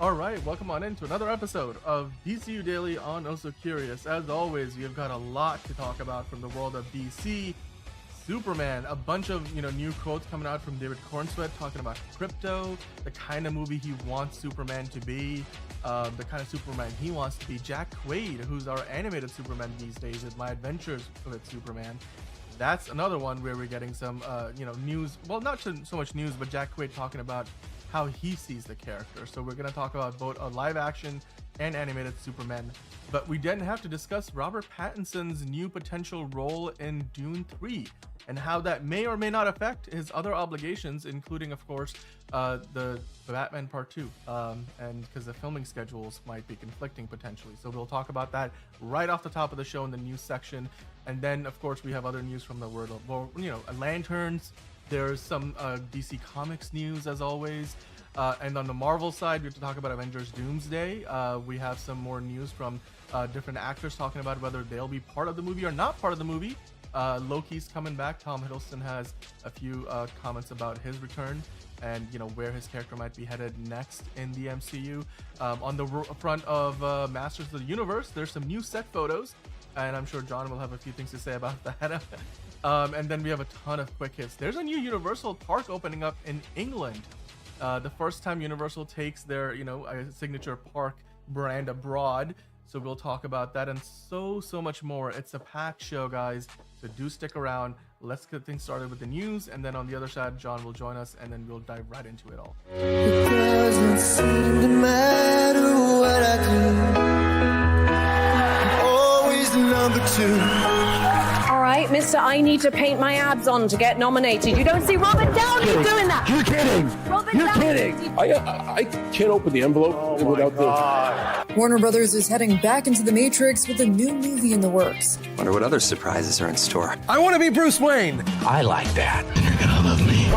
All right, welcome on into another episode of DCU Daily on Also Curious. As always, we've got a lot to talk about from the world of DC. Superman, a bunch of new quotes coming out from David Corenswet talking about Krypto, the kind of movie he wants Superman to be, the kind of Superman he wants to be. Jack Quaid, who's our animated Superman these days, with My Adventures with Superman. That's another one where we're getting some news. Well, not so much news, but Jack Quaid talking about how he sees the character. So we're going to talk about both a live action and animated Superman. But we didn't have to discuss Robert Pattinson's new potential role in Dune 3 and how that may or may not affect his other obligations, including, of course, the Batman Part 2, and because the filming schedules might be conflicting potentially. So we'll talk about that right off the top of the show in the news section. And then, of course, we have other news from the world of, lanterns. There's some DC Comics news, as always. And on the Marvel side, we have to talk about Avengers Doomsday. We have some more news from different actors talking about whether they'll be part of the movie or not part of the movie. Loki's coming back. Tom Hiddleston has a few comments about his return and where his character might be headed next in the MCU. On the front of Masters of the Universe, there's some new set photos, and I'm sure John will have a few things to say about that. And then we have a ton of quick hits. There's a new Universal park opening up in England. The first time Universal takes their signature park brand abroad. So we'll talk about that and so much more. It's a packed show, guys, so do stick around. Let's get things started with the news, and then on the other side, John will join us, and then we'll dive right into it all. It doesn't seem to matter what I do. I'm always the number two. All right, mister, I need to paint my abs on to get nominated. You don't see Robert Downey doing that. You're kidding. You're kidding. I can't open the envelope without the... Warner Brothers is heading back into the Matrix with a new movie in the works. Wonder what other surprises are in store. I want to be Bruce Wayne. I like that. You're gonna love me.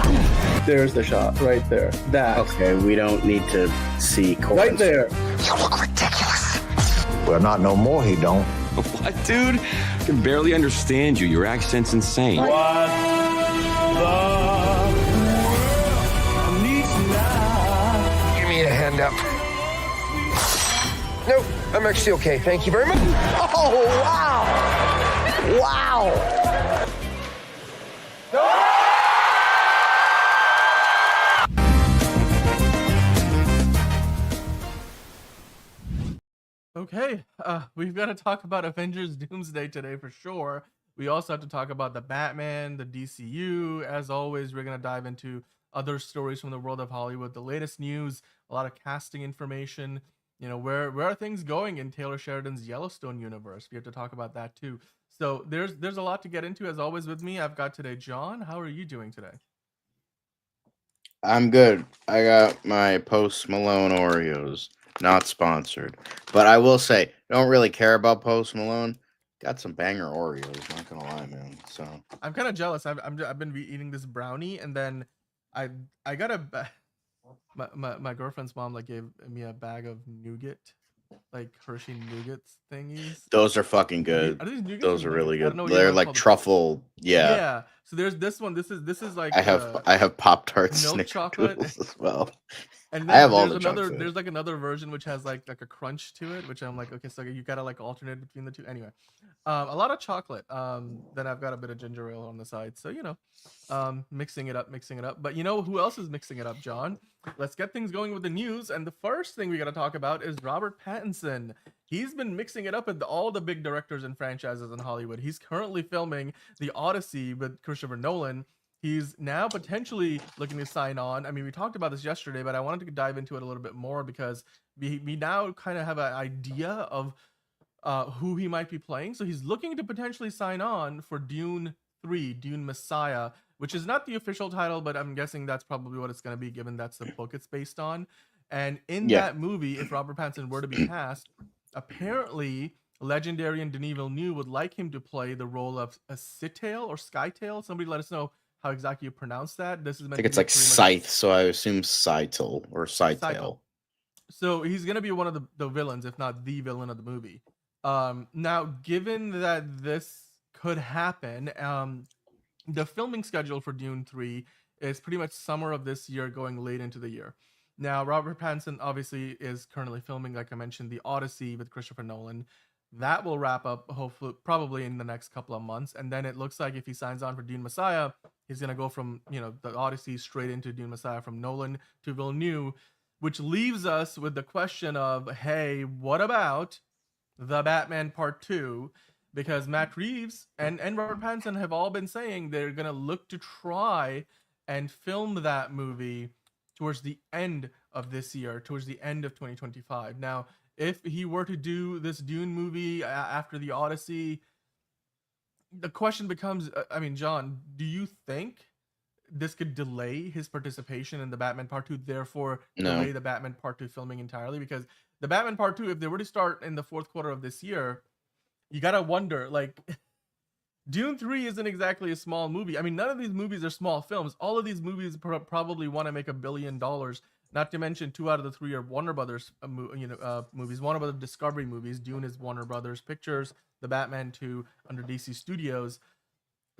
There's the shot right there. That. Okay, we don't need to see Corenswet. Right there. You look ridiculous. Well, not no more, he don't. What, dude? I can barely understand you. Your accent's insane. What Give me a hand up. Nope, I'm actually okay. Thank you very much. Oh, wow. Wow. Okay, we've got to talk about Avengers Doomsday today for sure. We also have to talk about the Batman, the DCU. As always, we're going to dive into other stories from the world of Hollywood, the latest news, a lot of casting information. Where are things going in Taylor Sheridan's Yellowstone universe? We have to talk about that too. So there's a lot to get into. As always, with me, I've got today John. How are you doing today? I'm good. I got my Post Malone Oreos. Not sponsored. But I will say, don't really care about Post Malone. Got some banger Oreos, not gonna lie, man. So I'm kind of jealous. I've been eating this brownie, and then I got my girlfriend's mom gave me a bag of nougat, like Hershey nougats thingies. those are fucking good. Are these nougats Those or are really nougats? I don't good. know what you They're wanna like call them. truffle. Yeah. Yeah. So there's this one. This is like I have Pop-Tarts, milk Snickers chocolate. as well. And I have all there's the junk another food. there's another version which has like a crunch to it, which I'm like, okay, so you gotta alternate between the two. Anyway, a lot of chocolate. Then I've got a bit of ginger ale on the side, so mixing it up. But who else is mixing it up, John? Let's get things going with the news. And the first thing we gotta talk about is Robert Pattinson. He's been mixing it up with all the big directors and franchises in Hollywood. He's currently filming The Odyssey with Christopher Nolan. He's now potentially looking to sign on. I mean, we talked about this yesterday, but I wanted to dive into it a little bit more because we now kind of have an idea of who he might be playing. So he's looking to potentially sign on for Dune 3, Dune Messiah, which is not the official title, but I'm guessing that's probably what it's going to be, given that's the book it's based on. And in that movie, if Robert Pattinson were to be cast, apparently legendary and Denis Villeneuve would like him to play the role of a Scytale or Skytale. Somebody let us know how exactly you pronounce that. This is meant I think it's like Scythe, so I assume Scytale or Scytale. So he's gonna be one of the villains, if not the villain of the movie. Now, given that this could happen, the filming schedule for Dune 3 is pretty much summer of this year going late into the year. Now, Robert Pattinson obviously is currently filming, like I mentioned, the Odyssey with Christopher Nolan. That will wrap up hopefully probably in the next couple of months, and then it looks like if he signs on for Dune Messiah, he's gonna go from the Odyssey straight into Dune Messiah, from Nolan to Villeneuve, which leaves us with the question of, hey, what about the Batman Part 2? Because Matt Reeves and Robert Pattinson have all been saying they're gonna look to try and film that movie towards the end of this year, towards the end of 2025. Now, if he were to do this Dune movie after the Odyssey, the question becomes, I mean, John, do you think this could delay his participation in the Batman Part 2, therefore No. delay the Batman Part 2 filming entirely? Because the Batman Part 2, if they were to start in the fourth quarter of this year, you gotta wonder, like, Dune 3 isn't exactly a small movie. I mean, none of these movies are small films. All of these movies probably want to make $1 billion. Not to mention 2 out of the 3 are Warner Brothers movies. Warner Brothers Discovery movies. Dune is Warner Brothers Pictures. The Batman 2 under DC Studios.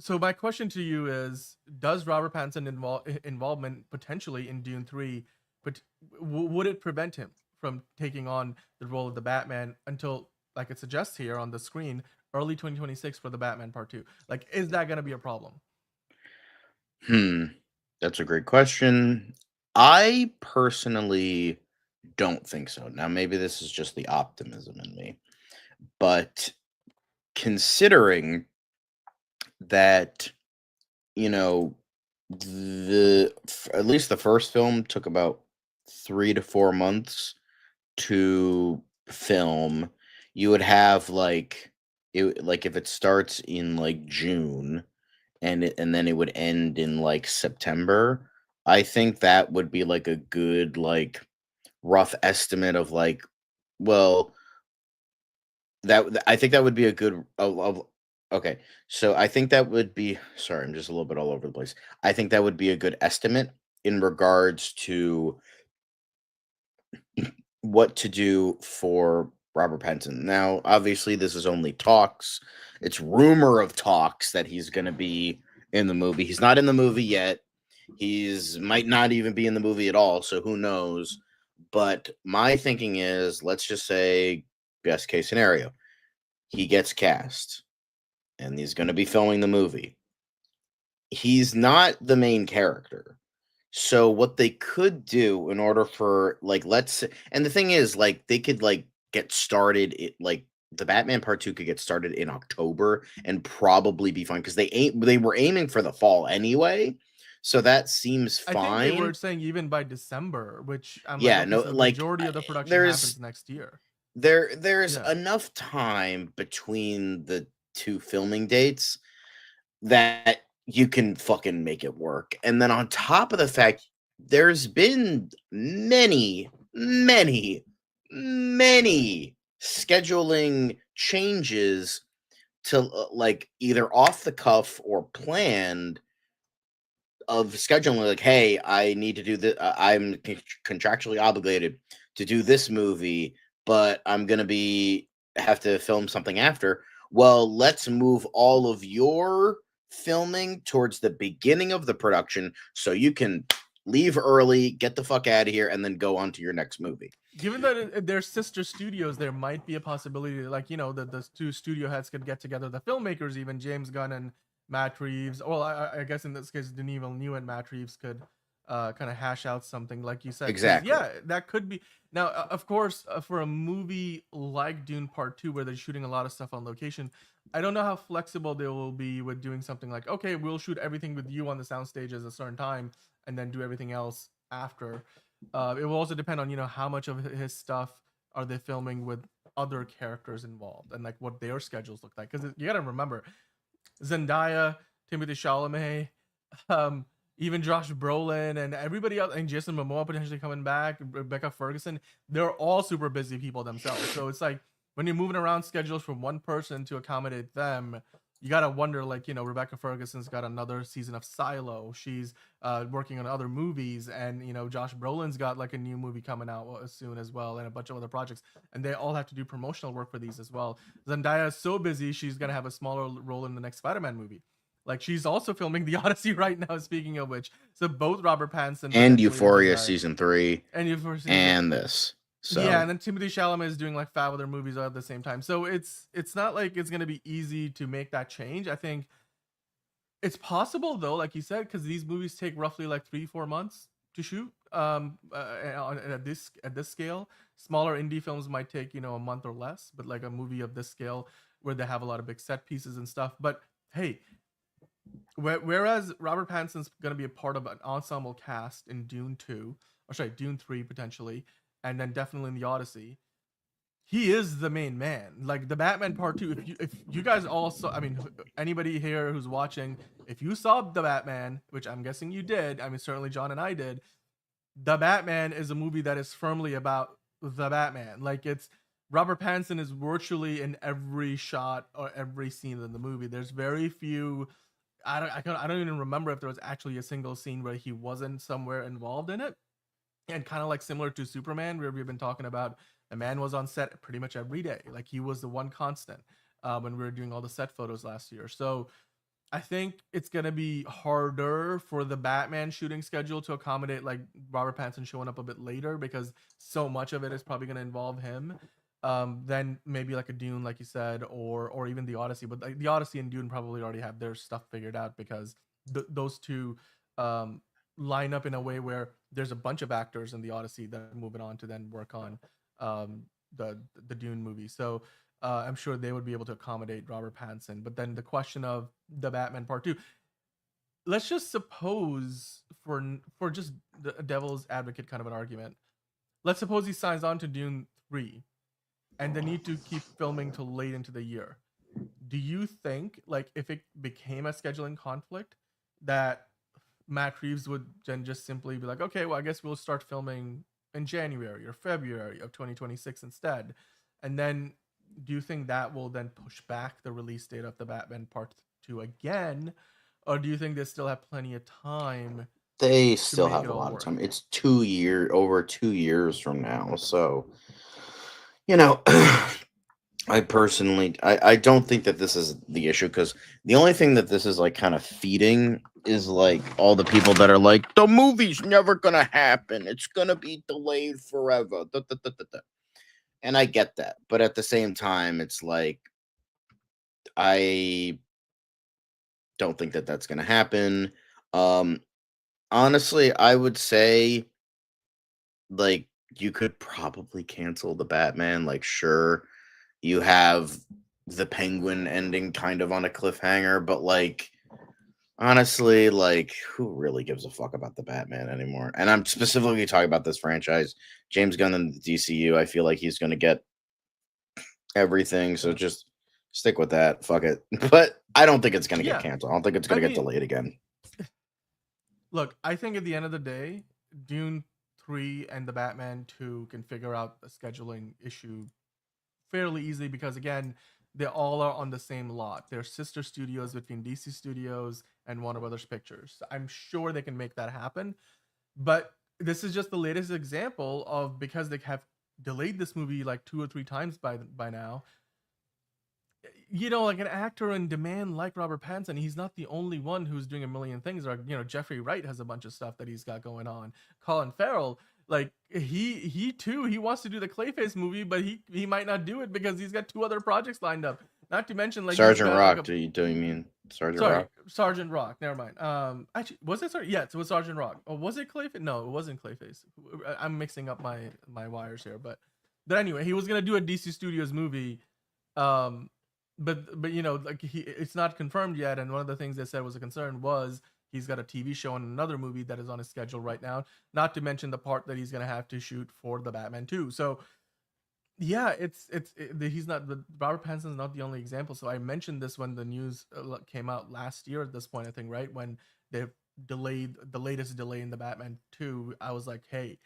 So my question to you is: does Robert Pattinson involvement potentially in Dune 3, but would it prevent him from taking on the role of the Batman until, like it suggests here on the screen, early 2026 for the Batman Part 2? Like, is that going to be a problem? That's a great question. I personally don't think so. Now, maybe this is just the optimism in me, but considering that, at least the first film took about 3 to 4 months to film, you would have like if it starts in like June and then it would end in like September. I think that would be like a good like rough estimate of like, well, I think that would be a good okay. So I think that would be, sorry, I'm just a little bit all over the place. I think that would be a good estimate in regards to what to do for Robert Pattinson. Now, obviously, this is only talks. It's rumor of talks that he's going to be in the movie. He's not in the movie yet. He's might not even be in the movie at all, so who knows? But my thinking is, let's just say, best case scenario, he gets cast, and he's going to be filming the movie. He's not the main character. So what they could do in order for, like, let's say, and the thing is, like, they could like get started like the Batman Part 2 could get started in October and probably be fine because they were aiming for the fall anyway. So that seems fine. I think they were saying even by December, which I'm yeah, like, okay, so the majority of the production happens next year. There's enough time between the 2 filming dates that you can fucking make it work. And then on top of the fact, there's been many scheduling changes to like either off the cuff or planned of scheduling, like, hey, I need to do this. I'm contractually obligated to do this movie, but I'm going to have to film something after. Well, let's move all of your filming towards the beginning of the production so you can leave early, get the fuck out of here, and then go on to your next movie. Given that they're sister studios, there might be a possibility, like, the 2 studio heads could get together, the filmmakers, even James Gunn and Matt Reeves. Well, I guess in this case, Denis Villeneuve and Matt Reeves could kind of hash out something, like you said. Exactly. Yeah, that could be. Now, of course, for a movie like Dune Part 2, where they're shooting a lot of stuff on location, I don't know how flexible they will be with doing something like, okay, we'll shoot everything with you on the soundstage at a certain time and then do everything else after. It will also depend on, how much of his stuff are they filming with other characters involved and like what their schedules look like. Because you got to remember, Zendaya, Timothée Chalamet, even Josh Brolin and everybody else, and Jason Momoa potentially coming back, Rebecca Ferguson, they're all super busy people themselves. So it's like when you're moving around schedules from one person to accommodate them, you gotta wonder, like, Rebecca Ferguson's got another season of Silo. She's working on other movies, and Josh Brolin's got like a new movie coming out soon as well, and a bunch of other projects, and they all have to do promotional work for these as well. Zendaya is so busy, she's gonna have a smaller role in the next Spider-Man movie. Like she's also filming The Odyssey right now. Speaking of which, so both Robert Pattinson And potentially Euphoria Zendaya, season 3 and Euphoria and this. So yeah, and then Timothy Chalamet is doing like 5 other movies at the same time. So it's not like it's gonna be easy to make that change. I think it's possible though, like you said, because these movies take roughly like 3-4 months to shoot. At this scale, smaller indie films might take a month or less, but like a movie of this scale where they have a lot of big set pieces and stuff. But hey, whereas Robert Pattinson's gonna be a part of an ensemble cast in Dune 2, or sorry, Dune 3 potentially, and then definitely in the Odyssey. He is the main man. Like the Batman Part 2, if you guys all saw, I mean, anybody here who's watching, if you saw the Batman, which I'm guessing you did, I mean certainly John and I did, the Batman is a movie that is firmly about the Batman. Like it's Robert Pattinson is virtually in every shot or every scene in the movie. There's very few. I don't even remember if there was actually a single scene where he wasn't somewhere involved in it. And kind of like similar to Superman, where we've been talking about, the man was on set pretty much every day. Like he was the one constant when we were doing all the set photos last year. So I think it's gonna be harder for the Batman shooting schedule to accommodate like Robert Pattinson showing up a bit later, because so much of it is probably gonna involve him. Then maybe like a Dune, like you said, or even the Odyssey. But like the Odyssey and Dune probably already have their stuff figured out, because those two line up in a way where there's a bunch of actors in the Odyssey that are moving on to then work on the Dune movie. So I'm sure they would be able to accommodate Robert Pattinson. But then the question of the Batman Part 2, let's just suppose for just the devil's advocate kind of an argument, let's suppose he signs on to Dune 3 and they need to keep filming till late into the year. Do you think, like, if it became a scheduling conflict, that Matt Reeves would then just simply be like, okay, well, I guess we'll start filming in January or February of 2026 instead? And then do you think that will then push back the release date of the Batman Part 2 again? Or do you think they still have plenty of time? they still have a lot of time. It's over 2 years from now. So, I personally, I don't think that this is the issue, because the only thing that this is like kind of feeding is like all the people that are like, the movie's never gonna happen. It's gonna be delayed forever. Da, da, da, da, da. And I get that, but at the same time, it's like I don't think that that's gonna happen. Honestly, I would say like you could probably cancel the Batman. Like, sure, you have the Penguin ending kind of on a cliffhanger, but like honestly, like who really gives a fuck about the Batman anymore? And I'm specifically talking about this franchise. James Gunn and the DCU, I feel like he's going to get everything, so just stick with that. Fuck it. But I don't think it's going to get canceled. I don't think it's going to get delayed again. Look, I think at the end of the day, Dune 3 and the Batman 2 can figure out the scheduling issue fairly easily, because again, they all are on the same lot. They're sister studios between DC Studios and Warner Brothers Pictures. I'm sure they can make that happen. But this is just the latest example of, because they have delayed this movie like 2 or 3 times by now. Like an actor in demand like Robert Pattinson, he's not the only one who's doing a million things. Or Jeffrey Wright has a bunch of stuff that he's got going on. Colin Farrell, like he too, he wants to do the Clayface movie, but he might not do it because he's got 2 other projects lined up. Not to mention like Sergeant Rock. Like do you mean Sergeant Rock? Sergeant Rock. Never mind. Actually, was it Yeah, it was Sergeant Rock. Oh, was it Clayface? No, it wasn't Clayface. I'm mixing up my wires here. But anyway, he was gonna do a DC Studios movie. But like it's not confirmed yet. And one of the things they said was a concern was he's got a TV show and another movie that is on his schedule right now. Not to mention the part that he's gonna have to shoot for the Batman 2. So yeah, he's not. Robert Pattinson is not the only example. So I mentioned this when the news came out last year at this point, I think, right when they delayed the latest delay in the Batman 2. I was like, hey,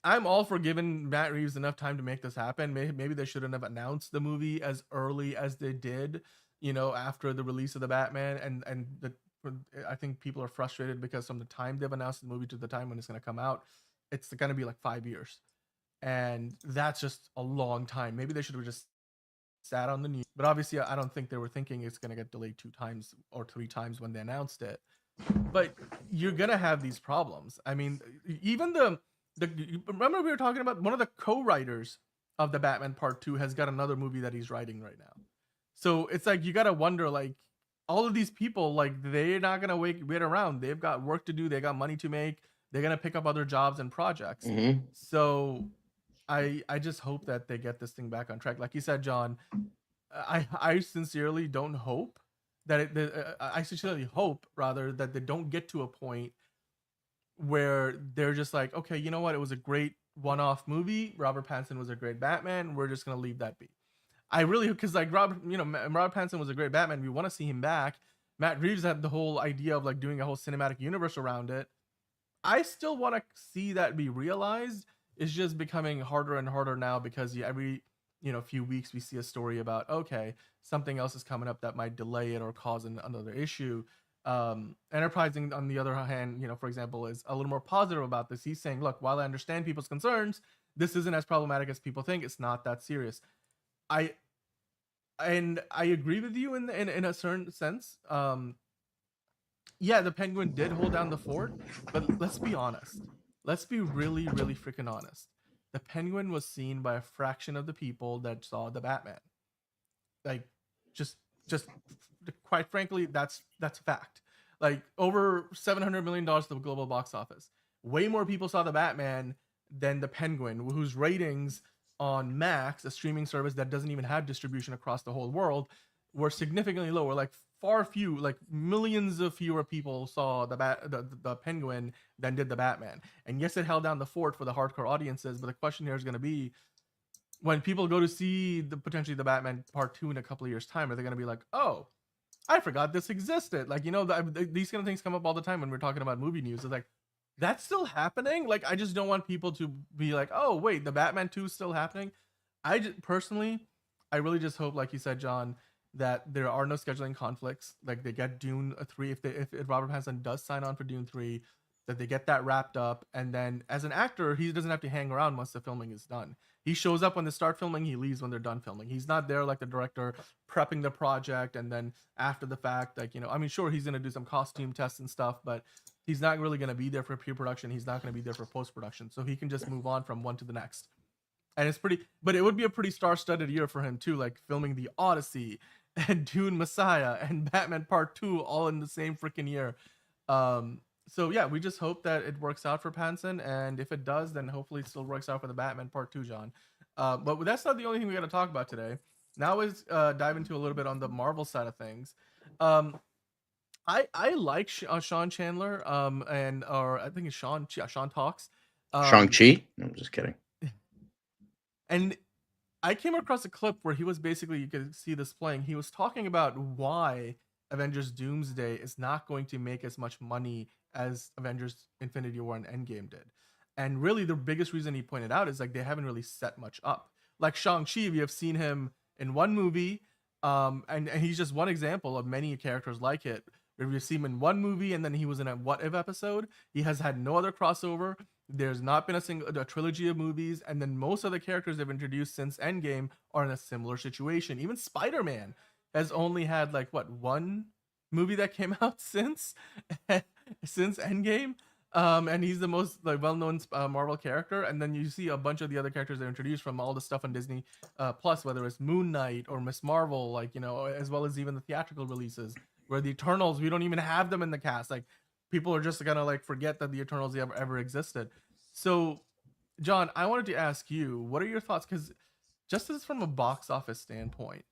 I'm all for giving Matt Reeves enough time to make this happen. Maybe they shouldn't have announced the movie as early as they did, after the release of the Batman. I think people are frustrated because from the time they've announced the movie to the time when it's going to come out, it's going to be like 5 years. And that's just a long time. Maybe they should have just sat on the news. But obviously, I don't think they were thinking it's going to get delayed 2 times or 3 times when they announced it. But you're going to have these problems. I mean, even remember we were talking about one of the co-writers of the Batman Part 2 has got another movie that he's writing right now. So it's like you got to wonder, like, all of these people, like, they're not going to wait around. They've got work to do. They got money to make. They're going to pick up other jobs and projects. So I just hope that they get this thing back on track. Like you said, John, I sincerely don't hope that I sincerely hope rather that they don't get to a point where they're just like, okay, you know what? It was a great one-off movie. Robert Pattinson was a great Batman. We're just going to leave that be. I really, because like Robert Pattinson was a great Batman. We want to see him back. Matt Reeves had the whole idea of like doing a whole cinematic universe around it. I still want to see that be realized. It's just becoming harder and harder now because every few weeks we see a story about, okay, something else is coming up that might delay it or cause another issue. Enterprising, on the other hand, for example, is a little more positive about this. He's saying, look, while I understand people's concerns, this isn't as problematic as people think. It's not that serious. I agree with you in a certain sense. Yeah, the Penguin did hold down the fort, but let's be honest. Let's be really, really freaking honest. The Penguin was seen by a fraction of the people that saw the Batman. Like, just quite frankly, that's fact. Like, over $700 million to the global box office. Way more people saw the Batman than the Penguin, whose ratings on Max, a streaming service that doesn't even have distribution across the whole world, were significantly lower. Like millions of fewer people saw the Penguin than did the Batman. And yes, it held down the fort for the hardcore audiences, but the question here is going to be, when people go to see potentially the Batman Part 2 in a couple of years' time, are they going to be like, oh, I forgot this existed? Like, these kind of things come up all the time when we're talking about movie news. It's like, that's still happening? Like, I just don't want people to be like, oh, wait, the Batman 2 is still happening? Personally, I really just hope, like you said, John, that there are no scheduling conflicts. Like, they get Dune 3, if Robert Pattinson does sign on for Dune 3, that they get that wrapped up. And then as an actor, he doesn't have to hang around once the filming is done. He shows up when they start filming, he leaves when they're done filming. He's not there like the director prepping the project and then after the fact, like, sure, he's going to do some costume tests and stuff, but he's not really going to be there for pre-production. He's not going to be there for post-production. So he can just move on from one to the next. And but it would be a pretty star-studded year for him too, like filming the Odyssey and Dune Messiah and Batman Part 2 all in the same freaking year. So yeah, we just hope that it works out for Pattinson, and if it does, then hopefully it still works out for the Batman Part 2, John. But that's not the only thing we got to talk about today. Now let's dive into a little bit on the Marvel side of things. I like Sean Chandler, or I think it's Sean Talks. Shang-Chi? No, I'm just kidding. And I came across a clip where he was basically, you could see this playing, he was talking about why Avengers Doomsday is not going to make as much money as Avengers Infinity War and Endgame did. And really the biggest reason he pointed out is like they haven't really set much up. Like Shang-Chi, we have seen him in one movie, and he's just one example of many characters like it. We've seen him in one movie, and then he was in a What If episode. He has had no other crossover. There's not been a trilogy of movies, and then most of the characters they've introduced since Endgame are in a similar situation. Even Spider-Man has only had one movie that came out since Endgame, and he's the most well-known Marvel character. And then you see a bunch of the other characters that are introduced from all the stuff on Disney Plus, whether it's Moon Knight or Miss Marvel, as well as even the theatrical releases, where the Eternals, we don't even have them in the cast. Like, people are just gonna forget that the Eternals ever existed. So, John, I wanted to ask you, what are your thoughts? Because just as from a box office standpoint,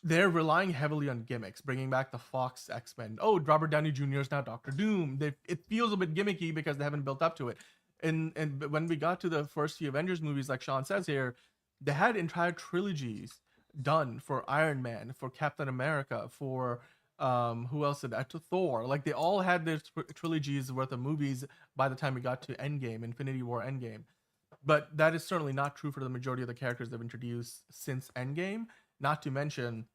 they're relying heavily on gimmicks, bringing back the Fox X-Men. Oh, Robert Downey Jr. is now Dr. Doom. It feels a bit gimmicky because they haven't built up to it. And when we got to the first few Avengers movies, like Sean says here, they had entire trilogies done for Iron Man, for Captain America, for who else did that? To Thor. Like, they all had their trilogies worth of movies by the time we got to Endgame, Infinity War Endgame. But that is certainly not true for the majority of the characters they've introduced since Endgame. Not to mention,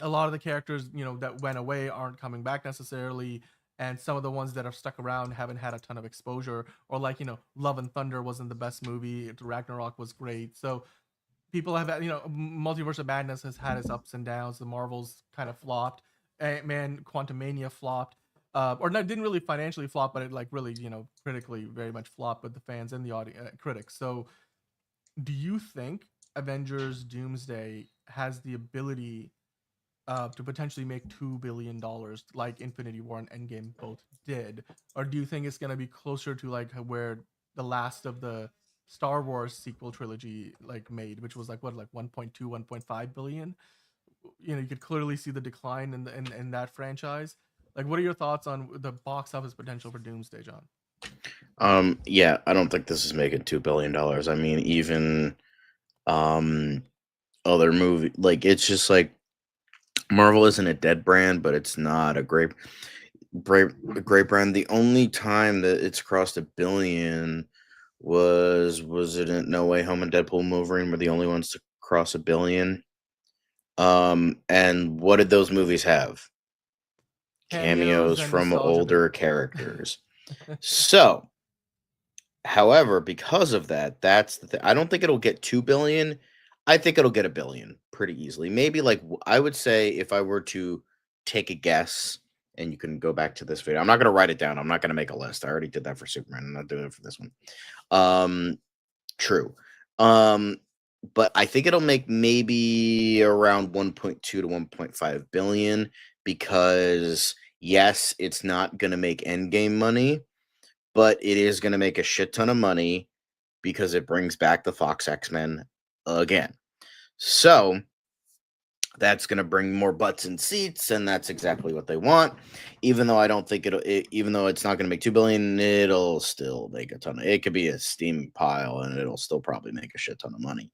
a lot of the characters, that went away aren't coming back necessarily. And some of the ones that are stuck around haven't had a ton of exposure. Or Love and Thunder wasn't the best movie. Ragnarok was great. So people have, Multiverse of Madness has had its ups and downs. The Marvels kind of flopped. Ant-Man Quantumania flopped. Or not, didn't really financially flop, but it like really, critically very much flopped with the fans and the audience, critics. So do you think Avengers Doomsday has the ability to potentially make $2 billion like Infinity War and Endgame both did? Or do you think it's going to be closer to like where the last of the Star Wars sequel trilogy like made, which was like 1.2, 1.5 billion? You could clearly see the decline in that franchise. Like, what are your thoughts on the box office potential for Doomsday, John? Yeah, I don't think this is making $2 billion. I mean, even other movie, like, it's just like Marvel isn't a dead brand, but it's not a great brand. The only time that it's crossed $1 billion was it in No Way Home and Deadpool and Wolverine were the only ones to cross $1 billion. And what did those movies have? Cameos from older characters. So, however, because of that, that's the thing. I don't think it'll get 2 billion. I think it'll get $1 billion pretty easily. Maybe like I would say if I were to take a guess, and you can go back to this video. I'm not going to write it down. I'm not going to make a list. I already did that for Superman. I'm not doing it for this one. True. But I think it'll make maybe around 1.2 to 1.5 billion because yes, it's not going to make Endgame money, but it is going to make a shit ton of money because it brings back the Fox X-Men again. So that's going to bring more butts and seats, and that's exactly what they want. Even though I don't think even though it's not going to make 2 billion, it'll still make a ton of. It could be a steam pile, and it'll still probably make a shit ton of money.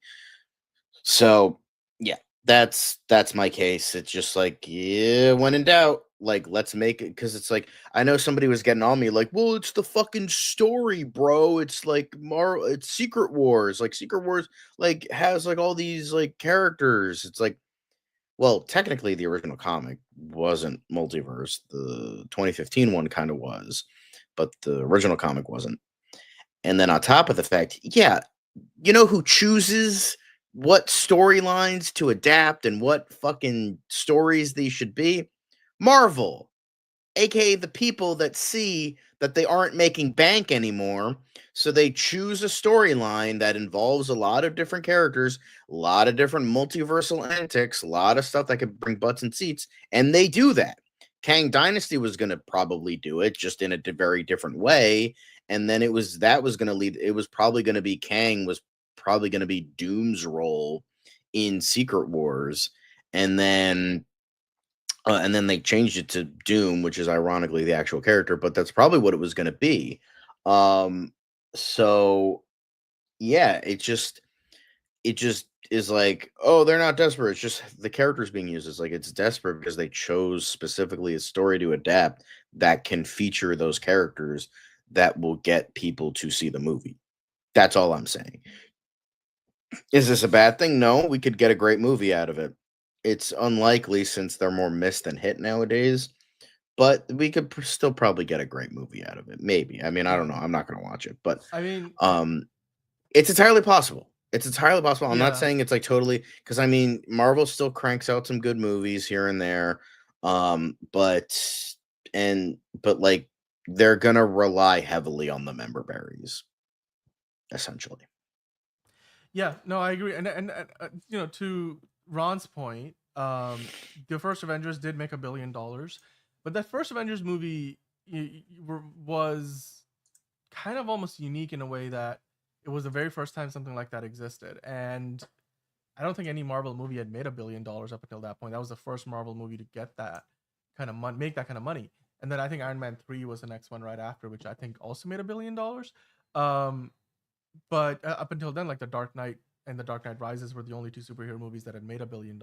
So yeah, that's my case. It's just like, yeah, when in doubt, like let's make it, because it's like I know somebody was getting on me like, well, it's the fucking story, bro. It's like it's Secret Wars. Like Secret Wars like has like all these like characters. It's like, well, technically, the original comic wasn't multiverse. The 2015 one kind of was, but the original comic wasn't. And then on top of the fact, yeah, you know who chooses what storylines to adapt and what fucking stories these should be? Marvel, aka the people that see that they aren't making bank anymore. So they choose a storyline that involves a lot of different characters, a lot of different multiversal antics, a lot of stuff that could bring butts and seats, and they do that. Kang Dynasty was going to probably do it just in a very different way, and then it was going to lead. It was probably going to be Kang was probably going to be Doom's role in Secret Wars, and then they changed it to Doom, which is ironically the actual character, but that's probably what it was going to be. So yeah, it just is like, oh, they're not desperate. It's just the characters being used. It's like it's desperate because they chose specifically a story to adapt that can feature those characters that will get people to see the movie. That's all I'm saying. Is this a bad thing? No, we could get a great movie out of it. It's unlikely since they're more missed than hit nowadays, but we could still probably get a great movie out of it. Maybe. I mean, I don't know. I'm not going to watch it, but I mean, it's entirely possible. It's entirely possible. I'm Yeah. not saying it's like totally, because I mean, Marvel still cranks out some good movies here and there. But like they're gonna rely heavily on the member berries, essentially. Yeah, no, I agree. And to Ron's point, the first Avengers did make $1 billion, but that first Avengers movie was kind of almost unique in a way that it was the very first time something like that existed. And I don't think any Marvel movie had made $1 billion up until that point. That was the first Marvel movie to get that kind of make that kind of money. And then I think Iron Man 3 was the next one right after, which I think also made $1 billion. But up until then, like The Dark Knight and The Dark Knight Rises were the only two superhero movies that had made $1 billion.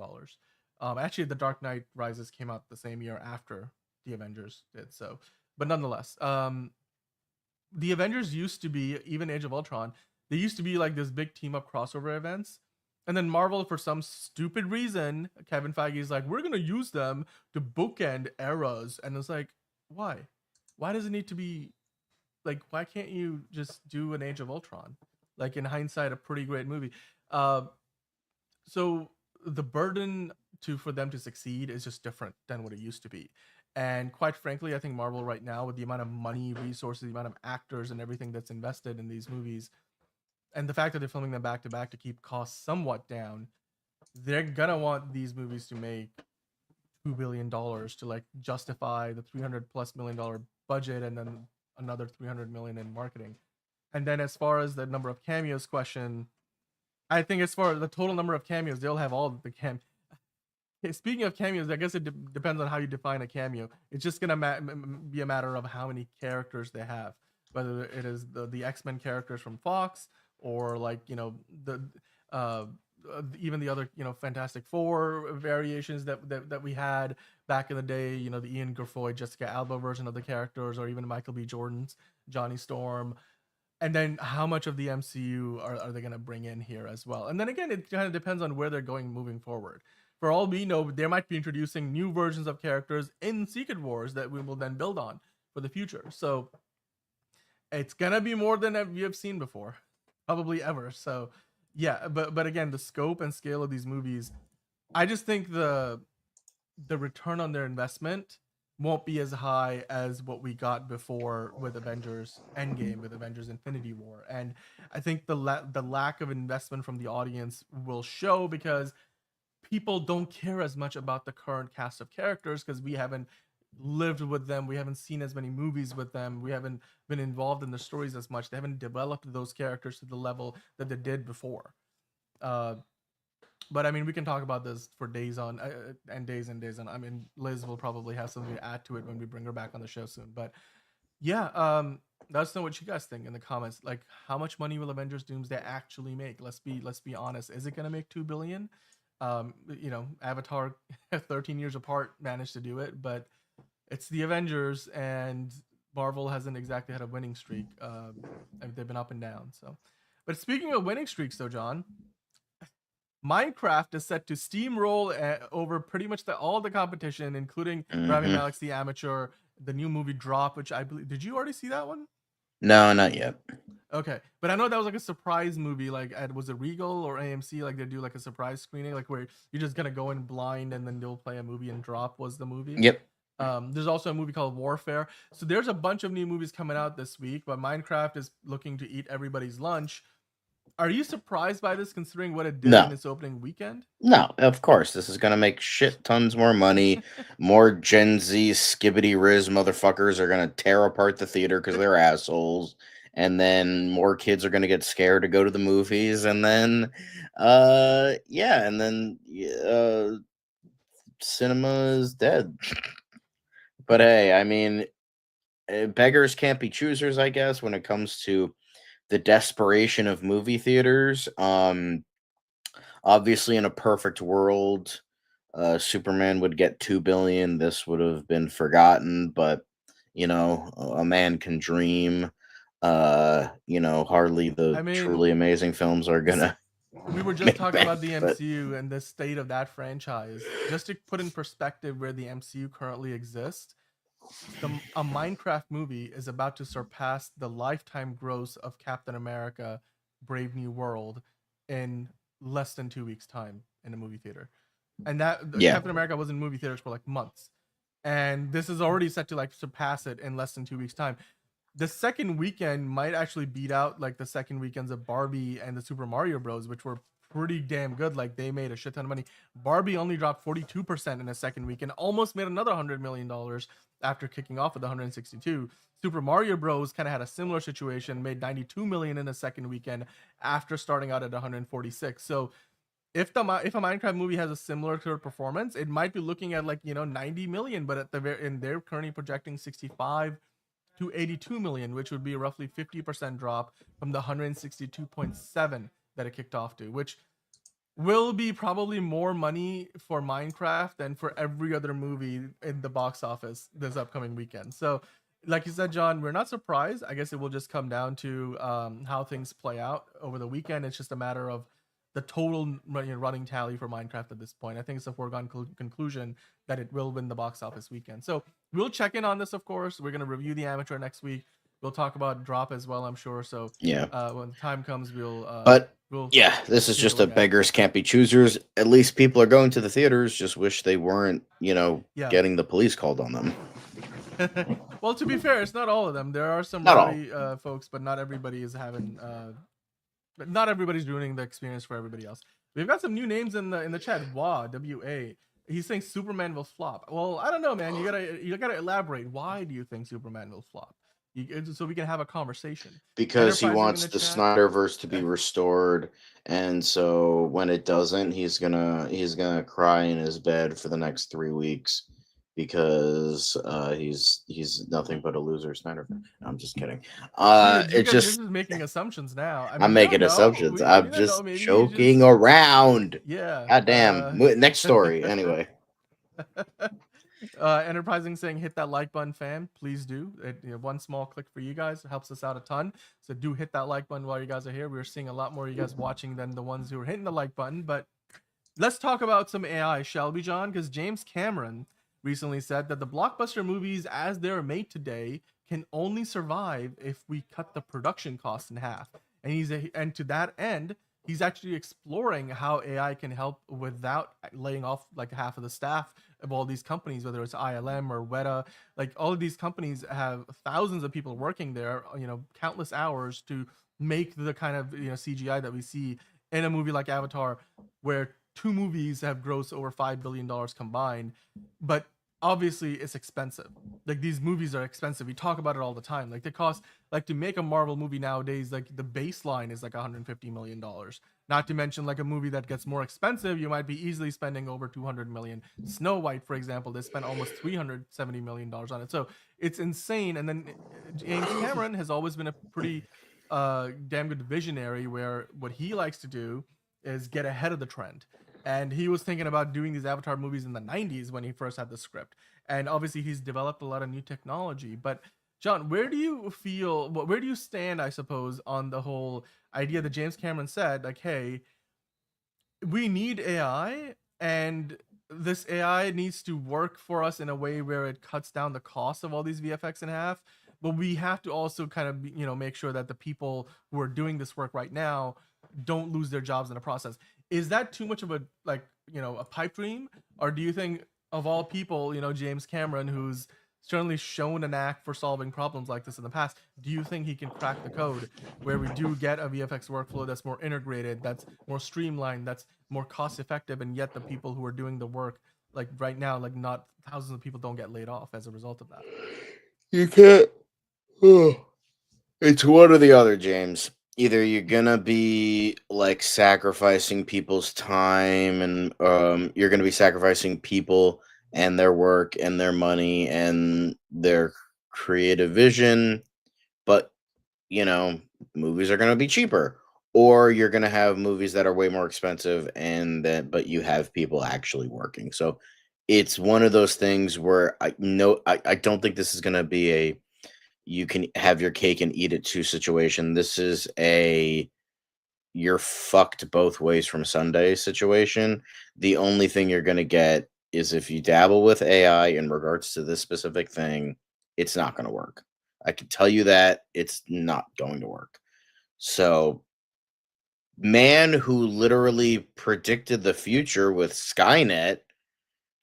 Actually, The Dark Knight Rises came out the same year after the Avengers did. So, but nonetheless, the Avengers used to be, even Age of Ultron, they used to be like this big team up crossover events. And then Marvel, for some stupid reason, Kevin Feige is like, we're going to use them to bookend eras. And it's like, why? Why does it need to be like, why can't you just do an Age of Ultron? Like, in hindsight, a pretty great movie. So the burden for them to succeed is just different than what it used to be. And quite frankly, I think Marvel right now, with the amount of money, resources, the amount of actors and everything that's invested in these movies, and the fact that they're filming them back to back to keep costs somewhat down, they're gonna want these movies to make $2 billion to like justify the $300+ million budget and then another 300 million in marketing. And then as far as the number of cameos question, I think as far as the total number of cameos, they'll have all the Speaking of cameos, I guess it depends on how you define a cameo. It's just gonna be a matter of how many characters they have, whether it is the X-Men characters from Fox or like the even the other Fantastic Four variations that we had back in the day. The Ian Graffoy, Jessica Alba version of the characters, or even Michael B. Jordan's Johnny Storm. And then how much of the MCU are they going to bring in here as well? And then again, it kind of depends on where they're going moving forward. For all we know, they might be introducing new versions of characters in Secret Wars that we will then build on for the future. So it's going to be more than we have seen before, probably ever. So yeah, but again, the scope and scale of these movies, I just think the return on their investment won't be as high as what we got before with Avengers Endgame, with Avengers Infinity War. And I think the lack of investment from the audience will show because people don't care as much about the current cast of characters because we haven't lived with them, we haven't seen as many movies with them, we haven't been involved in the stories as much, they haven't developed those characters to the level that they did before. But I mean, we can talk about this for days on and days and days on. I mean, Liz will probably have something to add to it when we bring her back on the show soon. But yeah, let us know what you guys think in the comments. Like, how much money will Avengers Doomsday actually make? Let's be honest. Is it gonna make $2 billion? Avatar 13 years apart managed to do it, but it's the Avengers and Marvel hasn't exactly had a winning streak. They've been up and down. So, but speaking of winning streaks, though, John, Minecraft is set to steamroll over pretty much all the competition, including Rami Malek's The Amateur, the new movie Drop, which I believe. Did you already see that one? No, not yet. Okay, but I know that was like a surprise movie. Like, was it Regal or AMC? Like, they do like a surprise screening, like where you're just gonna go in blind and then they'll play a movie, and Drop was the movie. Yep. There's also a movie called Warfare. So there's a bunch of new movies coming out this week, but Minecraft is looking to eat everybody's lunch. Are you surprised by this, considering what it did in its opening weekend? No, of course. This is going to make shit tons more money. More Gen Z skibbity riz motherfuckers are going to tear apart the theater because they're assholes. And then more kids are going to get scared to go to the movies. And then, cinema is dead. But hey, I mean, beggars can't be choosers, I guess, when it comes to the desperation of movie theaters. Obviously, in a perfect world, Superman would get $2 billion. This would have been forgotten, but a man can dream. Hardly truly amazing films are gonna. We were just talking about the MCU and the state of that franchise. Just to put in perspective where the MCU currently exists, a Minecraft movie is about to surpass the lifetime gross of Captain America Brave New World in less than 2 weeks' time in a movie theater. And Captain America was in movie theaters for like months. And this is already set to like surpass it in less than 2 weeks' time. The second weekend might actually beat out like the second weekends of Barbie and the Super Mario Bros, which were pretty damn good. Like, they made a shit ton of money. Barbie only dropped 42% in the second weekend, almost made another $100 million after kicking off with 162. Super Mario Bros kind of had a similar situation, made 92 million in the second weekend after starting out at 146. So if a Minecraft movie has a similar sort of performance, it might be looking at like 90 million, but they're currently projecting 65 to 82 million, which would be a roughly 50% drop from the 162.7 that it kicked off to, which will be probably more money for Minecraft than for every other movie in the box office this upcoming weekend. So like you said, John, we're not surprised. I guess it will just come down to how things play out over the weekend. It's just a matter of the total running tally for Minecraft at this point. I think it's a foregone conclusion that it will win the box office weekend. So we'll check in on this, of course. We're going to review The Amateur next week. We'll talk about Drop as well, I'm sure. So Yeah. when the time comes, But we'll yeah, this is take a just a look at it. beggars can't be choosers. At least people are going to the theaters. Just wish they weren't, Yeah. getting the police called on them. Well, to be fair, it's not all of them. There are some Not all. rowdy folks, but not everybody is having. But not everybody's ruining the experience for everybody else. We've got some new names in the chat. WA. He's saying Superman will flop. Well, I don't know, man. You gotta elaborate. Why do you think Superman will flop? So we can have a conversation. Because he Enterprising in wants the the chat. Snyderverse to be restored, and so when it doesn't, he's gonna cry in his bed for the next 3 weeks because he's nothing but a loser Snyder fan. No, I'm just kidding. Dude, It's you're just just making assumptions now. I mean, I'm we making don't know. assumptions. We I'm don't just know. Maybe you joking just around. yeah. God damn. Next story. Anyway. Enterprising saying hit that like button, fam. Please do. One small click for you guys helps us out a ton. So do hit that like button while you guys are here. We're seeing a lot more of you guys watching than the ones who are hitting the like button. But let's talk about some AI, shall we, John? Because James Cameron recently said that the blockbuster movies as they're made today can only survive if we cut the production costs in half. And to that end, he's actually exploring how AI can help without laying off like half of the staff of all these companies, whether it's ILM or Weta. Like all of these companies have thousands of people working there, countless hours to make the kind of CGI that we see in a movie like Avatar, where 2 movies have grossed over $5 billion combined. But obviously it's expensive. Like these movies are expensive. We talk about it all the time. Like they cost, like to make a Marvel movie nowadays, like the baseline is like $150 million. Not to mention like a movie that gets more expensive, you might be easily spending over 200 million. Snow White, for example, they spent almost $370 million on it. So it's insane. And then James Cameron has always been a pretty damn good visionary, where what he likes to do is get ahead of the trend. And he was thinking about doing these Avatar movies in the 90s when he first had the script. And obviously he's developed a lot of new technology. But John, where do you stand, I suppose, on the whole idea that James Cameron said, like, hey, we need AI, and this AI needs to work for us in a way where it cuts down the cost of all these VFX in half, but we have to also kind of make sure that the people who are doing this work right now don't lose their jobs in the process. Is that too much of a a pipe dream, or do you think of all people, James Cameron, who's certainly shown a knack for solving problems like this in the past, do you think he can crack the code where we do get a VFX workflow that's more integrated, that's more streamlined, that's more cost effective, and yet the people who are doing the work like right now, like not thousands of people, don't get laid off as a result of that? You can't. It's one or the other, James. Either you're gonna be like sacrificing people's time, and you're gonna be sacrificing people and their work and their money and their creative vision, but movies are gonna be cheaper, or you're gonna have movies that are way more expensive but you have people actually working. So it's one of those things where I don't think this is gonna be a you can have your cake and eat it too situation. This is a you're fucked both ways from Sunday situation. The only thing you're going to get is if you dabble with AI in regards to this specific thing, it's not going to work. I can tell you that it's not going to work. So, man who literally predicted the future with Skynet,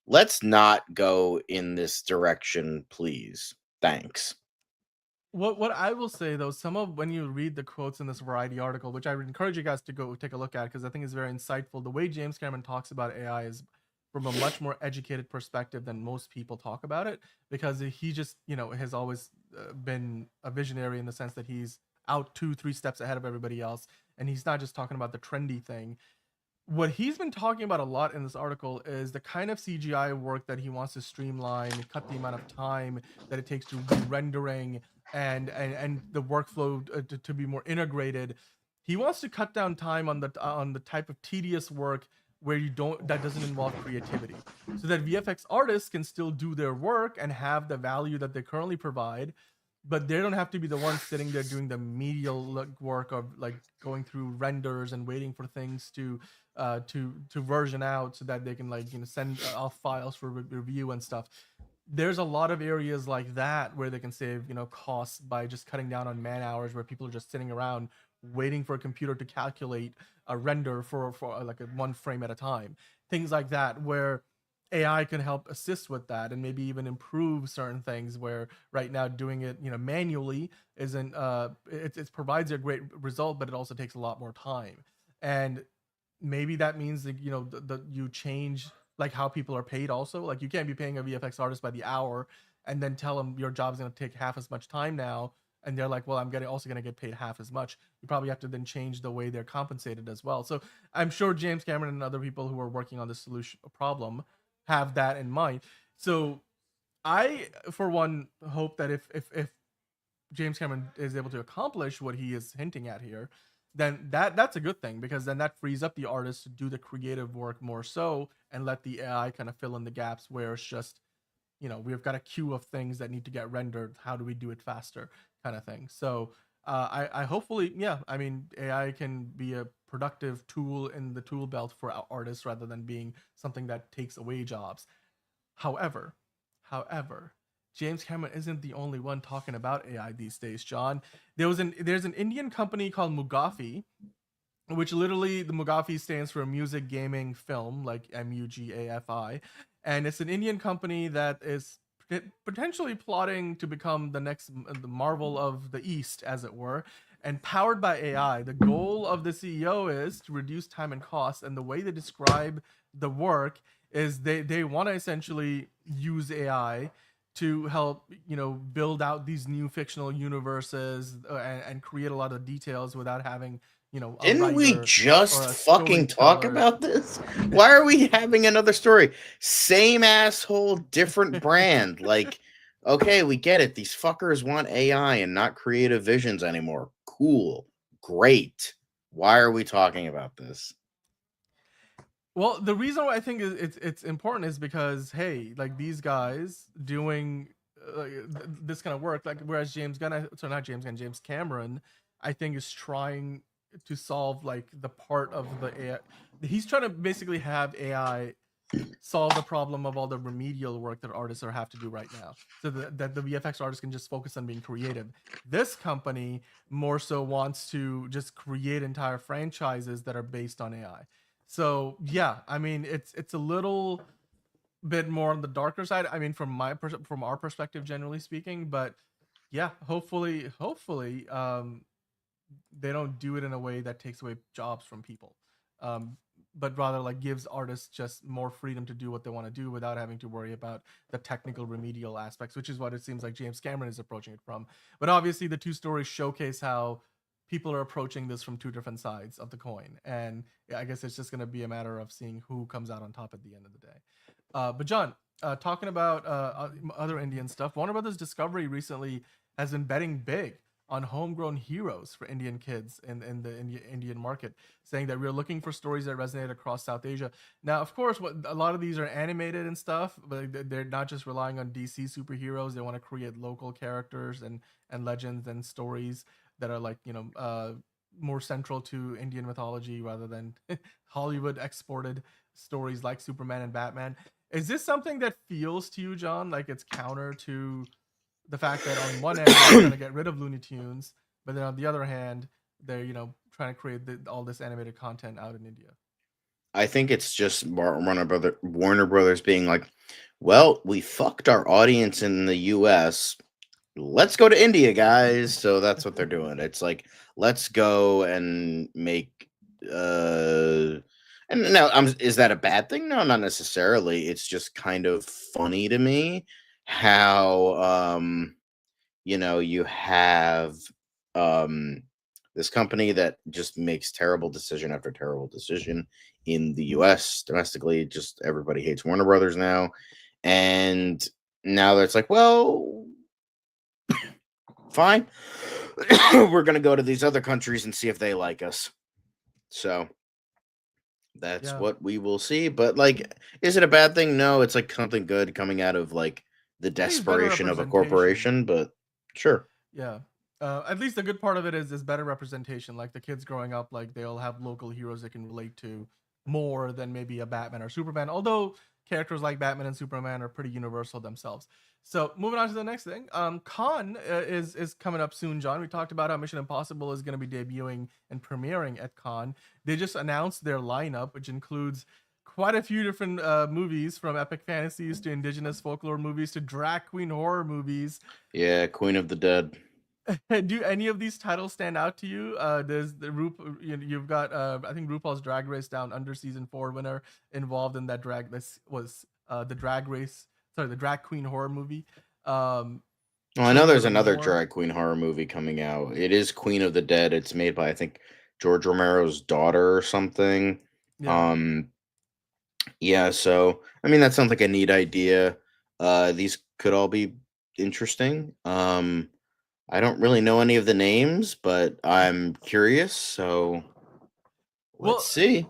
let's not go in this direction, please. Thanks. What I will say though, when you read the quotes in this Variety article, which I would encourage you guys to go take a look at because I think it's very insightful. The way James Cameron talks about AI is from a much more educated perspective than most people talk about it, because he just has always been a visionary in the sense that he's out 2-3 steps ahead of everybody else, and he's not just talking about the trendy thing. What he's been talking about a lot in this article is the kind of CGI work that he wants to streamline, cut the amount of time that it takes to do rendering and the workflow to be more integrated. He wants to cut down time on the type of tedious work where that doesn't involve creativity, so that VFX artists can still do their work and have the value that they currently provide, but they don't have to be the ones sitting there doing the medial work of like going through renders and waiting for things to version out so that they can send off files for review and stuff. there's a lot of areas like that where they can save, costs by just cutting down on man hours, where people are just sitting around waiting for a computer to calculate a render for like a one frame at a time. Things like that, where AI can help assist with that and maybe even improve certain things, where right now doing it, manually isn't it provides a great result, but it also takes a lot more time. And maybe that means that you change like how people are paid also. Like, you can't be paying a VFX artist by the hour and then tell them your job's going to take half as much time now, and they're like, well, I'm also going to get paid half as much. You probably have to then change the way they're compensated as well. So I'm sure James Cameron and other people who are working on the solution problem have that in mind. So I, for one, hope that if James Cameron is able to accomplish what he is hinting at here, then that's a good thing, because then that frees up the artist to do the creative work more so, and let the AI kind of fill in the gaps where it's just, we've got a queue of things that need to get rendered. How do we do it faster, kind of thing. So I hopefully, yeah, I mean, AI can be a productive tool in the tool belt for artists rather than being something that takes away jobs. However, James Cameron isn't the only one talking about AI these days, John. There's an Indian company called Mugafi, which literally, the Mugafi stands for music, gaming, film, like MUGAFI. And it's an Indian company that is potentially plotting to become the next the Marvel of the East, as it were, and powered by AI. The goal of the CEO is to reduce time and cost, and the way they describe the work is they want to essentially use AI to help build out these new fictional universes, and create a lot of details without having Didn't we just fucking talk about this? Why are we having another story? Same asshole, different brand. Like, okay, we get it. These fuckers want AI and not creative visions anymore. Cool. Great. Why are we talking about this? Well, the reason why I think it's important is because, hey, like, these guys doing this kind of work, like, whereas James Cameron, I think, is trying to solve like the part of the AI. He's trying to basically have AI solve the problem of all the remedial work that artists have to do right now, so that the VFX artists can just focus on being creative. This company more so wants to just create entire franchises that are based on AI. So yeah, I mean, it's a little bit more on the darker side, I mean, from our perspective, generally speaking. But yeah, hopefully they don't do it in a way that takes away jobs from people, but rather like gives artists just more freedom to do what they want to do without having to worry about the technical remedial aspects, which is what it seems like James Cameron is approaching it from. But obviously the two stories showcase how people are approaching this from two different sides of the coin, and I guess it's just going to be a matter of seeing who comes out on top at the end of the day. But John, talking about other Indian stuff, Warner Brothers Discovery recently has been betting big on homegrown heroes for Indian kids in the Indian market, saying that we're looking for stories that resonate across South Asia. Now, of course, a lot of these are animated and stuff, but they're not just relying on DC superheroes. They want to create local characters and legends and stories that are like, more central to Indian mythology rather than Hollywood exported stories like Superman and Batman. Is this something that feels to you, John, like it's counter to the fact that on one end they're trying to get rid of Looney Tunes, but then on the other hand they're trying to create all this animated content out in India? I think it's just Warner Brothers being like, well, we fucked our audience in the US. Let's go to India, guys. So that's what they're doing. It's like, let's go and make and now is that a bad thing? No, not necessarily. It's just kind of funny to me how you have this company that just makes terrible decision after terrible decision in the US domestically. Just everybody hates Warner Brothers now, and now it's like, well, fine, we're gonna go to these other countries and see if they like us. So that's what we will see. But like, is it a bad thing? No, it's like something good coming out of like the desperation of a corporation. But sure, yeah. At least the good part of it is better representation. Like, the kids growing up, like, they'll have local heroes they can relate to more than maybe a Batman or Superman. Although characters like Batman and Superman are pretty universal themselves. So moving on to the next thing, Con is coming up soon, John. We talked about how Mission Impossible is going to be debuting and premiering at Con. They just announced their lineup, which includes quite a few different movies, from epic fantasies to indigenous folklore movies to drag queen horror movies. Yeah, Queen of the Dead. Do any of these titles stand out to you? There's the you've got I think RuPaul's Drag Race Down Under season 4 winner involved in that drag. This was the drag queen horror movie. Oh, I know there's another drag queen horror movie coming out. It is Queen of the Dead. It's made by, I think, George Romero's daughter or something. Yeah. Yeah, so I mean that sounds like a neat idea. These could all be interesting. I don't really know any of the names, but I'm curious, so let's see.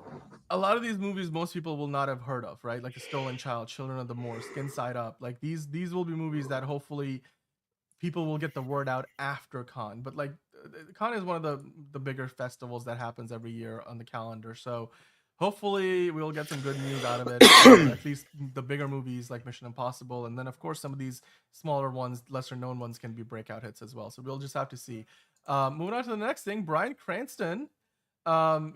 A lot of these movies most people will not have heard of, right? Like The Stolen Child, Children of the Moor, Skin Side Up. Like these will be movies that hopefully people will get the word out after Con. But like Con is one of the bigger festivals that happens every year on the calendar. So hopefully we'll get some good news out of it. At least the bigger movies like Mission Impossible, and then of course some of these smaller ones, lesser known ones, can be breakout hits as well. So we'll just have to see. Moving on to the next thing, Bryan Cranston,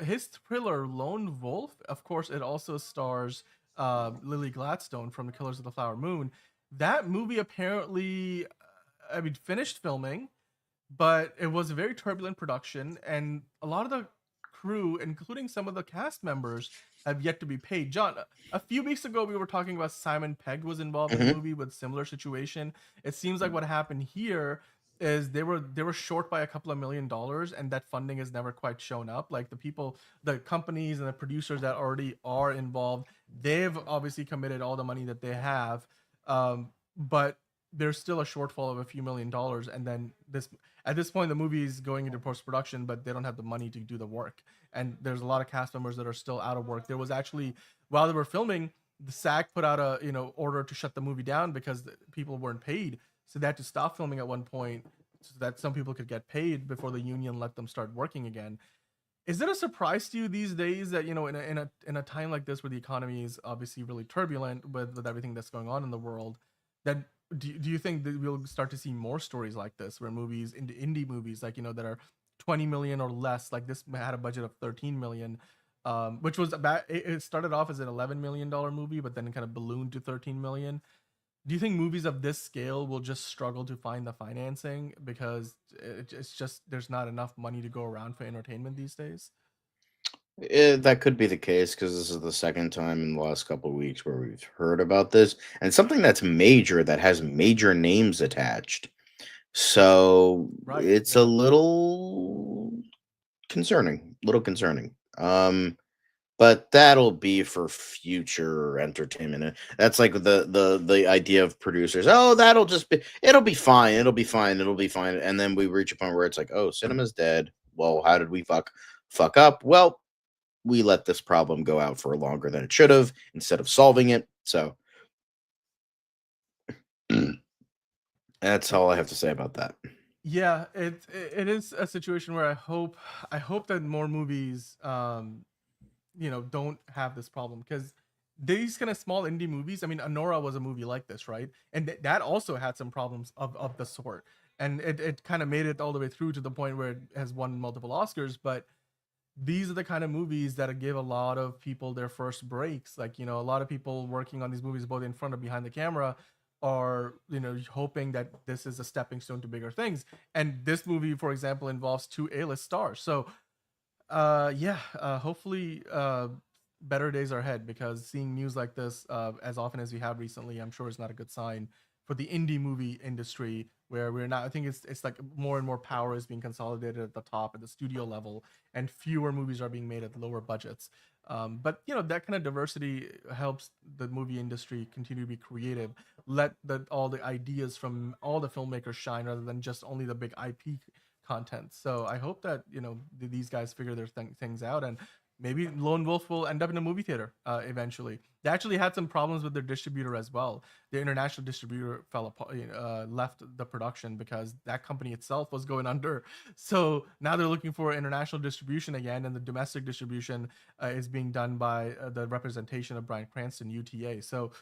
his thriller Lone Wolf. Of course, it also stars Lily Gladstone from The Killers of the Flower Moon. That movie apparently, finished filming, but it was a very turbulent production, and a lot of the crew, including some of the cast members, have yet to be paid. John, a few weeks ago we were talking about Simon Pegg was involved in a movie with similar situation. It seems like what happened here is they were short by a couple of $1 million, and that funding has never quite shown up. Like the companies and the producers that already are involved, they've obviously committed all the money that they have, but there's still a shortfall of a few $1 million. And then at this point the movie is going into post-production, but they don't have the money to do the work, and there's a lot of cast members that are still out of work. There was actually, while they were filming, the SAG put out a order to shut the movie down because people weren't paid, so they had to stop filming at one point so that some people could get paid before the union let them start working again. Is it a surprise to you these days that in a time like this where the economy is obviously really turbulent with everything that's going on in the world, that do you think that we'll start to see more stories like this, where movies, indie movies, like that are 20 million or less, like this had a budget of 13 million, which was about, it started off as an $11 million movie, but then it kind of ballooned to 13 million. Do you think movies of this scale will just struggle to find the financing because it's just there's not enough money to go around for entertainment these days? That could be the case, because this is the second time in the last couple of weeks where we've heard about this, and something that's major, that has major names attached. So Right, it's a little concerning. But that'll be for future entertainment. That's like the idea of producers. Oh, it'll be fine. And then we reach a point where it's like, oh, cinema's dead. Well, how did we fuck up? Well, we let this problem go out for longer than it should have instead of solving it. So that's all I have to say about that. Yeah, it is a situation where I hope that more movies don't have this problem, because these kind of small indie movies, Anora was a movie like this, right? And that also had some problems of the sort, and it kind of made it all the way through to the point where it has won multiple Oscars. But these are the kind of movies that give a lot of people their first breaks. Like, a lot of people working on these movies, both in front or behind the camera, are hoping that this is a stepping stone to bigger things. And this movie, for example, involves 2 A-list stars. So hopefully better days are ahead, because seeing news like this as often as we have recently, I'm sure is not a good sign for the indie movie industry, where we're not. I think it's like more and more power is being consolidated at the top, at the studio level, and fewer movies are being made at lower budgets. But that kind of diversity helps the movie industry continue to be creative. Let all the ideas from all the filmmakers shine, rather than just only the big IP content. So I hope that these guys figure their things out, and maybe Lone Wolf will end up in a movie theater eventually. They actually had some problems with their distributor as well. The international distributor fell apart, left the production because that company itself was going under. So now they're looking for international distribution again, and the domestic distribution is being done by the representation of Bryan Cranston, UTA. So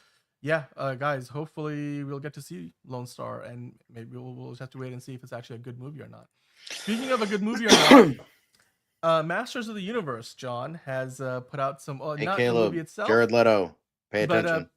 yeah, guys, hopefully we'll get to see Lone Star, and maybe we'll just have to wait and see if it's actually a good movie or not. Speaking of a good movie or not, Masters of the Universe, John, has put out some. Hey, not Caleb, the movie itself, Jared Leto, pay attention. but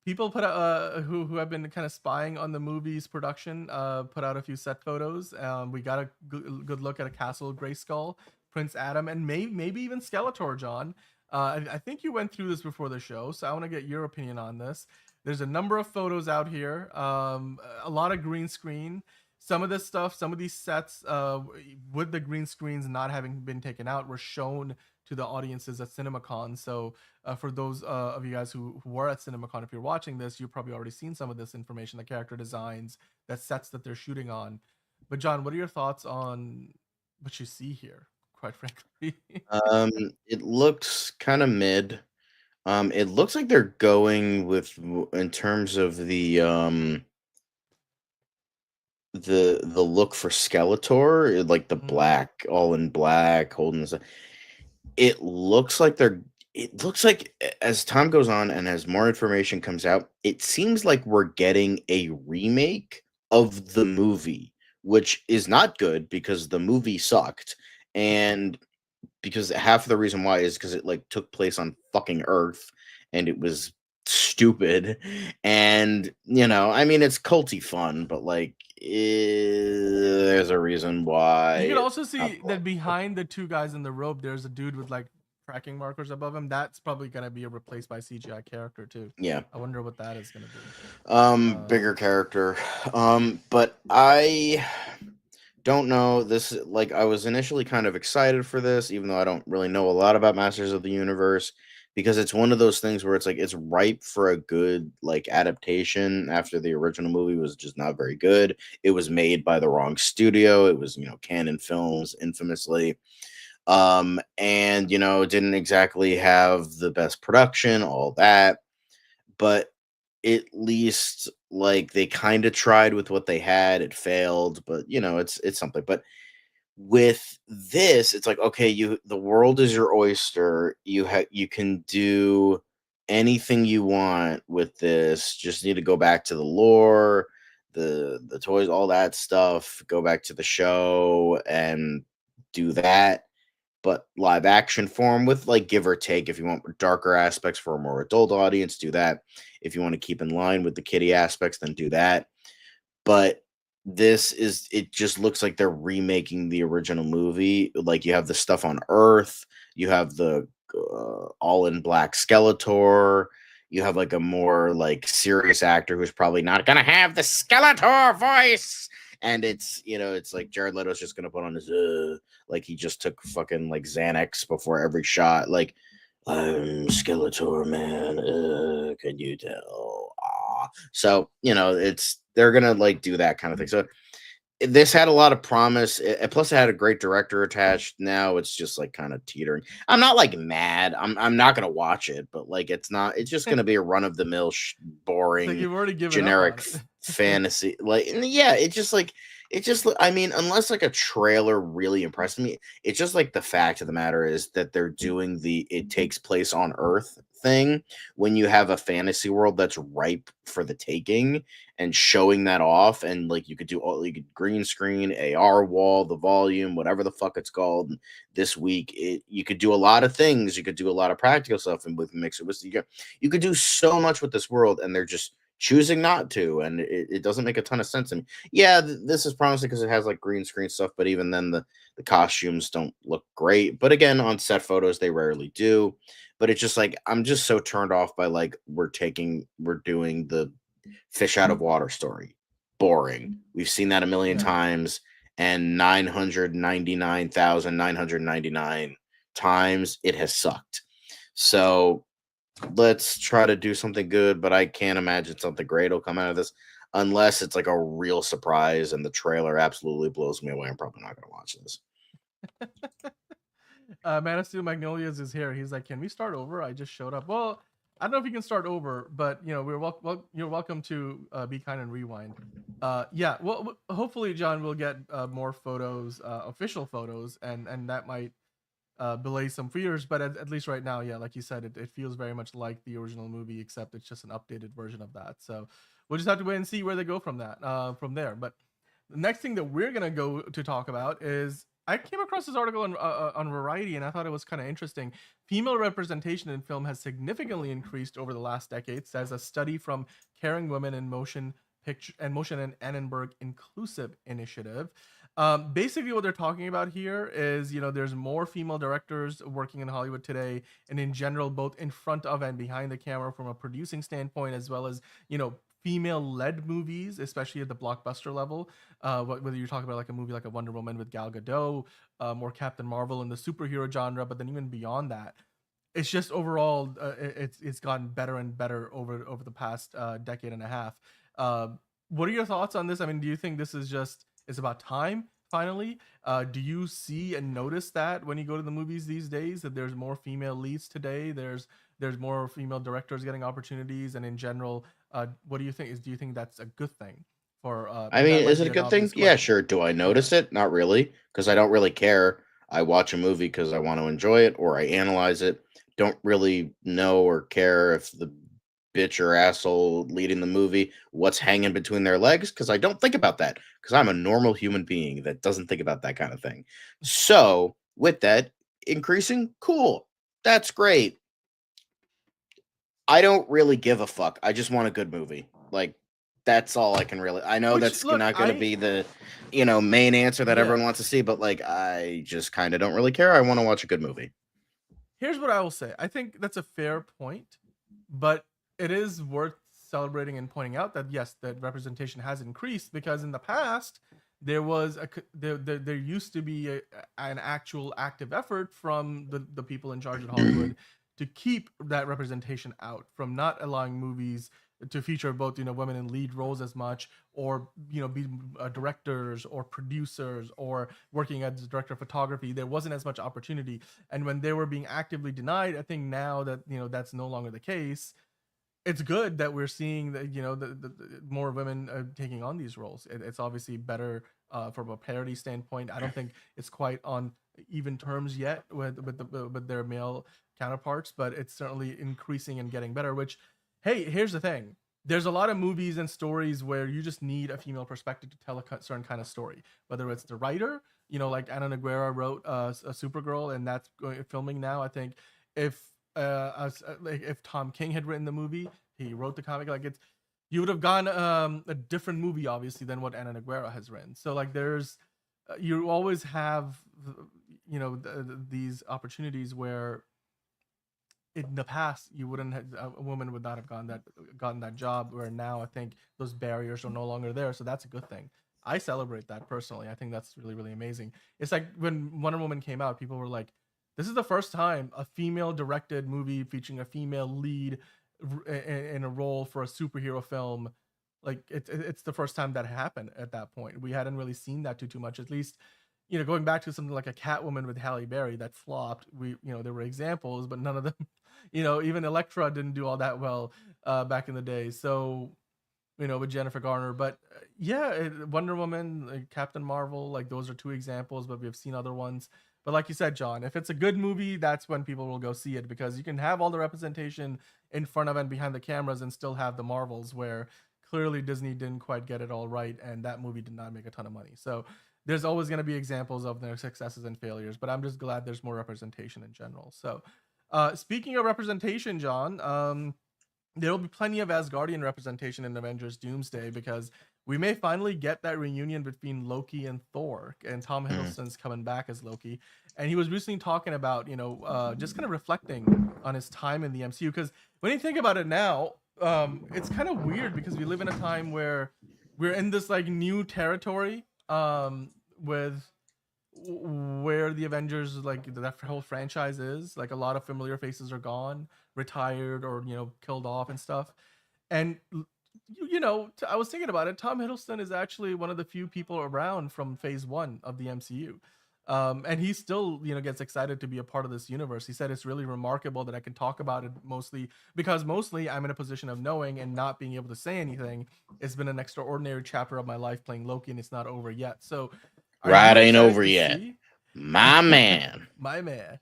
people put out who have been kind of spying on the movie's production. Put out a few set photos. We got a good look at a Castle Grayskull, Prince Adam, and maybe even Skeletor, John. I think you went through this before the show, so I want to get your opinion on this. There's a number of photos out here, a lot of green screen. Some of this stuff, some of these sets, with the green screens not having been taken out, were shown to the audiences at CinemaCon. So for those of you guys who were at CinemaCon, if you're watching this, you've probably already seen some of this information, the character designs, the sets that they're shooting on. But John, what are your thoughts on what you see here, quite frankly? It looks kind of mid. It looks like they're going with, in terms of the look for Skeletor, like the black, all in black, holding this. It looks like as time goes on and as more information comes out, it seems like we're getting a remake of the movie, which is not good because the movie sucked. And because half of the reason why is because it like took place on fucking Earth and it was stupid. And I mean, it's culty fun, but like there's a reason why. You can also see that behind the two guys in the robe, there's a dude with like tracking markers above him. That's probably gonna be replaced by CGI character too. Yeah, I wonder what that is gonna be. Bigger character. But I don't know. This, like, I was initially kind of excited for this, even though I don't really know a lot about Masters of the Universe, because it's one of those things where it's like it's ripe for a good like adaptation after the original movie was just not very good. It was made by the wrong studio. It was, Canon Films, infamously. And didn't exactly have the best production, all that. But at least like they kind of tried with what they had. It failed, but it's something. But with this, it's like, okay, the world is your oyster. You can do anything you want with this. Just need to go back to the lore, the toys, all that stuff. Go back to the show and do that, but live action form with like give or take. If you want darker aspects for a more adult audience, do that. If you want to keep in line with the kiddie aspects, then do that. But it just looks like they're remaking the original movie. Like you have the stuff on Earth, you have the all in black Skeletor, you have like a more like serious actor who's probably not gonna have the Skeletor voice. And it's, it's like Jared Leto's just gonna put on his like he just took fucking like Xanax before every shot. Like, I'm Skeletor, man. Can you tell? So they're gonna like do that kind of thing. So this had a lot of promise. Plus, it had a great director attached. Now it's just like kind of teetering. I'm not like mad. I'm not gonna watch it, but like it's not. It's just gonna be a run of the mill, boring, like you've already given generic fantasy. Like, yeah, it just. I mean, unless like a trailer really impressed me, it's just like the fact of the matter is that they're doing it takes place on Earth thing when you have a fantasy world that's ripe for the taking, and showing that off. And like you could green screen, AR wall, the volume, whatever the fuck it's called. And this week, you could do a lot of things. You could do a lot of practical stuff, and with mix it with you could do so much with this world, and they're just choosing not to, and it doesn't make a ton of sense to me. Yeah, this is promising because it has like green screen stuff, but even then the costumes don't look great. But again, on set photos they rarely do. But it's just like I'm just so turned off by like we're doing the fish out of water story. Boring. We've seen that a million times, and 999,999 times it has sucked. So let's try to do something good, but I can't imagine something great will come out of this unless it's like a real surprise and the trailer absolutely blows me away. I'm probably not going to watch this. Man of Steel Magnolias is here. He's like, can we start over? I just showed up. Well, I don't know if you can start over, but you're welcome to be kind and rewind. Yeah, well, hopefully, John, will get more photos, official photos, and that might belay some fears. But at least right now, yeah, like you said, it feels very much like the original movie, except it's just an updated version of that. So we'll just have to wait and see where they go from there. But the next thing that we're gonna go to talk about is I came across this article on Variety, and I thought it was kind of interesting. Female representation in film has significantly increased over the last decade, says a study from Caring Women in Motion Picture and Motion and Annenberg Inclusive Initiative. Basically, what they're talking about here is, there's more female directors working in Hollywood today, and in general, both in front of and behind the camera from a producing standpoint, as well as, female-led movies, especially at the blockbuster level. Whether you're talking about like a movie like a Wonder Woman with Gal Gadot, or Captain Marvel in the superhero genre, but then even beyond that, it's just overall, it's gotten better and better over the past decade and a half. What are your thoughts on this? I mean, do you think this is just it's about time finally? Do you see and notice that when you go to the movies these days that there's more female leads today? There's more female directors getting opportunities, and in general, what do you think? Do you think that's a good thing? I mean, is it a good thing? Yeah, sure. Do I notice it? Not really, because I don't really care. I watch a movie because I want to enjoy it, or I analyze it. Don't really know or care if the bitch or asshole leading the movie, what's hanging between their legs, because I don't think about that, because I'm a normal human being that doesn't think about that kind of thing. So with that increasing, cool. That's great. I don't really give a fuck. I just want a good movie. Like, that's all I can really. I know that's not going to be the, main answer that everyone wants to see, but like, I just kind of don't really care. I want to watch a good movie. Here's what I will say. I think that's a fair point, but it is worth celebrating and pointing out that yes, that representation has increased, because in the past there was there used to be an actual active effort from the people in charge of Hollywood to keep that representation out, from not allowing movies to feature both women in lead roles as much, or be directors or producers or working as director of photography. There wasn't as much opportunity, and when they were being actively denied, I think now that that's no longer the case, it's good that we're seeing that the more women taking on these roles. It's obviously better from a parity standpoint. I don't think it's quite on even terms yet with their male counterparts, but it's certainly increasing and getting better. Which, hey, here's the thing: there's a lot of movies and stories where you just need a female perspective to tell a certain kind of story. Whether it's the writer, like Ana Noguera wrote a Supergirl, and that's filming now. I think if Tom King had written the movie, he wrote the comic, like you would have gone a different movie, obviously, than what Ana Noguera has written. So like there's you always have these opportunities where in the past you wouldn't have, a woman would not have gotten that job, where now I think those barriers are no longer there. So that's a good thing. I celebrate that personally. I think that's really, really amazing. It's like when Wonder Woman came out, people were like, this is the first time a female directed movie featuring a female lead in a role for a superhero film. Like it's the first time that happened at that point. We hadn't really seen that too much, at least, going back to something like a Catwoman with Halle Berry that flopped. There were examples, but none of them, even Elektra didn't do all that well back in the day. So, with Jennifer Garner, but Wonder Woman, like Captain Marvel, like those are two examples, but we've seen other ones. But like you said, John, if it's a good movie, that's when people will go see it, because you can have all the representation in front of and behind the cameras and still have the Marvels, where clearly Disney didn't quite get it all right, and that movie did not make a ton of money. So there's always going to be examples of their successes and failures, but I'm just glad there's more representation in general. So speaking of representation, John, there will be plenty of Asgardian representation in Avengers Doomsday, because we may finally get that reunion between Loki and Thor, and Tom Hiddleston's coming back as Loki. And he was recently talking about, just kind of reflecting on his time in the MCU, because when you think about it now, it's kind of weird, because we live in a time where we're in this like new territory with where the Avengers, like that whole franchise is. Like a lot of familiar faces are gone, retired, or killed off and stuff. And I was thinking about it. Tom Hiddleston is actually one of the few people around from phase 1 of the MCU. And he still, gets excited to be a part of this universe. He said it's really remarkable that I can talk about it mostly because I'm in a position of knowing and not being able to say anything. It's been an extraordinary chapter of my life playing Loki, and it's not over yet. So, are Right you ain't excited over to yet. see? My man. My man.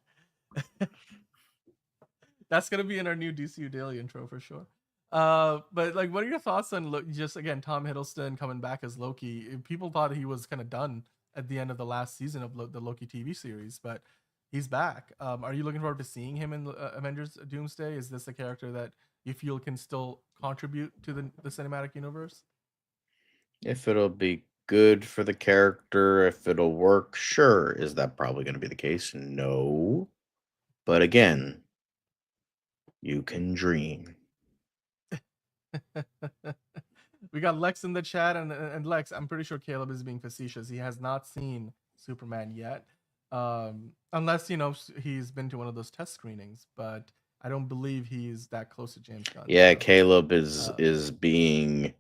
That's gonna be in our new DCU Daily intro for sure. But like, what are your thoughts on just again Tom Hiddleston coming back as Loki? People thought he was kind of done at the end of the last season of the Loki TV series, but he's back. Are you looking forward to seeing him in Avengers Doomsday? Is this a character that you feel can still contribute to the cinematic universe? If it'll be good for the character, if it'll work, sure. Is that probably going to be the case? No. But again, you can dream. We got Lex in the chat, and Lex, I'm pretty sure Caleb is being facetious. He has not seen Superman yet, unless he's been to one of those test screenings. But I don't believe he's that close to James Gunn. Yeah, so, Caleb is being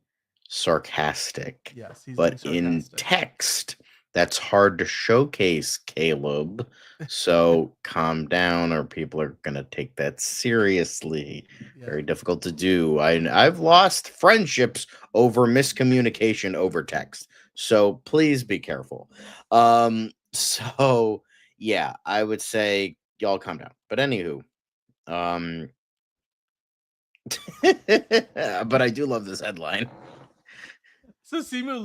sarcastic. Yes, he's but being in sarcastic. text, that's hard to showcase, Caleb. So calm down, or people are gonna take that seriously. Yeah. Very difficult to do. I've lost friendships over miscommunication over text. So please be careful. So yeah, I would say y'all calm down. But anywho, but I do love this headline. So Simu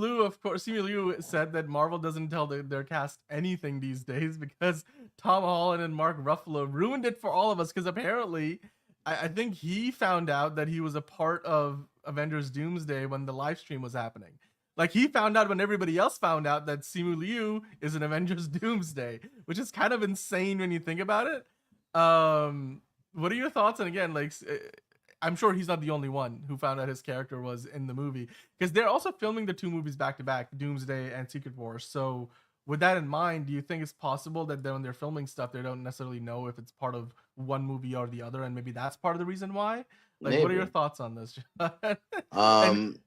Liu said that Marvel doesn't tell their cast anything these days because Tom Holland and Mark Ruffalo ruined it for all of us. Because apparently, I think he found out that he was a part of Avengers Doomsday when the live stream was happening. Like, he found out when everybody else found out that Simu Liu is in Avengers Doomsday, which is kind of insane when you think about it. What are your thoughts? And again, like, I'm sure he's not the only one who found out his character was in the movie, because they're also filming the two movies back to back, Doomsday and Secret Wars. So with that in mind, do you think it's possible that when they're filming stuff, they don't necessarily know if it's part of one movie or the other, and maybe that's part of the reason why? Like, Maybe. What are your thoughts on this? Tom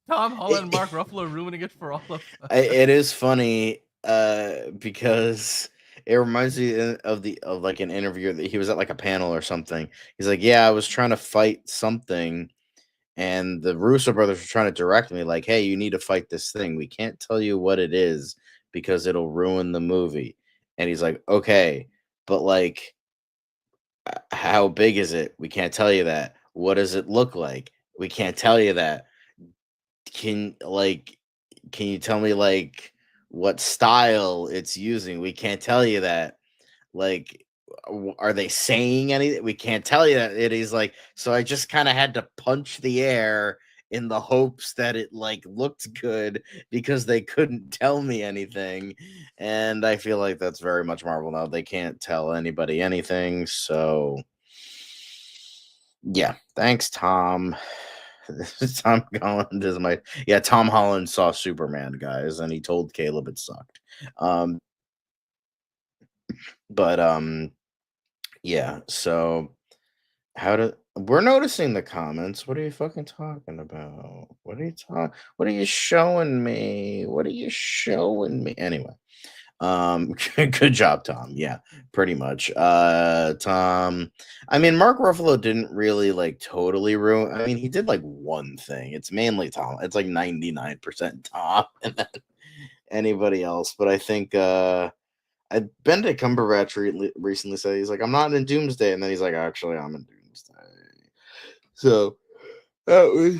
Holland and Mark Ruffalo ruining it for all of us. It is funny because it reminds me of like an interview that he was at, like a panel or something. He's like, yeah, I was trying to fight something, and the Russo brothers were trying to direct me, like, hey, you need to fight this thing. We can't tell you what it is because it'll ruin the movie. And he's like, okay, but like, how big is it? We can't tell you that. What does it look like? We can't tell you that. Can you tell me like what style it's using? We can't tell you that. Like, are they saying anything? We can't tell you that. It is like, so I just kind of had to punch the air in the hopes that it like looked good because they couldn't tell me anything. And I feel like that's very much Marvel now. They can't tell anybody anything. So yeah, thanks, Tom. Tom Holland is Tom Holland saw Superman, guys, and he told Caleb it sucked. Yeah, so we're noticing the comments. What are you fucking talking about? What are you showing me? What are you showing me? Anyway. Good job, Tom. Yeah, pretty much. Tom, I mean, Mark Ruffalo didn't really like totally ruin. I mean, he did like one thing. It's mainly Tom. It's like 99% Tom, and then anybody else. But I think Benedict Cumberbatch recently said he's like, I'm not in Doomsday, and then he's like, actually, I'm in Doomsday. So that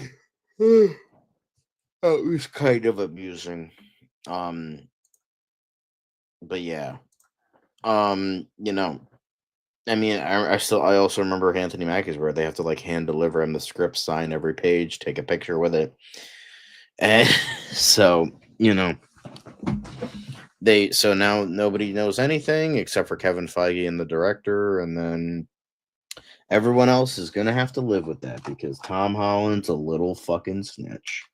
was kind of amusing. But yeah, I mean, I also remember Anthony Mackie's where they have to like hand deliver him the script, sign every page, take a picture with it, and so so now nobody knows anything except for Kevin Feige and the director, and then everyone else is gonna have to live with that because Tom Holland's a little fucking snitch.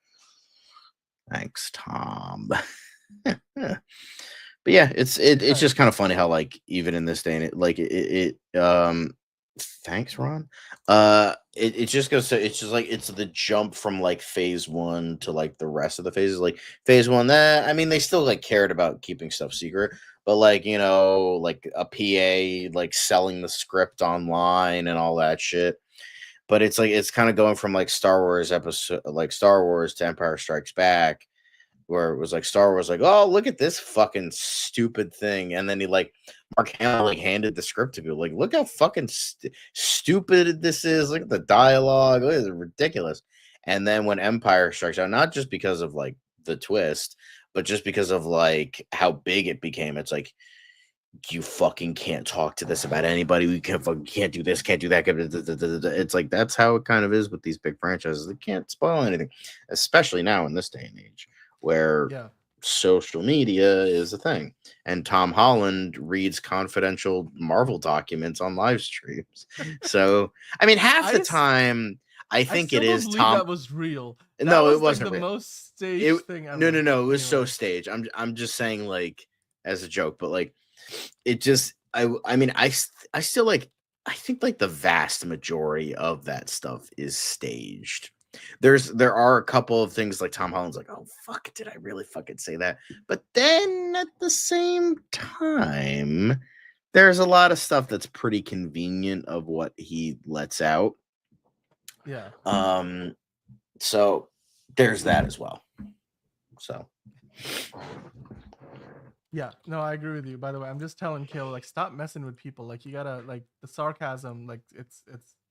Thanks, Tom. But yeah, it's just kind of funny how like even in this day and Thanks, Ron. It just goes to it's just like it's the jump from like phase one to like the rest of the phases. Like phase one, that I mean, they still like cared about keeping stuff secret, but like like a PA like selling the script online and all that shit. But it's like it's kind of going from like Star Wars to Empire Strikes Back, where it was like Star Wars, like, oh, look at this fucking stupid thing, and then Mark Hamill like handed the script to people, like, look how fucking stupid this is. Look at the dialogue, look, it's ridiculous. And then when Empire Strikes Out, not just because of like the twist, but just because of like how big it became, it's like you fucking can't talk to this about anybody. We can't do this, can't do that. It's like that's how it kind of is with these big franchises. They can't spoil anything, especially now in this day and age where social media is a thing. And Tom Holland reads confidential Marvel documents on live streams. So, I mean, half the time, I think it is Tom. That was real. No, it like wasn't the real. most staged thing ever. No. It was so staged. I'm just saying, like, as a joke, but like, it just. I mean, I still like. I think like the vast majority of that stuff is staged. There are a couple of things like Tom Holland's like, oh fuck, did I really fucking say that? But then at the same time, there's a lot of stuff that's pretty convenient of what he lets out. Yeah. So there's that as well. So yeah, no, I agree with you. By the way, I'm just telling Kale, like, stop messing with people. Like, you gotta, like, the sarcasm, like, it's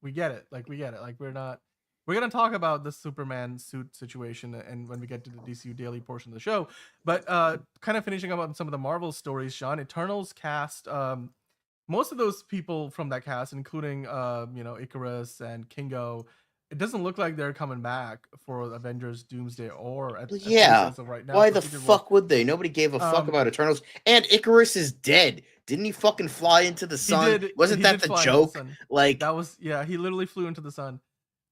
we get it. Like, we get it. Like, we're gonna talk about the Superman suit situation and when we get to the DCU Daily portion of the show. But kind of finishing up on some of the Marvel stories, Sean, Eternals cast, most of those people from that cast, including Icarus and Kingo, it doesn't look like they're coming back for Avengers Doomsday or at as of right now. Why the fuck would they? Nobody gave a fuck about Eternals. And Icarus is dead. Didn't he fucking fly into the sun? Wasn't that the joke? Like that was he literally flew into the sun.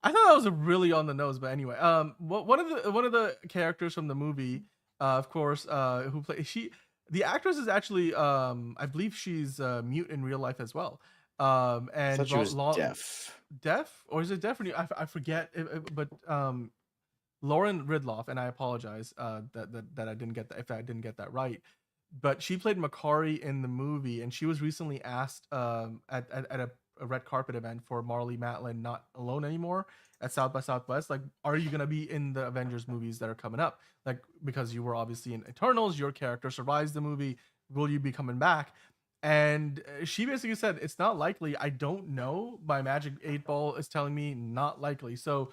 I thought that was really on the nose, but anyway, one of the characters from the movie, of course, who the actress is actually, I believe she's mute in real life as well. And I thought she was deaf, or is it deaf? I forget, but Lauren Ridloff, and I apologize that I didn't get that if I didn't get that right. But she played Makari in the movie, and she was recently asked at a red carpet event for Marley Matlin Not Alone Anymore at South by Southwest. Like, are you gonna be in the Avengers movies that are coming up? Like, because you were obviously in Eternals, your character survives the movie. Will you be coming back? And she basically said, it's not likely. I don't know. My magic 8-ball is telling me not likely. So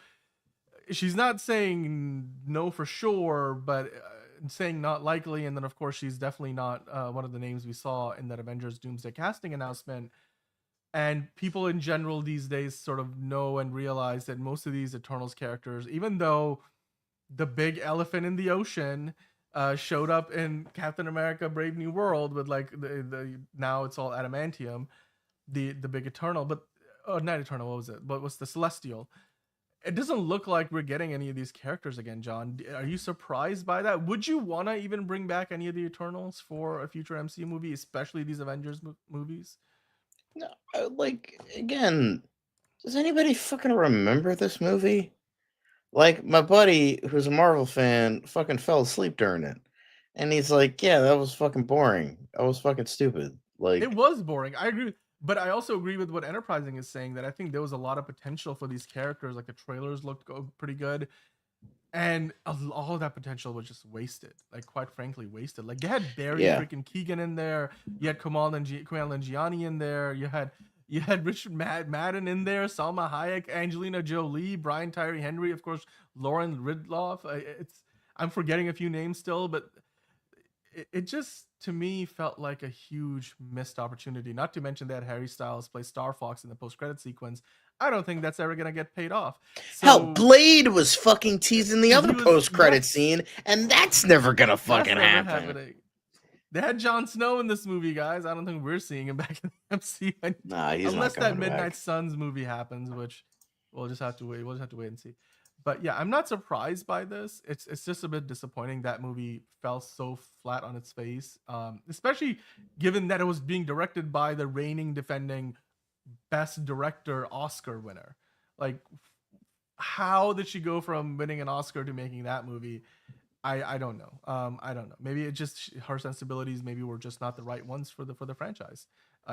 she's not saying no for sure, but saying not likely. And then, of course, she's definitely not one of the names we saw in that Avengers Doomsday casting announcement. And people in general these days sort of know and realize that most of these Eternals characters, even though the big elephant in the ocean showed up in Captain America Brave New World with like the now it's all adamantium, the big Eternal, but not Eternal, what was it? What was the Celestial? It doesn't look like we're getting any of these characters again, John. Are you surprised by that? Would you want to even bring back any of the Eternals for a future MCU movie, especially these Avengers movies? No, like, again, does anybody fucking remember this movie? Like, my buddy, who's a Marvel fan, fucking fell asleep during it. And he's like, yeah, that was fucking boring. That was fucking stupid. Like, it was boring. I agree. But I also agree with what Enterprising is saying, that I think there was a lot of potential for these characters. Like, the trailers looked pretty good. And all of that potential was just wasted. Like, quite frankly, wasted. Like, you had Barry freaking Keegan in there. You had Kumail Nanjiani in there. You had Richard Madden in there, Salma Hayek, Angelina Jolie, Brian Tyree Henry, of course, Lauren Ridloff. I'm forgetting a few names still, but it just, to me, felt like a huge missed opportunity. Not to mention that Harry Styles plays Star Fox in the post-credit sequence. I don't think that's ever going to get paid off. So, hell, Blade was fucking teasing the other post-credit scene, and that's never going to fucking happen. They had Jon Snow in this movie, guys. I don't think we're seeing him back in the MCU. Nah, he's unless not that Midnight Suns movie happens, which we'll just have to wait. We'll just have to wait and see. But yeah, I'm not surprised by this. It's just a bit disappointing that movie fell so flat on its face, especially given that it was being directed by the reigning, defending Best Director Oscar winner. Like, how did she go from winning an Oscar to making that movie? I don't know. I don't know. Maybe it just her sensibilities maybe were just not the right ones for the franchise.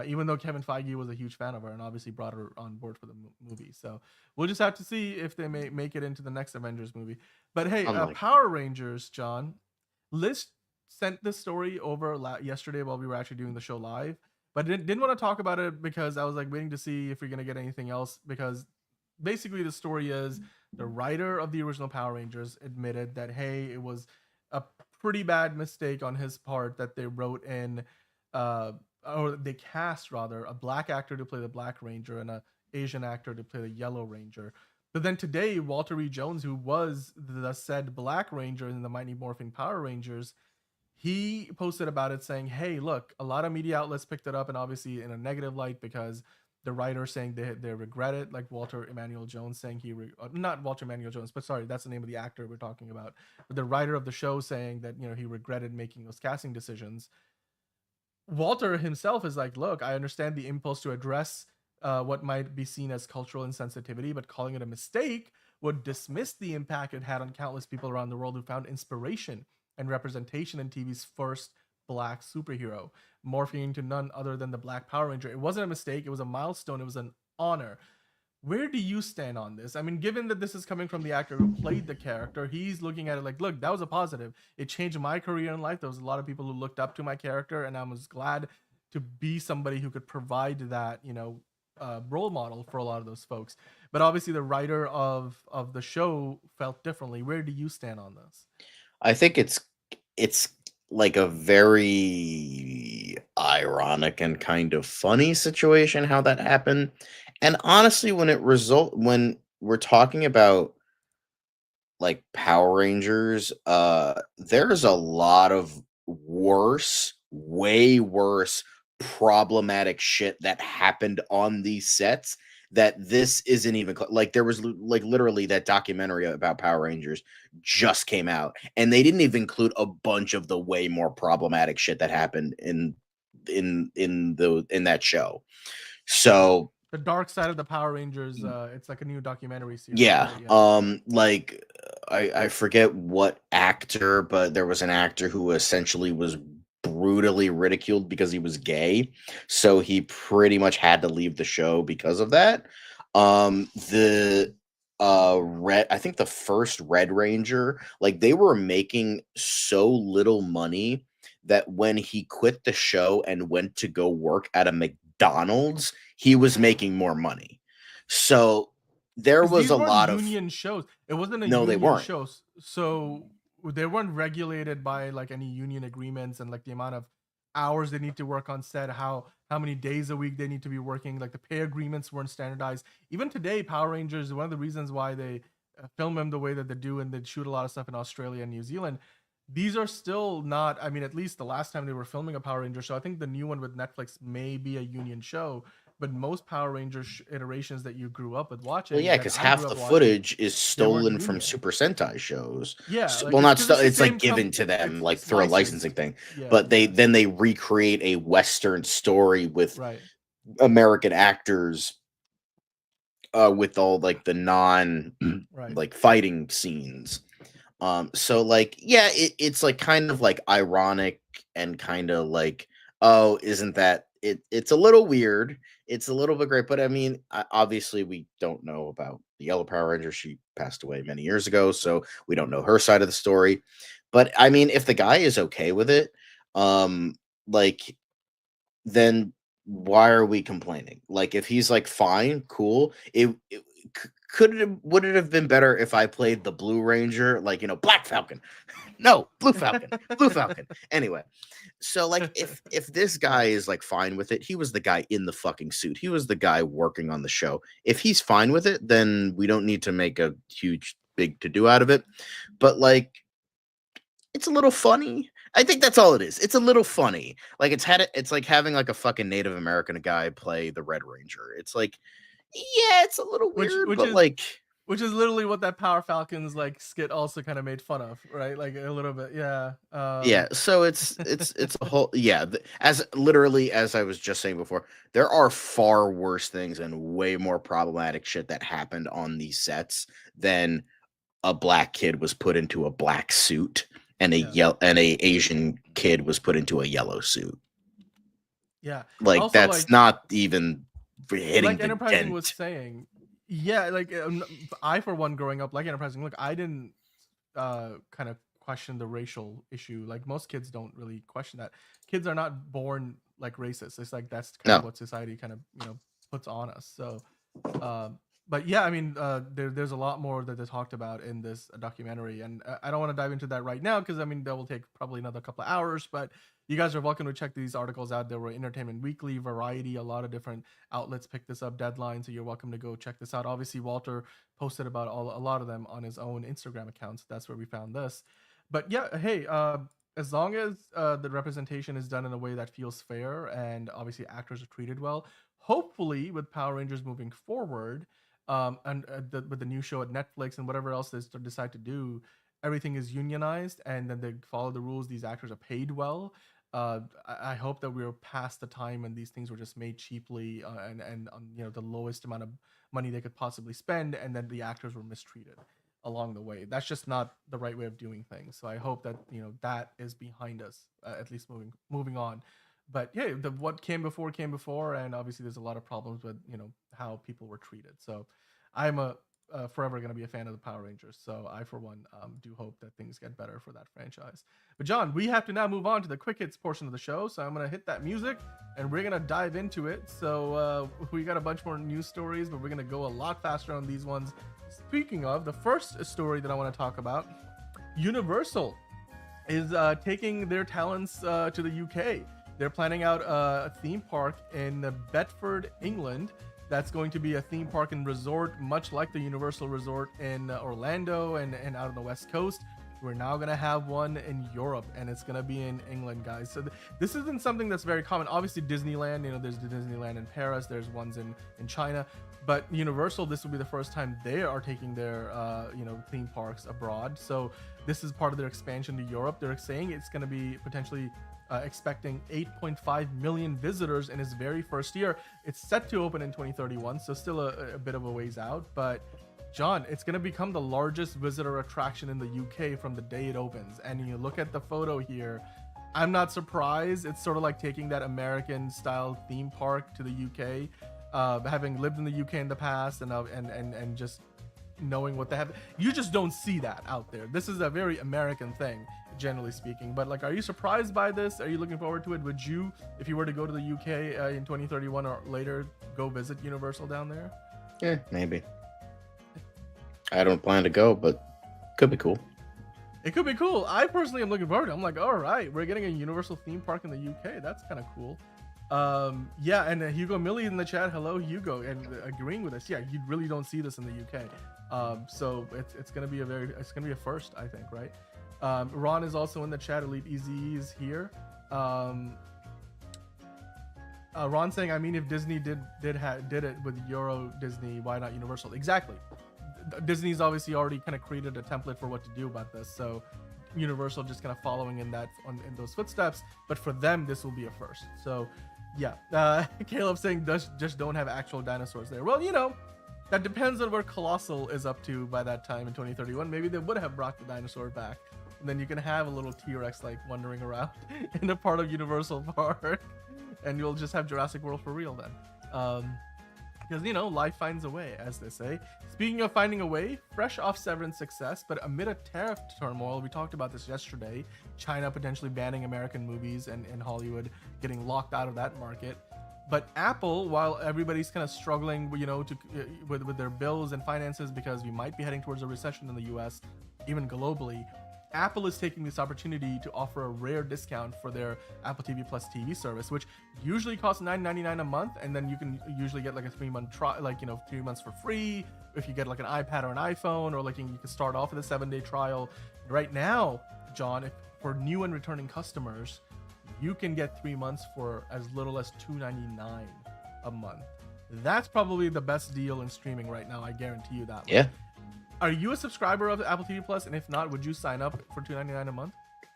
Even though Kevin Feige was a huge fan of her and obviously brought her on board for the movie, so we'll just have to see if they may make it into the next Avengers movie. But hey, Power Rangers, John, Liz sent this story over yesterday while we were actually doing the show live, but didn't want to talk about it because I was like waiting to see if we're gonna get anything else, because basically the story is the writer of the original Power Rangers admitted that, hey, it was a pretty bad mistake on his part that they wrote in or they cast rather a black actor to play the Black Ranger and a Asian actor to play the Yellow Ranger. But then today, Walter Reed Jones, who was the said Black Ranger in the Mighty Morphin Power Rangers, he posted about it saying, hey, look, a lot of media outlets picked it up, and obviously in a negative light, because the writer saying they regret it, like Walter Emmanuel Jones saying not Walter Emmanuel Jones, but sorry, that's the name of the actor we're talking about. But the writer of the show saying that, you know, he regretted making those casting decisions. Walter himself is like, look, I understand the impulse to address what might be seen as cultural insensitivity, but calling it a mistake would dismiss the impact it had on countless people around the world who found inspiration and representation in TV's first Black superhero, morphing into none other than the Black Power Ranger. It wasn't a mistake. It was a milestone. It was an honor. Where do you stand on this? I mean, given that this is coming from the actor who played the character, he's looking at it like, look, that was a positive. It changed my career in life. There was a lot of people who looked up to my character, and I was glad to be somebody who could provide that, you know, role model for a lot of those folks. But obviously the writer of the show felt differently. Where do you stand on this? I think it's like a very ironic and kind of funny situation how that happened. And honestly, when we're talking about like Power Rangers, there's a lot of way worse problematic shit that happened on these sets that this isn't even like. There was like literally that documentary about Power Rangers just came out, and they didn't even include a bunch of the way more problematic shit that happened in that show. So the dark side of the Power Rangers, it's like a new documentary series. Yeah. Like I forget what actor, but there was an actor who essentially was brutally ridiculed because he was gay. So he pretty much had to leave the show because of that. I think the first Red Ranger, like they were making so little money that when he quit the show and went to go work at a McDonald's, he was making more money. So there was a lot of union shows. It wasn't a no, union they weren't. shows. So they weren't regulated by like any union agreements and like the amount of hours they need to work on set, how many days a week they need to be working. Like the pay agreements weren't standardized. Even today, Power Rangers, one of the reasons why they film them the way that they do, and they shoot a lot of stuff in Australia and New Zealand, these are still not, I mean, at least the last time they were filming a Power Ranger show, I think the new one with Netflix may be a union show, but most Power Ranger iterations that you grew up with watching. Well, yeah, because half the footage is stolen from Super Sentai shows. Yeah. So, like, well, not it's like given to them like through a licensing thing. Yeah, but then they recreate a Western story with American actors with all like the non like fighting scenes. So like, yeah, it's like kind of like ironic and kind of like, oh, isn't that it's a little weird. It's a little bit great, but I mean, obviously we don't know about the Yellow Power Ranger. She passed away many years ago, so we don't know her side of the story. But I mean, if the guy is okay with it, like, then why are we complaining? Like, if he's like, fine, cool. Would it have been better if I played the Blue Ranger, like, you know, Black Falcon? No, Blue Falcon, Blue Falcon. Anyway, so like if this guy is like fine with it, he was the guy in the fucking suit. He was the guy working on the show. If he's fine with it, then we don't need to make a huge big to do out of it. But like, it's a little funny. I think that's all it is. It's a little funny. Like it's like having like a fucking Native American guy play the Red Ranger. It's like, yeah, it's a little weird, but like, Which is literally what that Power Falcons like skit also kind of made fun of, right? Like a little bit, yeah. Yeah, so it's a whole as literally as I was just saying before, there are far worse things and way more problematic shit that happened on these sets than a black kid was put into a black suit and and a Asian kid was put into a yellow suit. Yeah, like also, that's like, not even hitting like the Enterprising dent. was saying. Yeah, like I for one growing up like Enterprising, look, I didn't kind of question the racial issue. Like most kids don't really question that. Kids are not born like racist. It's like that's kind of what society kind of puts on us. So but yeah, I mean there's a lot more that they talked about in this documentary, and I don't want to dive into that right now because I mean that will take probably another couple of hours, but you guys are welcome to check these articles out. There were Entertainment Weekly, Variety, a lot of different outlets picked this up, Deadline, so you're welcome to go check this out. Obviously Walter posted about a lot of them on his own Instagram accounts. That's where we found this. But yeah, hey, as long as the representation is done in a way that feels fair and obviously actors are treated well, hopefully with Power Rangers moving forward, and with the new show at Netflix and whatever else they decide to do, everything is unionized and then they follow the rules. These actors are paid well. I hope that we're past the time when these things were just made cheaply and on the lowest amount of money they could possibly spend, and then the actors were mistreated along the way. That's just not the right way of doing things. So I hope that that is behind us, at least moving on. But yeah, what came before, and obviously there's a lot of problems with how people were treated. So I'm forever going to be a fan of the Power Rangers. So I, for one, do hope that things get better for that franchise. But John, we have to now move on to the quick hits portion of the show. So I'm going to hit that music and we're going to dive into it. So we got a bunch more news stories, but we're going to go a lot faster on these ones. Speaking of, the first story that I want to talk about, Universal is taking their talents to the UK. They're planning out a theme park in Bedford, England. That's going to be a theme park and resort, much like the Universal Resort in Orlando and out on the West Coast. We're now going to have one in Europe, and it's going to be in England, guys. So this isn't something that's very common. Obviously, Disneyland, there's the Disneyland in Paris. There's ones in China. But Universal, this will be the first time they are taking their, theme parks abroad. So this is part of their expansion to Europe. They're saying it's going to be potentially expecting 8.5 million visitors in its very first year. It's set to open in 2031, so still a bit of a ways out. But John, it's going to become the largest visitor attraction in the UK from the day it opens. And you look at the photo here, I'm not surprised. It's sort of like taking that American style theme park to the UK. Having lived in the UK in the past and just knowing what they have, you just don't see that out there. This is a very American thing, generally speaking. But like, are you surprised by this? Are you looking forward to it? Would you, if you were to go to the UK in 2031 or later, go visit Universal down there? Yeah, maybe. I don't plan to go, but could be cool. It could be cool. I personally am looking forward to it. I'm like, all right, we're getting a Universal theme park in the UK. That's kind of cool. Yeah, and Hugo Millie in the chat. Hello, Hugo, and agreeing with us. Yeah, you really don't see this in the UK. So it's gonna be a first, I think, right? Ron is also in the chat. Elite Easy is here. Ron saying, I mean, if Disney did it with Euro Disney, why not Universal? Exactly. Disney's obviously already kind of created a template for what to do about this, so Universal just kind of following in those footsteps. But for them, this will be a first. So yeah. Caleb saying just don't have actual dinosaurs there. Well, that depends on where Colossal is up to by that time in 2031. Maybe they would have brought the dinosaur back, and then you can have a little T-Rex like wandering around in a part of Universal Park, and you'll just have Jurassic World for real then. Because life finds a way, as they say. Speaking of finding a way, fresh off Severance success, but amid a tariff turmoil, we talked about this yesterday, China potentially banning American movies and Hollywood getting locked out of that market. But Apple, while everybody's kind of struggling, with their bills and finances because we might be heading towards a recession in the US, even globally, Apple is taking this opportunity to offer a rare discount for their Apple TV Plus TV service, which usually costs $9.99 a month, and then you can usually get like a 3-month trial, 3 months for free if you get like an iPad or an iPhone, or like you can start off with a 7-day trial. Right now, John, for new and returning customers, you can get 3 months for as little as $2.99 a month. That's probably the best deal in streaming right now. I guarantee you that. Yeah. Are you a subscriber of Apple TV Plus? And if not, would you sign up for $2.99 a month?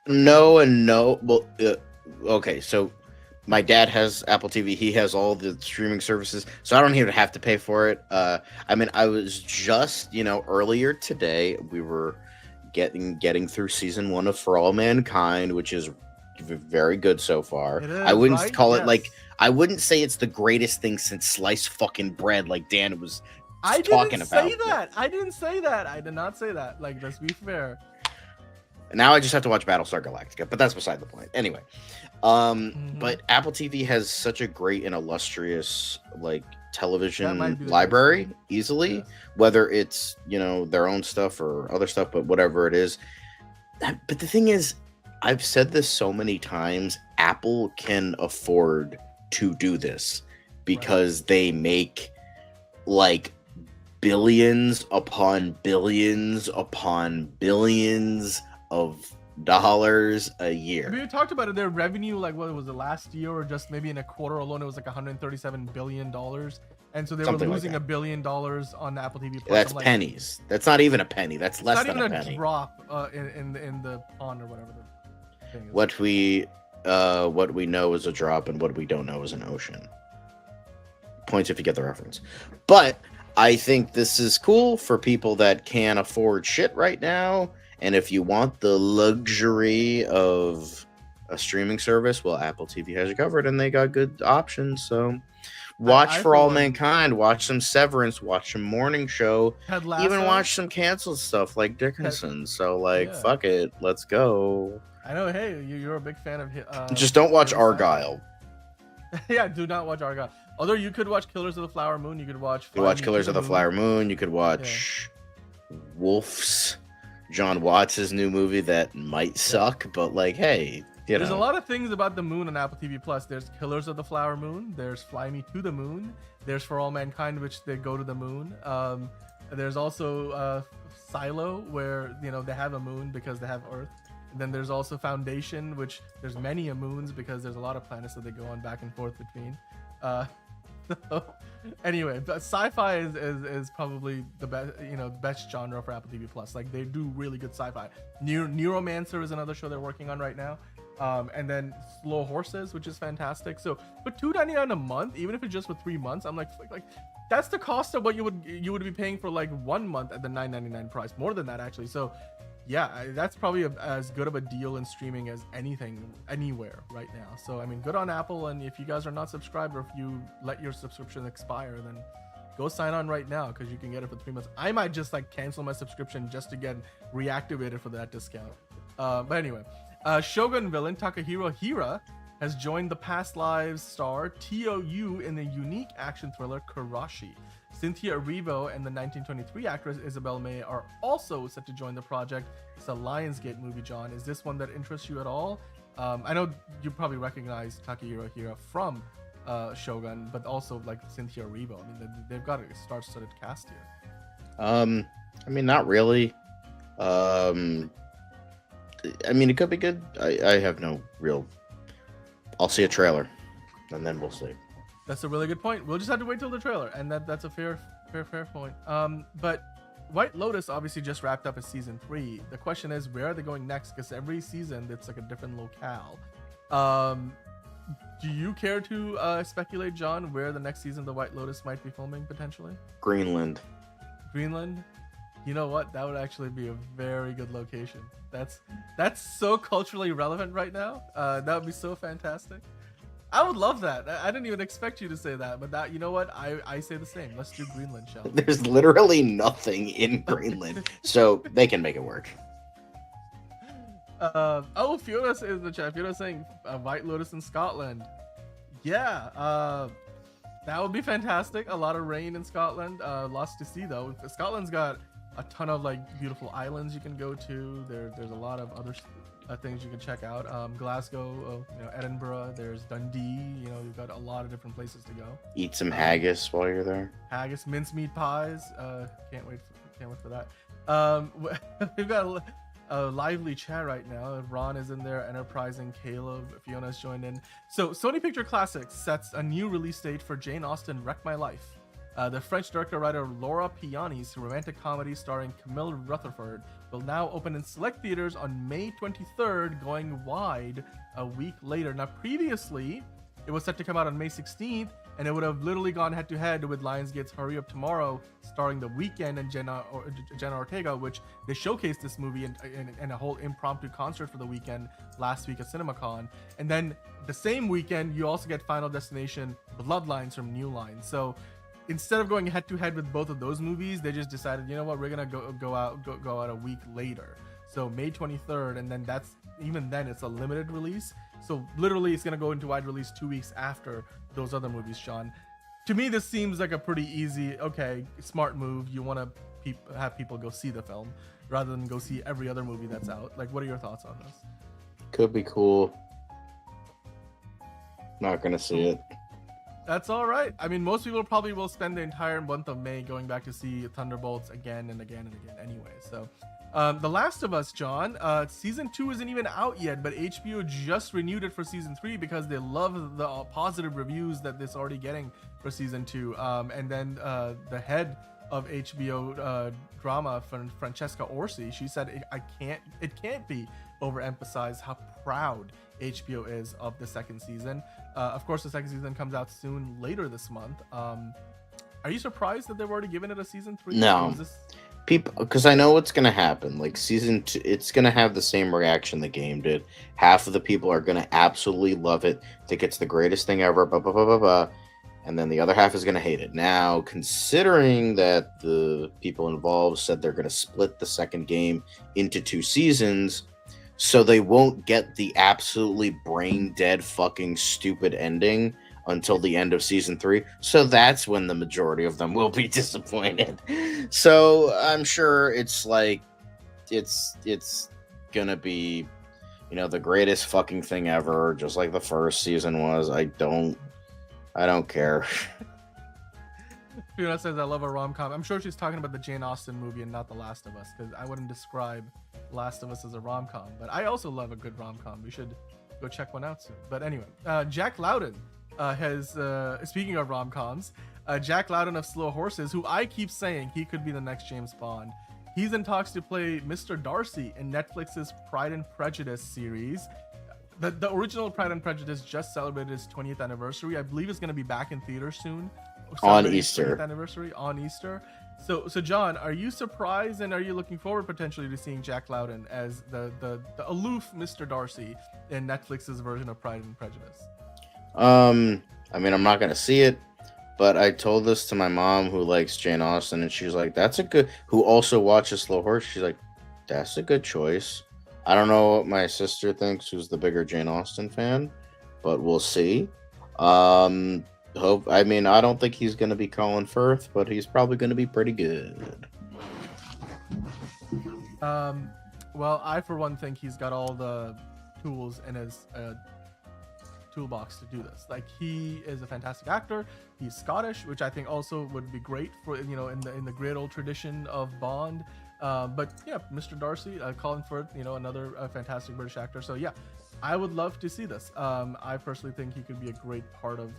No and no. Well, okay, so my dad has Apple TV. He has all the streaming services, so I don't even have to pay for it. I mean, I was just, earlier today, we were getting through season 1 of For All Mankind, which is very good so far. It is, I wouldn't right? call it Yes. like, I wouldn't say it's the greatest thing since sliced fucking bread, like Dan was I talking didn't about. say that. I didn't say that. I did not say that. Like, let's be fair. Now I just have to watch Battlestar Galactica, but that's beside the point. Anyway, but Apple TV has such a great and illustrious like That might television be the library best. easily, Yes. whether it's their own stuff or other stuff, but whatever it is. But the thing is, I've said this so many times, Apple can afford to do this because they make like billions upon billions upon billions of dollars a year. We talked about it. Their revenue, like what was it last year, or just maybe in a quarter alone, it was like $137 billion, and so they Something were like losing that. $1 billion on Apple TV Plus. That's I'm like, pennies. That's not even a penny. That's less It's not than even a a penny. drop in the pond or whatever the thing is. What we know is a drop, and what we don't know is an ocean. Points if you get the reference. But I think this is cool for people that can't afford shit right now. And if you want the luxury of a streaming service, well, Apple TV has you covered, and they got good options. So watch I For All for one- Mankind, watch some Severance, watch some Morning Show, Ted even Lasso. watch some canceled stuff like Dickinson. So like, Yeah. fuck it, let's go. I know. Hey, you're a big fan of. Just don't watch Sci-Fi. Argyle. Yeah, do not watch Argyle. Although you could watch Killers of the Flower Moon. You could watch. You Fly watch Me Killers to of the Moon. Flower Moon. You could watch Wolf's, John Watts' new movie that might suck, but like, hey, There's a lot of things about the moon on Apple TV Plus. There's Killers of the Flower Moon. There's Fly Me to the Moon. There's For All Mankind, which they go to the moon. There's also Silo, where they have a moon because they have Earth. And then there's also Foundation, which there's many moons because there's a lot of planets that they go on back and forth between. So, anyway, but sci-fi is probably the best, best genre for Apple TV Plus. Like, they do really good sci-fi. Neuromancer is another show they're working on right now. And then Slow Horses, which is fantastic. So for $2.99 a month, even if it's just for 3 months, I'm like that's the cost of what you would be paying for like 1 month at the $9.99 price. More than that, actually. So yeah, that's probably as good of a deal in streaming as anything anywhere right now. So I mean, good on Apple. And if you guys are not subscribed, or if you let your subscription expire, then go sign on right now, because you can get it for 3 months. I might just like cancel my subscription just to get reactivated for that discount. But anyway, Shogun villain Takahiro Hira has joined the Past Lives star TOU in the unique action thriller Karashi. Cynthia Erivo and the 1923 actress Isabel May are also set to join the project. It's a Lionsgate movie, John. Is this one that interests you at all? I know you probably recognize Takahiro Hira from Shogun, but also like Cynthia Erivo. I mean, they've got a star-studded cast here. I mean, not really. I mean, it could be good. I have no real. I'll see a trailer, and then we'll see. That's a really good point. We'll just have to wait till the trailer, and that's a fair point. But White Lotus obviously just wrapped up as season 3. The question is, where are they going next? Because every season it's like a different locale. Do you care to speculate, John, where the next season of the White Lotus might be filming potentially? Greenland. Greenland? You know what? That would actually be a very good location. That's so culturally relevant right now. That would be so fantastic. I would love that. I didn't even expect you to say that, but that, you know what? I say the same. Let's do Greenland, shall we? There's literally nothing in Greenland, so they can make it work. Fiona's is the chat. Fiona's saying White Lotus in Scotland. Yeah, that would be fantastic. A lot of rain in Scotland. Lots to see though. Scotland's got a ton of like beautiful islands you can go to. There's a lot of other things you can check out. Glasgow, Edinburgh. There's Dundee. You've got a lot of different places to go. Eat some haggis while you're there. Haggis, mincemeat pies. Can't wait for that. We've got a lively chat right now. Ron is in there, Enterprising, Caleb, Fiona's joined in. So Sony Picture Classics sets a new release date for Jane Austen Wreck My Life. The French director-writer Laura Piani's romantic comedy starring Camille Rutherford will now open in select theaters on May 23rd, going wide a week later. Now, previously, it was set to come out on May 16th, and it would have literally gone head-to-head with Lionsgate's Hurry Up Tomorrow, starring The Weeknd and Jenna Ortega, which they showcased this movie in a whole impromptu concert for The Weeknd last week at CinemaCon. And then the same weekend, you also get Final Destination Bloodlines from New Line. So instead of going head-to-head with both of those movies, they just decided, you know what, we're gonna go out a week later. So May 23rd, and then even then it's a limited release. So literally it's gonna go into wide release 2 weeks after those other movies, Sean. To me, this seems like a pretty easy, okay, smart move. You want to have people go see the film rather than go see every other movie that's out. Like, what are your thoughts on this? Could be cool. Not gonna see it. That's all right. I mean, most people probably will spend the entire month of May going back to see Thunderbolts again and again and again anyway. So The Last of Us, John, season 2 isn't even out yet, but HBO just renewed it for season 3 because they love the positive reviews that it's already getting for season 2. And then the head of HBO drama, Francesca Orsi, she said it can't be overemphasized how proud HBO is of the second season. Of course, the second season comes out soon later this month. Are you surprised that they've already given it a season 3? No. People, because I know what's gonna happen. Like season 2, it's gonna have the same reaction the game did. Half of the people are gonna absolutely love it, think it's the greatest thing ever, blah blah blah blah blah, and then the other half is gonna hate it. Now, considering that the people involved said they're gonna split the second game into 2 seasons, so they won't get the absolutely brain dead fucking stupid ending until the end of season 3. So that's when the majority of them will be disappointed. So I'm sure it's like it's gonna be, you know, the greatest fucking thing ever, just like the first season was. I don't care. Fiona says I love a rom-com. I'm sure she's talking about the Jane Austen movie and not The Last of Us, because I wouldn't describe Last of Us as a rom-com, but I also love a good rom-com. We should go check one out soon. But anyway, Jack Lowden has, speaking of rom-coms, Jack Lowden of Slow Horses, who I keep saying he could be the next James Bond. He's in talks to play Mr. Darcy in Netflix's Pride and Prejudice series. The original Pride and Prejudice just celebrated its 20th anniversary. I believe it's going to be back in theaters soon. On Easter. 20th anniversary on Easter. So John, are you surprised and are you looking forward potentially to seeing Jack Lowden as the aloof Mr. Darcy in Netflix's version of Pride and Prejudice? I mean, I'm not gonna see it, but I told this to my mom who likes Jane Austen, and she's like, who also watches Slow Horse. She's like, that's a good choice. I don't know what my sister thinks, who's the bigger Jane Austen fan, but we'll see. I don't think he's gonna be Colin Firth, but he's probably gonna be pretty good. Well, I for one think he's got all the tools in his toolbox to do this. Like, he is a fantastic actor. He's Scottish, which I think also would be great for, you know, in the great old tradition of Bond. But yeah, Mr. Darcy, Colin Firth, you know, another fantastic British actor. So yeah, I would love to see this. I personally think he could be a great part of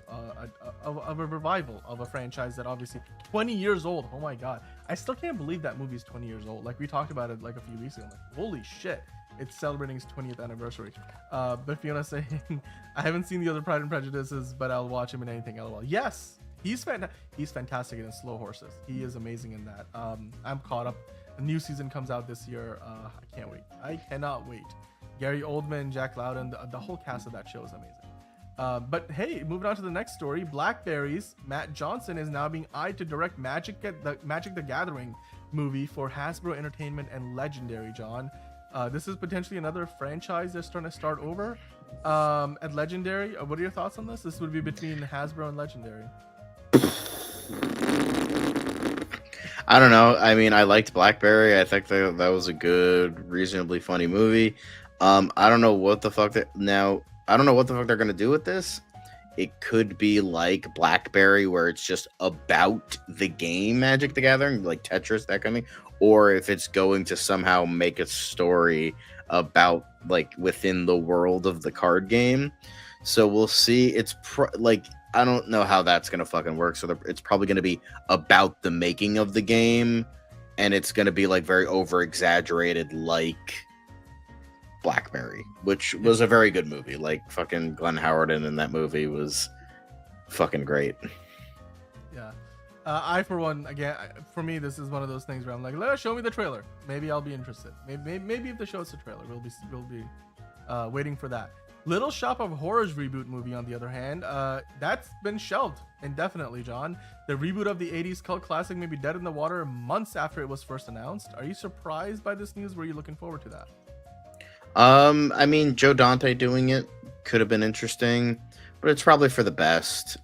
a revival of a franchise that obviously 20 years old. Oh my god, I still can't believe that movie's 20 years old. Like, we talked about it like a few weeks ago. I'm like, holy shit, it's celebrating its 20th anniversary. But Fiona saying, I haven't seen the other Pride and Prejudices, but I'll watch him in anything. LOL. Yes, he's fantastic in Slow Horses. He is amazing in that. I'm caught up. The new season comes out this year. I can't wait. I cannot wait. Gary Oldman, Jack Lowden, the whole cast of that show is amazing. But hey, moving on to the next story, Blackberry's Matt Johnson is now being eyed to direct Magic the Gathering movie for Hasbro Entertainment and Legendary, John. This is potentially another franchise that's trying to start over at Legendary. What are your thoughts on this? This would be between Hasbro and Legendary. I don't know. I mean, I liked Blackberry. I think that was a good, reasonably funny movie. I don't know what the fuck they're gonna do with this. It could be like Blackberry, where it's just about the game Magic the Gathering, like Tetris, that kind of thing. Or if it's going to somehow make a story about, like, within the world of the card game. So we'll see. It's like I don't know how that's gonna fucking work. So it's probably gonna be about the making of the game, and it's gonna be like very over exaggerated, like Blackberry, which was a very good movie. Like fucking Glenn Howerton in that movie was fucking great. Yeah. I, for one, again, for me, this is one of those things where I'm like, show me the trailer. Maybe I'll be interested. Maybe if they show us the trailer, we'll be waiting for that. Little Shop of Horrors reboot movie, on the other hand, that's been shelved indefinitely, John. The reboot of the 80s cult classic may be dead in the water months after it was first announced. Are you surprised by this news? Were you looking forward to that? I mean, Joe Dante doing it could have been interesting, but it's probably for the best.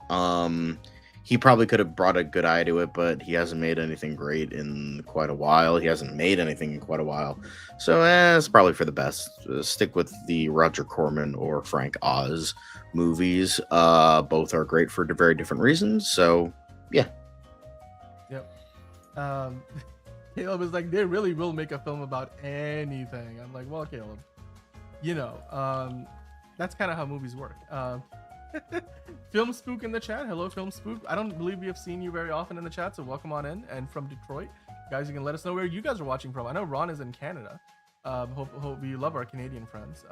He probably could have brought a good eye to it, but he hasn't made anything great in quite a while. He hasn't made anything in quite a while. So it's probably for the best. Stick with the Roger Corman or Frank Oz movies. Both are great for very different reasons. So, yeah. Yep. Caleb is like, they really will make a film about anything. I'm like, well, Caleb, that's kind of how movies work. Film Spook in the chat. Hello, Film Spook. I don't believe we have seen you very often in the chat, so welcome on in. And from Detroit, guys, you can let us know where you guys are watching from. I know Ron is in Canada. Hope we love our Canadian friends.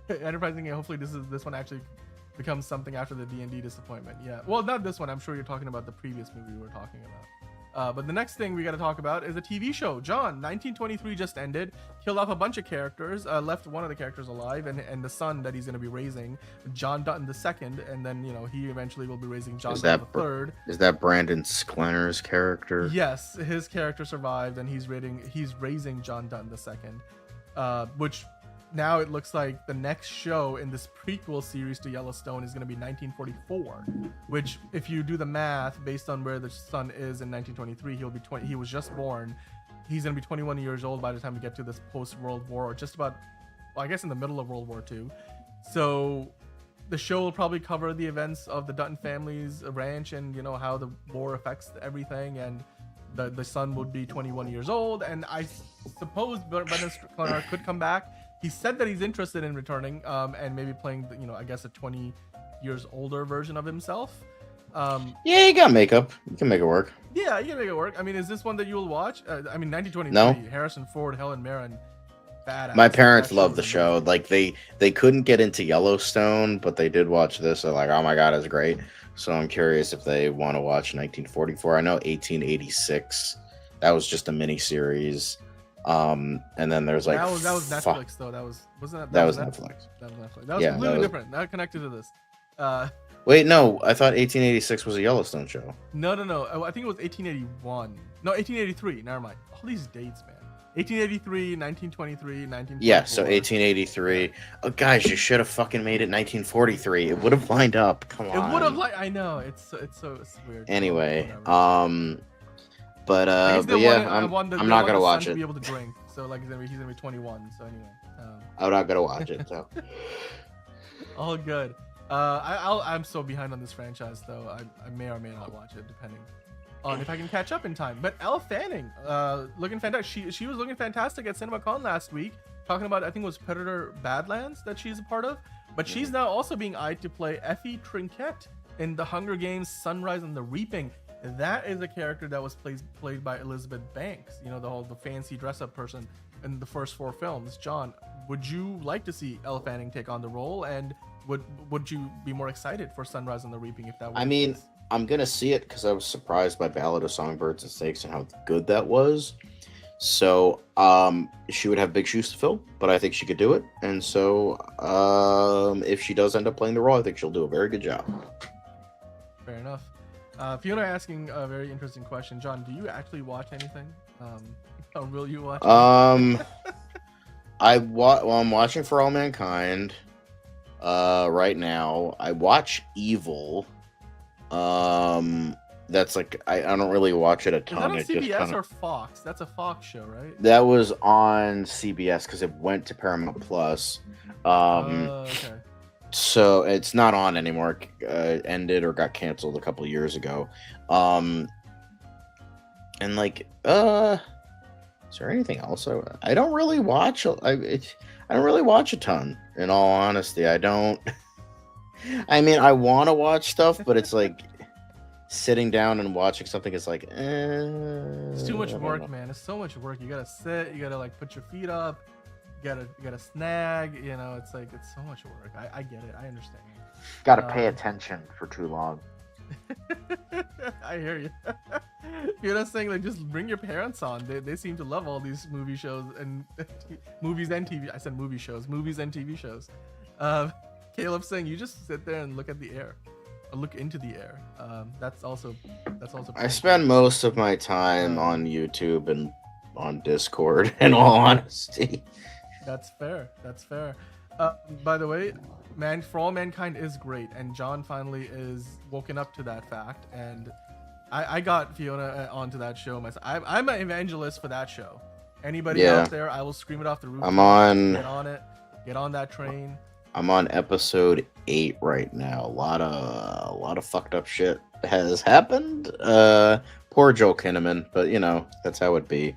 Enterprising, hopefully this one actually becomes something after the D&D disappointment. Yeah, well, not this one. I'm sure you're talking about the previous movie we were talking about. But the next thing we got to talk about is a TV show. John, 1923 just ended, killed off a bunch of characters, left one of the characters alive, and the son that he's going to be raising, John Dutton II, and then he eventually will be raising John Dutton III. Is that Brandon Sklener's character? Yes, his character survived, and he's raising John Dutton II, which now it looks like the next show in this prequel series to Yellowstone is going to be 1944, which, if you do the math based on where the son is in 1923, he'll be 20. He was just born. He's going to be 21 years old by the time we get to this post-World War, or just about, well, I guess in the middle of World War II. So the show will probably cover the events of the Dutton family's ranch and how the war affects everything, and the son would be 21 years old, and I suppose Brendan Sklenar could come back. He said that he's interested in returning, and maybe playing, I guess a 20 years older version of himself. Yeah, you got makeup. You can make it work. Yeah, you can make it work. I mean, is this one that you'll watch? 1923. No. Harrison Ford, Helen Mirren, badass. My parents love the show. Like they couldn't get into Yellowstone, but they did watch this. They're like, oh my god, it's great. So I'm curious if they want to watch 1944. I know 1886. That was just a mini series. And then there's like that was Netflix though. That was Netflix. That was Netflix. That was completely different. Not connected to this. Wait, no, I thought 1886 was a Yellowstone show. No. I think it was 1881. No, 1883. Never mind. All these dates, man. 1883, 1923, 1924. Yeah, so 1883. Oh, guys, you should have fucking made it 1943. It would have lined up. Come on. It would have I know. It's weird. Anyway, but yeah, I'm not gonna watch it. To be able to drink, so like he's gonna be 21. So anyway, I'm not gonna watch it. So all good. I'm so behind on this franchise though. I may or may not watch it depending on if I can catch up in time. But Elle Fanning, looking fantastic. She was looking fantastic at CinemaCon last week, talking about, I think it was Predator Badlands that she's a part of. But she's now also being eyed to play Effie Trinket in The Hunger Games: Sunrise and the Reaping. That is a character that was played by Elizabeth Banks, the fancy dress-up person in the first 4 films. John, would you like to see Elle Fanning take on the role, and would you be more excited for Sunrise and the Reaping if that were the case? I'm gonna see it because I was surprised by Ballad of Songbirds and Snakes and how good that was. So she would have big shoes to fill, but I think she could do it. And so if she does end up playing the role, I think she'll do a very good job. Fair enough. Fiona asking a very interesting question. John, do you actually watch anything? Or will you watch? I'm watching For All Mankind right now. I watch Evil. That's like I don't really watch it a ton. Is that on CBS or Fox? That's a Fox show, right? That was on CBS because it went to Paramount Plus. Okay. So it's not on anymore. Ended or got canceled a couple of years ago. And like, is there anything else? I don't really watch. I don't really watch a ton. In all honesty, I don't. I mean, I want to watch stuff, but it's like sitting down and watching something is like, It's too much work, man. It's so much work. You gotta sit. You gotta like put your feet up. You gotta snag. You know, it's like it's so much work. I get it. I understand. Gotta pay attention for too long. I hear you. You're not saying like just bring your parents on. They seem to love all these movie shows and movies and TV. I said movie shows, movies and TV shows. Caleb's saying you just sit there and look at the air, or look into the air. That's also. I spend most of my time on YouTube and on Discord. In all honesty, that's fair. That's fair. By the way, man, For All Mankind is great, and John finally is woken up to that fact. And I got Fiona onto that show myself. I'm an evangelist for that show. Anybody out there, I will scream it off the roof. I'm on. Get on it. Get on that train. I'm on episode 8 right now. A lot of fucked up shit has happened. Poor Joel Kinnaman, but you know that's how it be.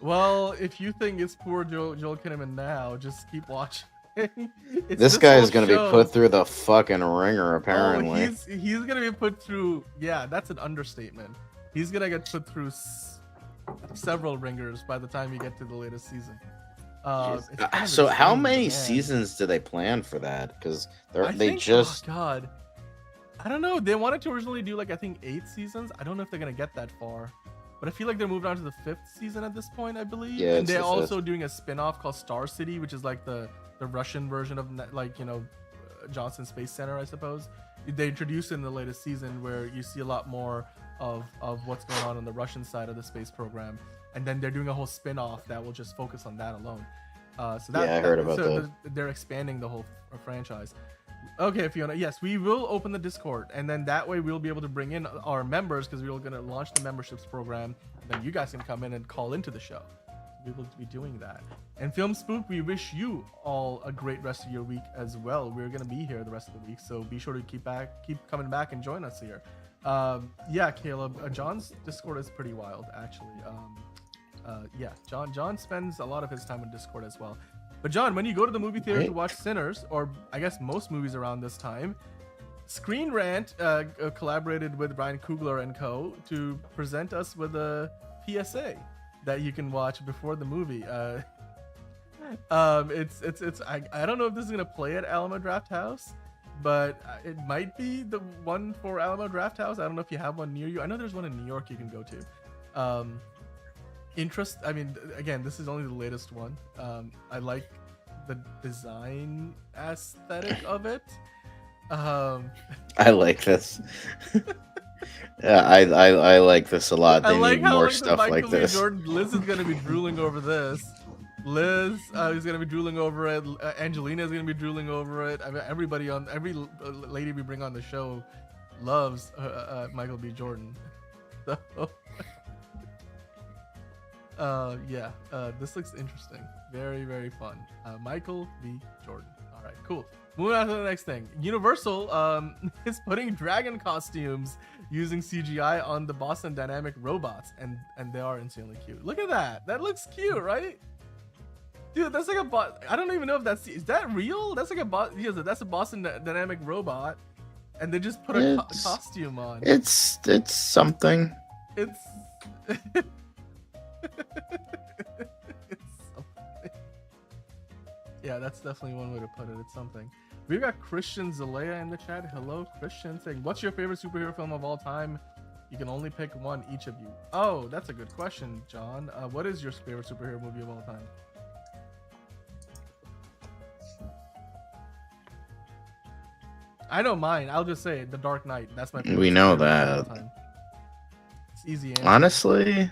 Well, if you think it's poor Joel Kinnaman now, just keep watching. This guy is going to be put through the fucking ringer, apparently. Oh, he's going to be put through. Yeah, that's an understatement. He's going to get put through several ringers by the time you get to the latest season. So how many seasons do they plan for that? Because they just. Oh God, I don't know. They wanted to originally do like I think 8 seasons. I don't know if they're going to get that far. But I feel like they're moving on to the 5th season at this point, I believe. Yeah, and they're also doing a spin-off called Star City, which is like the Russian version of like, you know, Johnson Space Center, I suppose. They introduced in the latest season where you see a lot more of what's going on the Russian side of the space program. And then they're doing a whole spin-off that will just focus on that alone. So that, I heard about that. They're expanding the whole franchise. Okay, Fiona, yes, we will open the Discord, and then that way we'll be able to bring in our members because we're going to launch the memberships program. And then you guys can come in and call into the show. We will be doing that. And Film Spook, we wish you all a great rest of your week as well. We're going to be here the rest of the week, so be sure to keep coming back and join us here. Yeah, Caleb, John's Discord is pretty wild, actually. Yeah, John spends a lot of his time on Discord as well. But John, when you go to the movie theater to watch Sinners, or I guess most movies around this time, Screen Rant collaborated with Ryan Coogler and co. to present us with a PSA that you can watch before the movie. It's I don't know if this is gonna play at Alamo Drafthouse, but it might be the one for Alamo Drafthouse. I don't know if you have one near you. I know there's one in New York you can go to. I mean, again, this is only the latest one. I like the design aesthetic of it. I like this. Yeah, I like this a lot. They need more stuff like this. Liz is gonna be drooling over this. Liz is gonna be drooling over it. Angelina is gonna be drooling over it. I mean, every lady we bring on the show loves Michael B. Jordan. So. Yeah, this looks interesting. Very, very fun. Michael B. Jordan. All right, cool. Moving on to the next thing. Universal is putting dragon costumes using CGI on the Boston Dynamic robots, and they are insanely cute. Look at that. That looks cute, right? Dude, that's like a I don't even know if is that real? That's like that's a Boston Dynamic robot, and they just put a costume on. It's something. It's yeah, that's definitely one way to put it. It's something. We've got Christian Zalea in the chat. Hello, Christian, saying, "What's your favorite superhero film of all time? You can only pick one, each of you." Oh, that's a good question, John. What is your favorite superhero movie of all time? I know mine. I'll just say it, The Dark Knight. That's my favorite. We know that. It's easy. Answer. Honestly.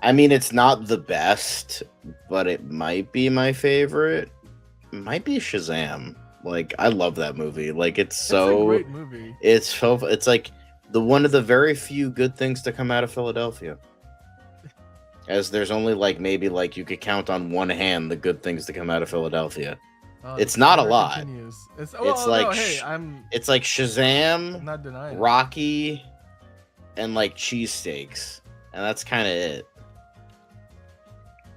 I mean, it's not the best, but it might be my favorite. It might be Shazam. Like, I love that movie. Like, it's a great movie. It's like one of the very few good things to come out of Philadelphia. As there's only maybe you could count on one hand the good things to come out of Philadelphia. It's not a lot. It's like Shazam, I'm not denying Rocky, and cheesesteaks, and that's kind of it.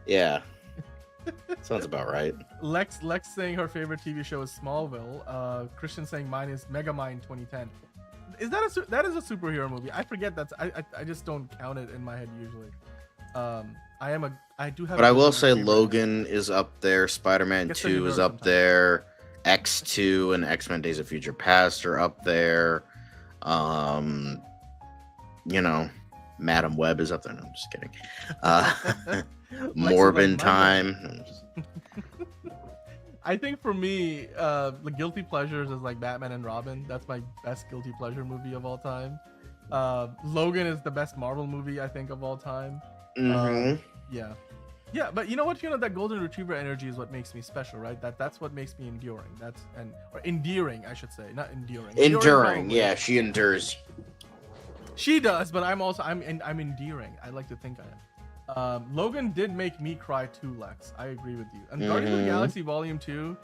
Yeah. Sounds about right. Lex saying her favorite TV show is Smallville. Christian saying mine is Megamind 2010. Is that that is a superhero movie? I forget I just don't count it in my head usually. I do have. But I will say Logan is up there. Spider-Man 2 is up there. X2 and X-Men Days of Future Past are up there. You know, Madam Web is up there. No, I'm just kidding. Morbin Time. I think for me, the guilty pleasures is like Batman and Robin. That's my best guilty pleasure movie of all time. Logan is the best Marvel movie I think of all time. Yeah, but you know what? That golden retriever energy is what makes me special, right? That's what makes me enduring. Or endearing, I should say, not enduring. Enduring, yeah, she endures. She does, but I'm endearing. I like to think I am. Logan did make me cry too, Lex. I agree with you. And Guardians of the Galaxy Volume 2,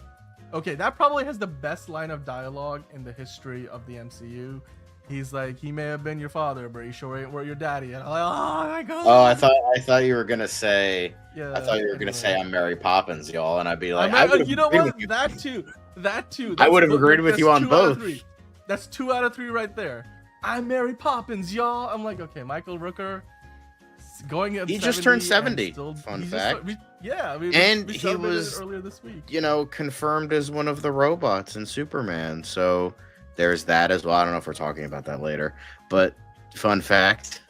okay, that probably has the best line of dialogue in the history of the MCU. He's like, he may have been your father, but he sure ain't where your daddy. And I'm like, oh my god. Oh, I thought you were gonna say. Yeah. I thought you were gonna say I'm Mary Poppins, y'all, and I'd be like, you know what? That too. I would have agreed with you on both. That's 2 out of 3 right there. I'm Mary Poppins, y'all. I'm like, okay, Michael Rooker. Going at he just turned 70. Fun fact. And he was earlier this week. Confirmed as one of the robots in Superman. So there's that as well. I don't know if we're talking about that later, but fun fact.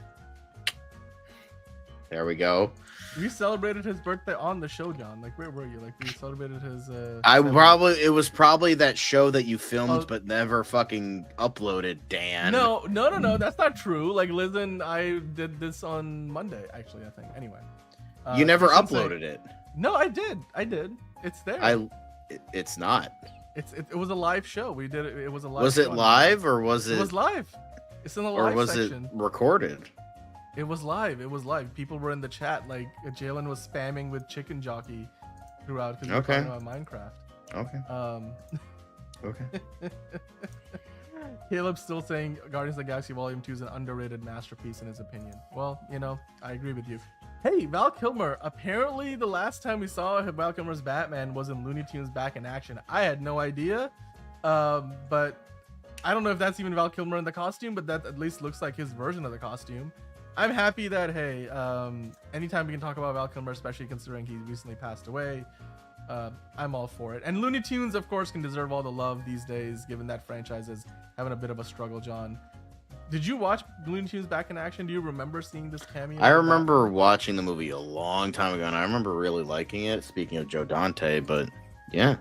There we go. We celebrated his birthday on the show, John. Like, where were you? Like, we celebrated his. It was probably that show that you filmed but never fucking uploaded, Dan. No. That's not true. Like, Liz and I did this on Monday, actually. I think. Anyway. You never uploaded it. No, I did. It's there. It's not. It was a live show. We did it. It was a live. Was it live or was it? It was live. It's in the live section. Or was it recorded? It was live. People were in the chat. Like Jalen was spamming with Chicken Jockey throughout because we were talking about Minecraft. Okay. Caleb's still saying Guardians of the Galaxy Volume 2 is an underrated masterpiece in his opinion. Well, I agree with you. Hey, Val Kilmer. Apparently, the last time we saw Val Kilmer's Batman was in Looney Tunes Back in Action. I had no idea, but I don't know if that's even Val Kilmer in the costume, but that at least looks like his version of the costume. I'm happy that, hey, anytime we can talk about Val Kilmer, especially considering he recently passed away, I'm all for it. And Looney Tunes, of course, can deserve all the love these days, given that franchise is having a bit of a struggle, John. Did you watch Looney Tunes Back in Action? Do you remember seeing this cameo? I remember watching the movie a long time ago, and I remember really liking it, speaking of Joe Dante, but yeah.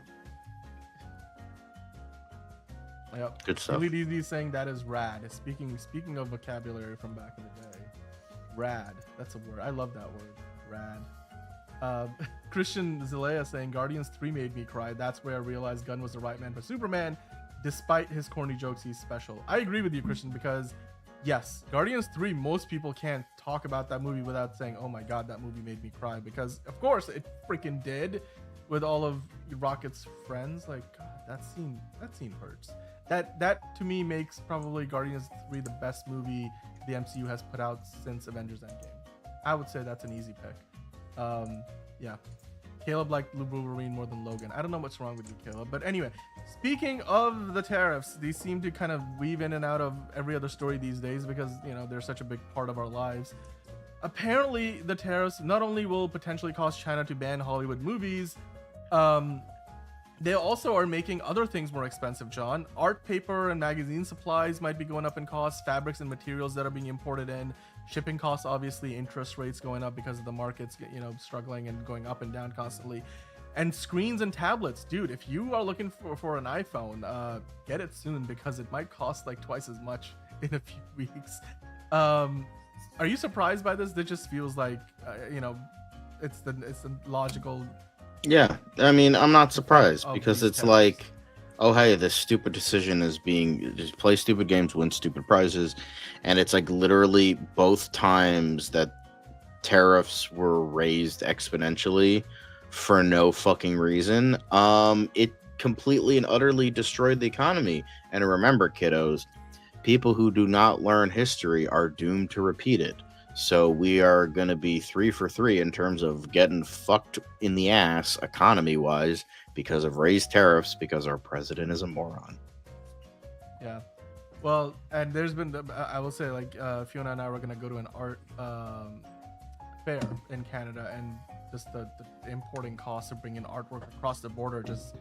Yep. Good stuff. Billy DD saying that is rad. Speaking of vocabulary from back in the day. Rad. That's a word. I love that word. Rad. Christian Zalea saying Guardians 3 made me cry. That's where I realized Gunn was the right man for Superman. Despite his corny jokes, he's special. I agree with you, Christian, because yes, Guardians 3, most people can't talk about that movie without saying, oh my god, that movie made me cry. Because of course it freaking did with all of Rocket's friends. Like, god, that scene hurts. That to me makes probably Guardians 3 the best movie the MCU has put out since Avengers Endgame. I would say that's an easy pick. Yeah. Caleb liked Wolverine more than Logan. I don't know what's wrong with you, Caleb. But anyway, speaking of the tariffs, these seem to kind of weave in and out of every other story these days because, they're such a big part of our lives. Apparently, the tariffs not only will potentially cause China to ban Hollywood movies, they also are making other things more expensive, John. Art, paper, and magazine supplies might be going up in cost. Fabrics and materials that are being imported in. Shipping costs, obviously, interest rates going up because of the markets, struggling and going up and down constantly. And screens and tablets. Dude, if you are looking for an iPhone, get it soon because it might cost like twice as much in a few weeks. Are you surprised by this? That just feels like, it's the logical... Yeah, I mean, I'm not surprised because it's like, oh, hey, this stupid decision is being just play stupid games, win stupid prizes. And it's like literally both times that tariffs were raised exponentially for no fucking reason. It completely and utterly destroyed the economy. And remember, kiddos, people who do not learn history are doomed to repeat it. So we are going to be 3 for 3 in terms of getting fucked in the ass economy wise because of raised tariffs because our president is a moron. Yeah. Well, and there's been, I will say, like, Fiona and I were going to go to an art fair in Canada, and just the importing costs of bringing artwork across the border just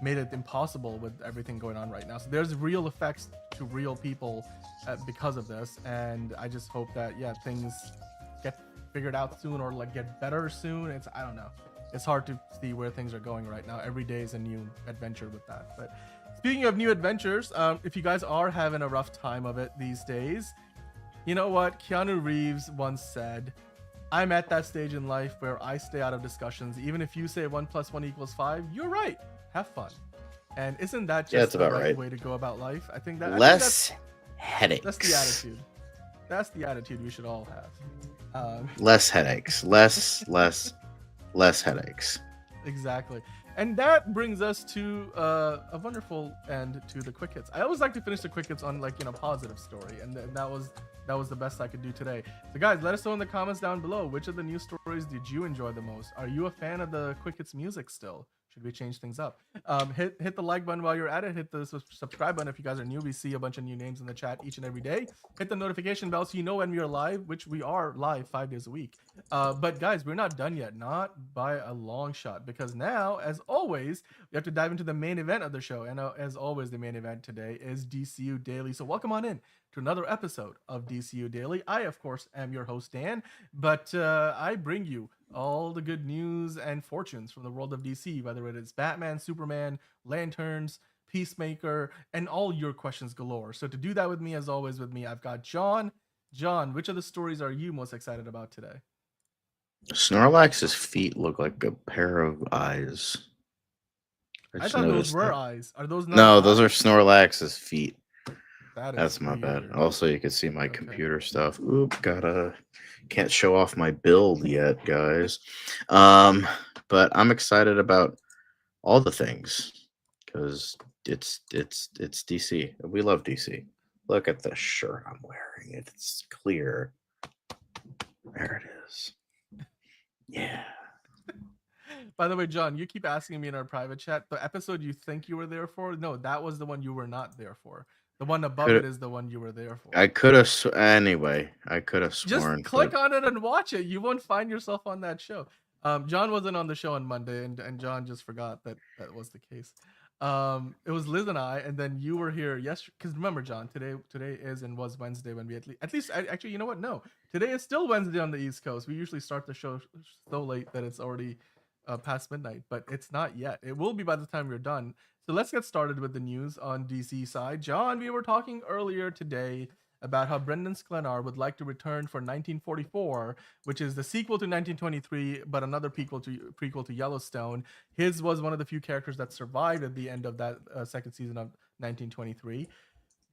made it impossible with everything going on right now. So there's real effects to real people because of this, and I just hope that, yeah, things get figured out soon or like get better soon. I don't know. It's hard to see where things are going right now. Every day is a new adventure with that. But speaking of new adventures, if you guys are having a rough time of it these days, you know what? Keanu Reeves once said, I'm at that stage in life where I stay out of discussions. Even if you say 1 + 1 = 5, you're right. Have fun. And isn't that just the right way to go about life? I think less headaches. That's the attitude. That's the attitude we should all have. Less headaches. Less headaches. Exactly. And that brings us to a wonderful end to the quick hits. I always like to finish the quick hits on positive story, and that was the best I could do today. So guys, let us know in the comments down below, which of the news stories did you enjoy the most? Are you a fan of the quick hits music still? Should we change things up? Hit the like button while you're at it. Hit the subscribe button if you guys are new. We see a bunch of new names in the chat each and every day. Hit the notification bell so you know when we are live, which we are live 5 days a week. But guys, we're not done yet, not by a long shot, because now, as always, we have to dive into the main event of the show. And as always, the main event today is DCU Daily. So welcome on in to another episode of DCU Daily. I, of course, am your host, Dan, but I bring you all the good news and fortunes from the world of DC, whether it is Batman, Superman, Lanterns, Peacemaker, and all your questions galore. So to do that with me, as always, I've got John. John, which of the stories are you most excited about today? Snorlax's feet look like a pair of eyes. I thought those were eyes. Are those not? No, those are Snorlax's feet. That's my weird. Bad. Also, you can see my computer stuff. Oop, can't show off my build yet, guys. But I'm excited about all the things because it's DC. We love DC. Look at the shirt I'm wearing. It's clear. There it is. Yeah. By the way, John, you keep asking me in our private chat, the episode you think you were there for? No, that was the one you were not there for. The one above it is the one you were there for. I could have anyway. I could have sworn. Just click on it and watch it. You won't find yourself on that show. John wasn't on the show on Monday, and John just forgot that was the case. It was Liz and I, and then you were here yesterday. Because remember, John, today is and was Wednesday when we at least actually, you know what? No, today is still Wednesday on the East Coast. We usually start the show so late that it's already past midnight, but it's not yet. It will be by the time we're done. So let's get started with the news on DC side. John, we were talking earlier today about how Brendan Sklenar would like to return for 1944, which is the sequel to 1923, but another prequel to Yellowstone. His was one of the few characters that survived at the end of that second season of 1923.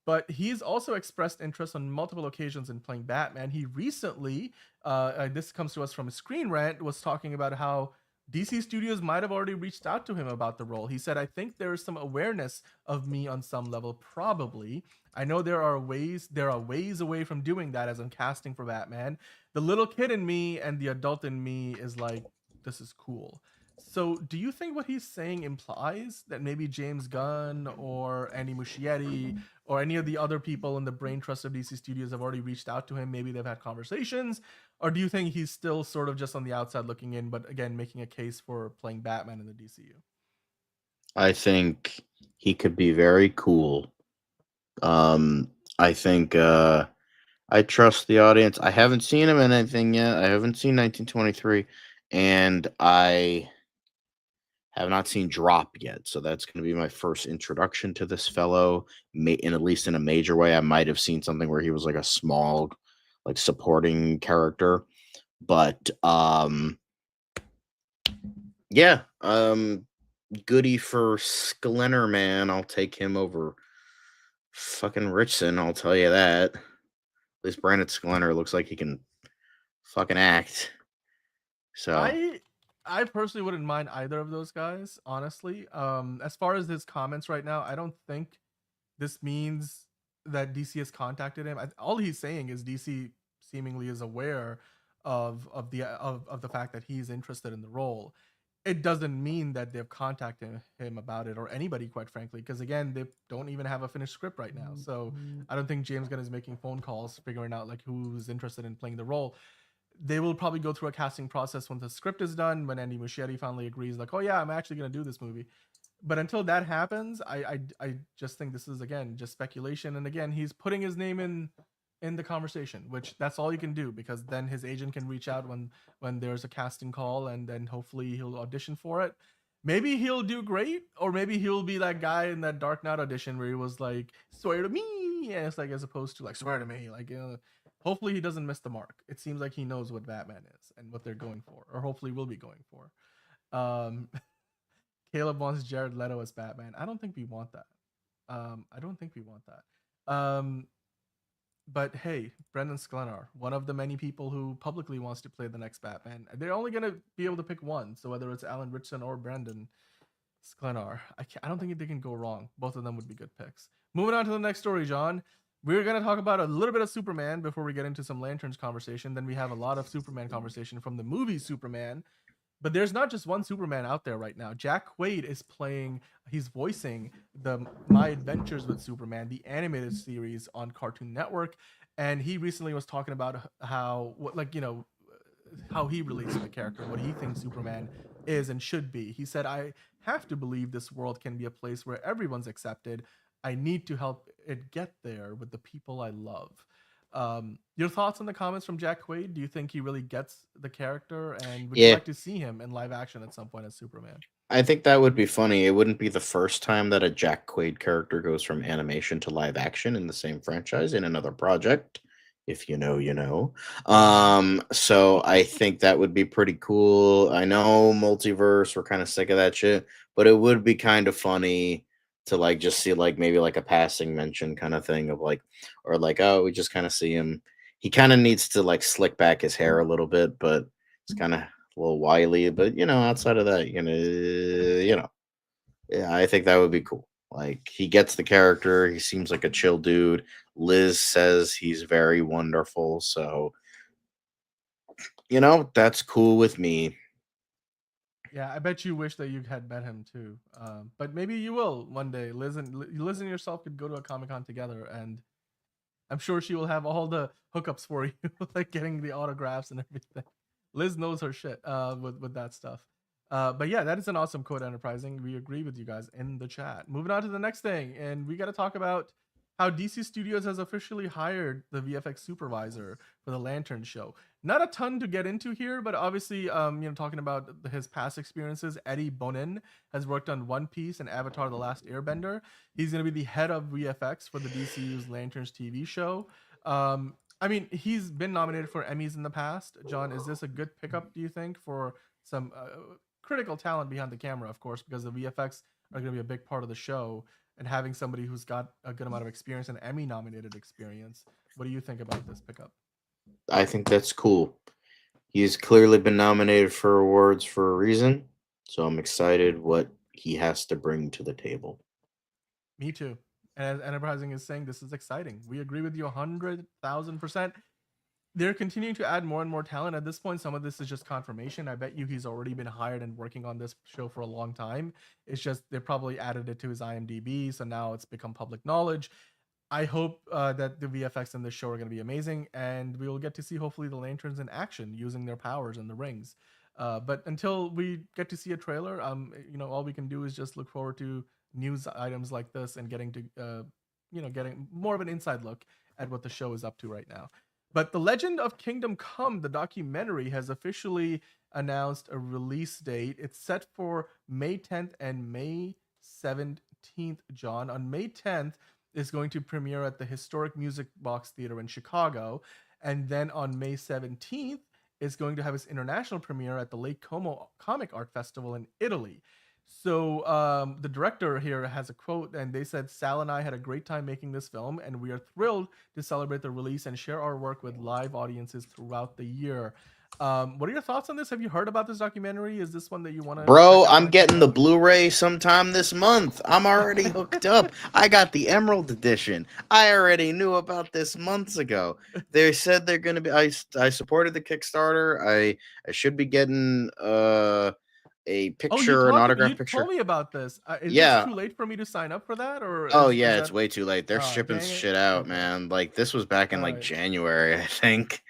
But he's also expressed interest on multiple occasions in playing Batman. He recently, this comes to us from Screen Rant, was talking about how DC Studios might have already reached out to him about the role. He said, I think there is some awareness of me on some level, probably. I know there are ways away from doing that as I'm casting for Batman. The little kid in me and the adult in me is like, this is cool. So do you think what he's saying implies that maybe James Gunn or Andy Muschietti or any of the other people in the brain trust of DC Studios have already reached out to him? Maybe they've had conversations, or do you think he's still sort of just on the outside looking in, but again, making a case for playing Batman in the DCU? I think he could be very cool. I think I trust the audience. I haven't seen him in anything yet. I haven't seen 1923, and I have not seen Drop yet, so that's going to be my first introduction to this fellow. In at least in a major way, I might have seen something where he was like a small, like supporting character, but yeah, goodie for Sklenar, man. I'll take him over fucking Richson. I'll tell you that. At least Brandon Sklenar looks like he can fucking act. So I personally wouldn't mind either of those guys, honestly. As far as his comments right now, I don't think this means that DC has contacted him. All he's saying is DC seemingly is aware of the fact that he's interested in the role. It doesn't mean that they've contacted him about it, or anybody, quite frankly, because again, they don't even have a finished script right now. So I don't think James Gunn is making phone calls figuring out like who's interested in playing the role. They will probably go through a casting process when the script is done, when Andy Muschietti finally agrees, like, oh yeah, I'm actually going to do this movie. But until that happens, I just think this is, again, just speculation. And again, he's putting his name in the conversation, which that's all you can do, because then his agent can reach out when there's a casting call, and then hopefully he'll audition for it. Maybe he'll do great, or maybe he'll be that guy in that Dark Knight audition where he was like, swear to me. Yeah, it's like, as opposed to like, swear to me. Like, hopefully he doesn't miss the mark. It seems like he knows what Batman is and what they're going for, or hopefully will be going for. Caleb wants Jared Leto as Batman. I don't think we want that. I don't think we want that. But hey, Brendan Sklenar, one of the many people who publicly wants to play the next Batman. They're only going to be able to pick one. So whether it's Alan Ritchson or Brendan Sklenar, I don't think they can go wrong. Both of them would be good picks. Moving on to the next story, John. We're going to talk about a little bit of Superman before we get into some Lanterns conversation. Then we have a lot of Superman conversation from the movie Superman. But there's not just one Superman out there right now. Jack Quaid is he's voicing the My Adventures with Superman, the animated series on Cartoon Network. And he recently was talking about how he relates to the character, what he thinks Superman is and should be. He said, I have to believe this world can be a place where everyone's accepted. I need to help it get there with the people I love. Your thoughts on the comments from Jack Quaid? Do you think he really gets the character, and would you like to see him in live action at some point as Superman? I think that would be funny. It wouldn't be the first time that a Jack Quaid character goes from animation to live action in the same franchise in another project. If you know, you know. So I think that would be pretty cool. I know multiverse, we're kind of sick of that shit, but it would be kind of funny to like just see like maybe like a passing mention kind of thing of like, or like, oh, we just kind of see him. He kind of needs to like slick back his hair a little bit, but it's kind of a little wily. But outside of that, yeah, I think that would be cool. Like, he gets the character. He seems like a chill dude. Liz says he's very wonderful. So, that's cool with me. Yeah, I bet you wish that you had met him too. But maybe you will one day. Liz and yourself could go to a Comic-Con together, and I'm sure she will have all the hookups for you, like getting the autographs and everything. Liz knows her shit with that stuff. But yeah, that is an awesome quote, Enterprising. We agree with you guys in the chat. Moving on to the next thing, and we got to talk about how DC Studios has officially hired the VFX supervisor for the Lantern show. Not a ton to get into here, but obviously, talking about his past experiences, Eddie Bonin has worked on One Piece and Avatar: The Last Airbender. He's going to be the head of VFX for the DCU's Lanterns TV show. He's been nominated for Emmys in the past. John, is this a good pickup, do you think, for some critical talent behind the camera, of course, because the VFX are going to be a big part of the show, and having somebody who's got a good amount of experience and Emmy-nominated experience. What do you think about this pickup? I think that's cool. He's clearly been nominated for awards for a reason, so I'm excited what he has to bring to the table. Me too. And as Enterprising is saying, this is exciting. We agree with you 100,000%. They're continuing to add more and more talent. At this point, some of this is just confirmation. I bet you he's already been hired and working on this show for a long time. It's just they probably added it to his IMDb, so now it's become public knowledge. I hope that the VFX in this show are going to be amazing, and we will get to see hopefully the Lanterns in action using their powers and the rings. But until we get to see a trailer, all we can do is just look forward to news items like this and getting more of an inside look at what the show is up to right now. But The Legend of Kingdom Come, the documentary, has officially announced a release date. It's set for May 10th and May 17th, John. On May 10th, it's going to premiere at the Historic Music Box Theater in Chicago. And then on May 17th, it's going to have its international premiere at the Lake Como Comic Art Festival in Italy. So the director here has a quote, and they said, Sal and I had a great time making this film, and we are thrilled to celebrate the release and share our work with live audiences throughout the year. What are your thoughts on this? Have you heard about this documentary? Is this one that you want to? Bro, I'm getting the Blu-ray sometime this month. I'm already hooked up. I got the Emerald Edition. I already knew about this months ago. They said they're gonna be. I supported the Kickstarter. I should be getting a picture, an autograph picture. You told me about this. Is Yeah. this too late for me to sign up for that, or? Oh yeah, it's way too late. They're Oh, shipping dang it. shit out, Okay. man. Like this was back in All like right. January, I think.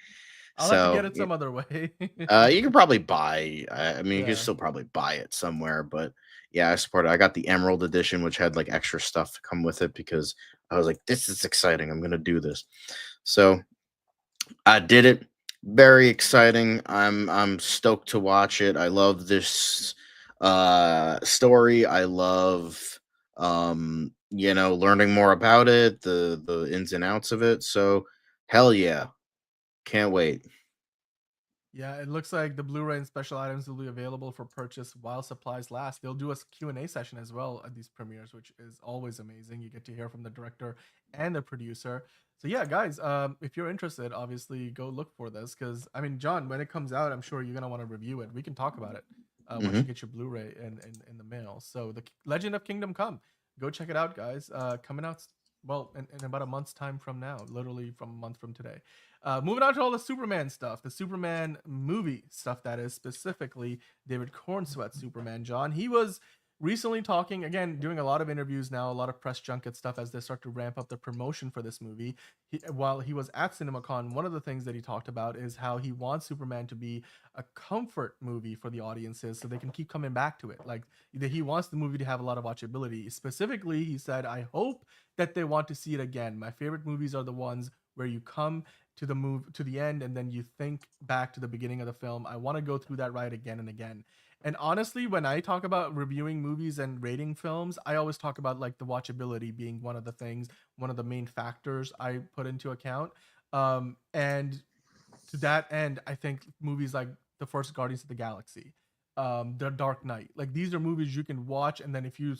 I'll have to get it some other way. You can probably buy. I mean, you Yeah. can still probably buy it somewhere. But yeah, I support it. I got the Emerald Edition, which had like extra stuff to come with it because I was like, this is exciting. I'm gonna do this. So I did it. Very exciting. I'm stoked to watch it. I love this story. I love learning more about it, the ins and outs of it. So hell yeah. Can't wait. Yeah, it looks like the Blu-ray and special items will be available for purchase while supplies last. They'll do a Q&A session as well at these premieres, which is always amazing. You get to hear from the director and the producer. So yeah, guys, if you're interested, obviously go look for this because I mean, John, when it comes out, I'm sure you're gonna want to review it. We can talk about it once you get your Blu-ray in the mail. So the Legend of Kingdom Come, go check it out, guys. Coming out in about a month's time from now, literally from a month from today. Moving on to all the Superman stuff, the Superman movie stuff, that is specifically David Corenswet Superman. John, he was recently talking again, doing a lot of interviews now, a lot of press junket stuff as they start to ramp up the promotion for this movie. While he was at CinemaCon, one of the things that he talked about is how he wants Superman to be a comfort movie for the audiences so they can keep coming back to it. Like he wants the movie to have a lot of watchability. Specifically, he said, I hope that they want to see it again. My favorite movies are the ones where you come to the end and then you think back to the beginning of the film. I want to go through that ride again and again. And honestly, when I talk about reviewing movies and rating films, I always talk about like the watchability being one of the things, one of the main factors I put into account. And to that end, I think movies like the first Guardians of the Galaxy, The Dark Knight, like these are movies you can watch, and then if you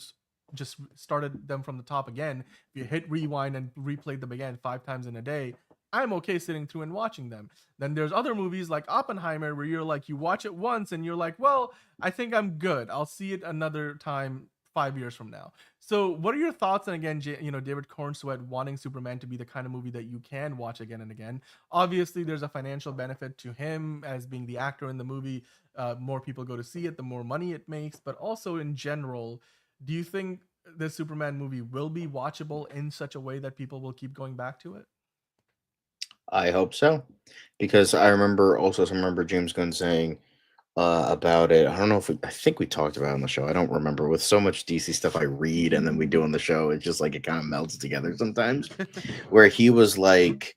just started them from the top again, if you hit rewind and replay them again 5 times in a day, I'm okay sitting through and watching them. Then there's other movies like Oppenheimer where you're like, you watch it once and you're like, well, I think I'm good. I'll see it another time 5 years from now. So what are your thoughts? And again, David Cornsweet wanting Superman to be the kind of movie that you can watch again and again. Obviously, there's a financial benefit to him as being the actor in the movie. More people go to see it, the more money it makes. But also in general, do you think the Superman movie will be watchable in such a way that people will keep going back to it? I hope so, because I remember James Gunn saying about it. I don't know I think we talked about it on the show. I don't remember. With so much DC stuff I read and then we do on the show, it's just like it kind of melts together sometimes. Where he was like,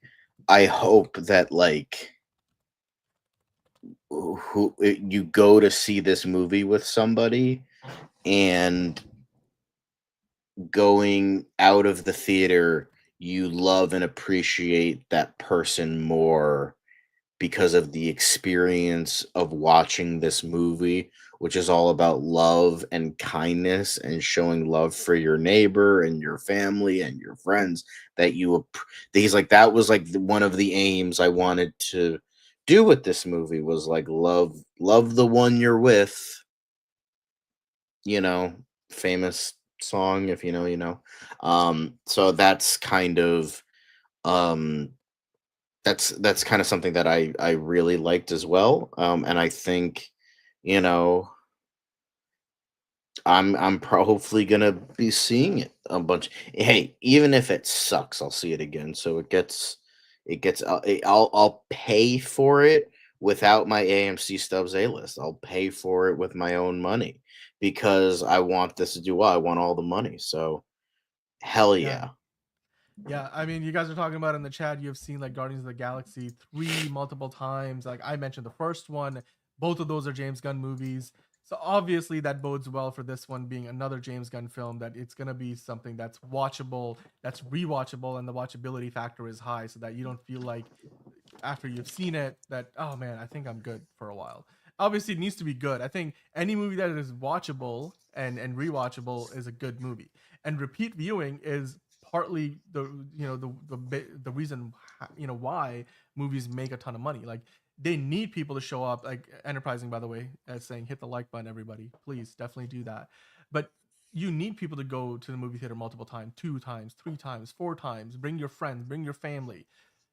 I hope that like you go to see this movie with somebody and going out of the theater, you love and appreciate that person more because of the experience of watching this movie, which is all about love and kindness and showing love for your neighbor and your family and your friends. He's like, that was like one of the aims I wanted to do with this movie, was like love the one you're with, famous song, if you know. So that's kind of that's kind of something that I really liked as well. And I think, I'm hopefully gonna be seeing it a bunch. Hey, even if it sucks, I'll see it again. So I'll pay for it without my AMC Stubs A list. I'll pay for it with my own money because I want this to do well. I want all the money. So hell yeah. Yeah, I mean, you guys are talking about in the chat, you've seen like Guardians of the Galaxy 3 multiple times. Like I mentioned the first one, both of those are James Gunn movies. So obviously that bodes well for this one being another James Gunn film, that it's going to be something that's watchable, that's rewatchable, and the watchability factor is high so that you don't feel like after you've seen it that, oh man, I think I'm good for a while. Obviously it needs to be good. I think any movie that is watchable and rewatchable is a good movie. And repeat viewing is partly the reason why movies make a ton of money. Like they need people to show up. Like Enterprising, by the way, as saying hit the like button, everybody. Please definitely do that. But you need people to go to the movie theater multiple times, 2 times, 3 times, 4 times. Bring your friends, bring your family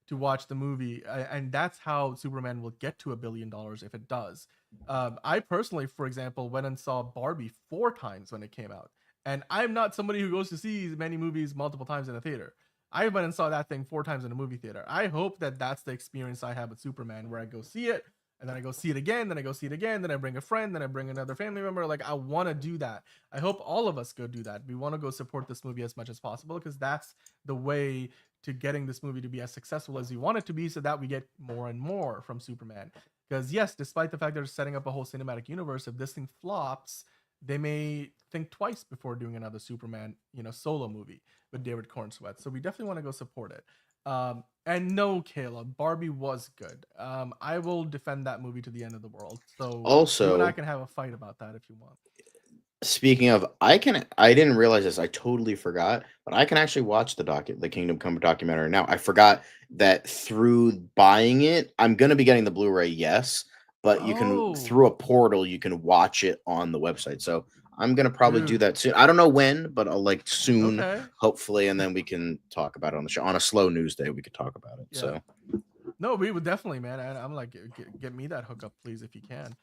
to watch the movie, and that's how Superman will get to $1 billion if it does. I personally, for example, went and saw Barbie 4 times when it came out, and I'm not somebody who goes to see many movies multiple times in a theater. I went and saw that thing 4 times in a movie theater. I hope that that's the experience I have with Superman, where I go see it, and then I go see it again, then I go see it again, then I bring a friend, then I bring another family member. Like, I want to do that. I hope all of us go do that. We want to go support this movie as much as possible, because that's the way to getting this movie to be as successful as you want it to be, so that we get more and more from Superman. Because yes, despite the fact they're setting up a whole cinematic universe, if this thing flops, they may think twice before doing another Superman, solo movie with David Corenswet. So we definitely want to go support it. And no, Caleb, Barbie was good. I will defend that movie to the end of the world. So Also, you and I can have a fight about that if you want. Speaking of, I didn't realize this. I totally forgot, but I can actually watch the Kingdom Come documentary now. I forgot that through buying it, I'm gonna be getting the Blu-ray, yes, but you can through a portal you can watch it on the website. So I'm gonna probably do that soon. I don't know when, but I'll soon, hopefully, and then we can talk about it on the show on a slow news day. We could talk about it. Yeah. So no, we would definitely, man. I'm like, get me that hookup, please, if you can.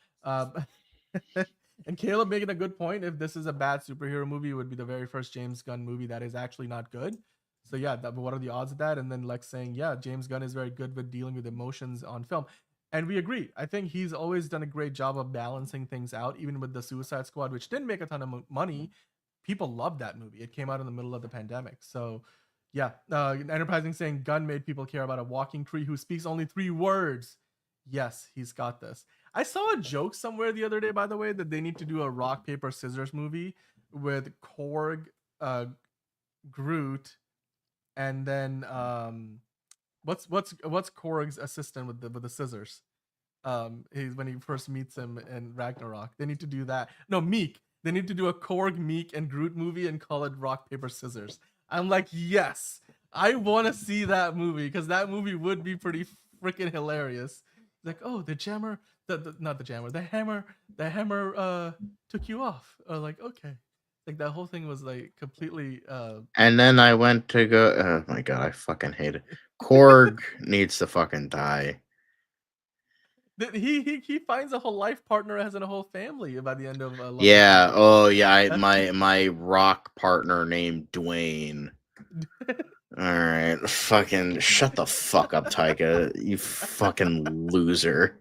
And Caleb making a good point. If this is a bad superhero movie, it would be the very first James Gunn movie that is actually not good. So yeah, what are the odds of that? And then Lex saying, yeah, James Gunn is very good with dealing with emotions on film. And we agree. I think he's always done a great job of balancing things out, even with the Suicide Squad, which didn't make a ton of money. People loved that movie. It came out in the middle of the pandemic. So yeah, Enterprising saying Gunn made people care about a walking tree who speaks only 3 words. Yes, he's got this. I saw a joke somewhere the other day, by the way, that they need to do a rock, paper, scissors movie with Korg, Groot, and then what's Korg's assistant with the scissors? He's when he first meets him in Ragnarok. They need to do that. No, Meek. They need to do a Korg, Meek, and Groot movie and call it Rock, Paper, Scissors. I'm like, yes, I want to see that movie, because that movie would be pretty freaking hilarious. Like, oh, the jammer, not the jammer, the hammer took you off. Like, okay. Like, that whole thing was like completely and then I went to go, oh my god, I fucking hate it. Korg needs to fucking die. He finds a whole life partner, as in a whole family by the end of yeah. Oh yeah, my rock partner named Dwayne. All right, fucking shut the fuck up, Taika. You fucking loser.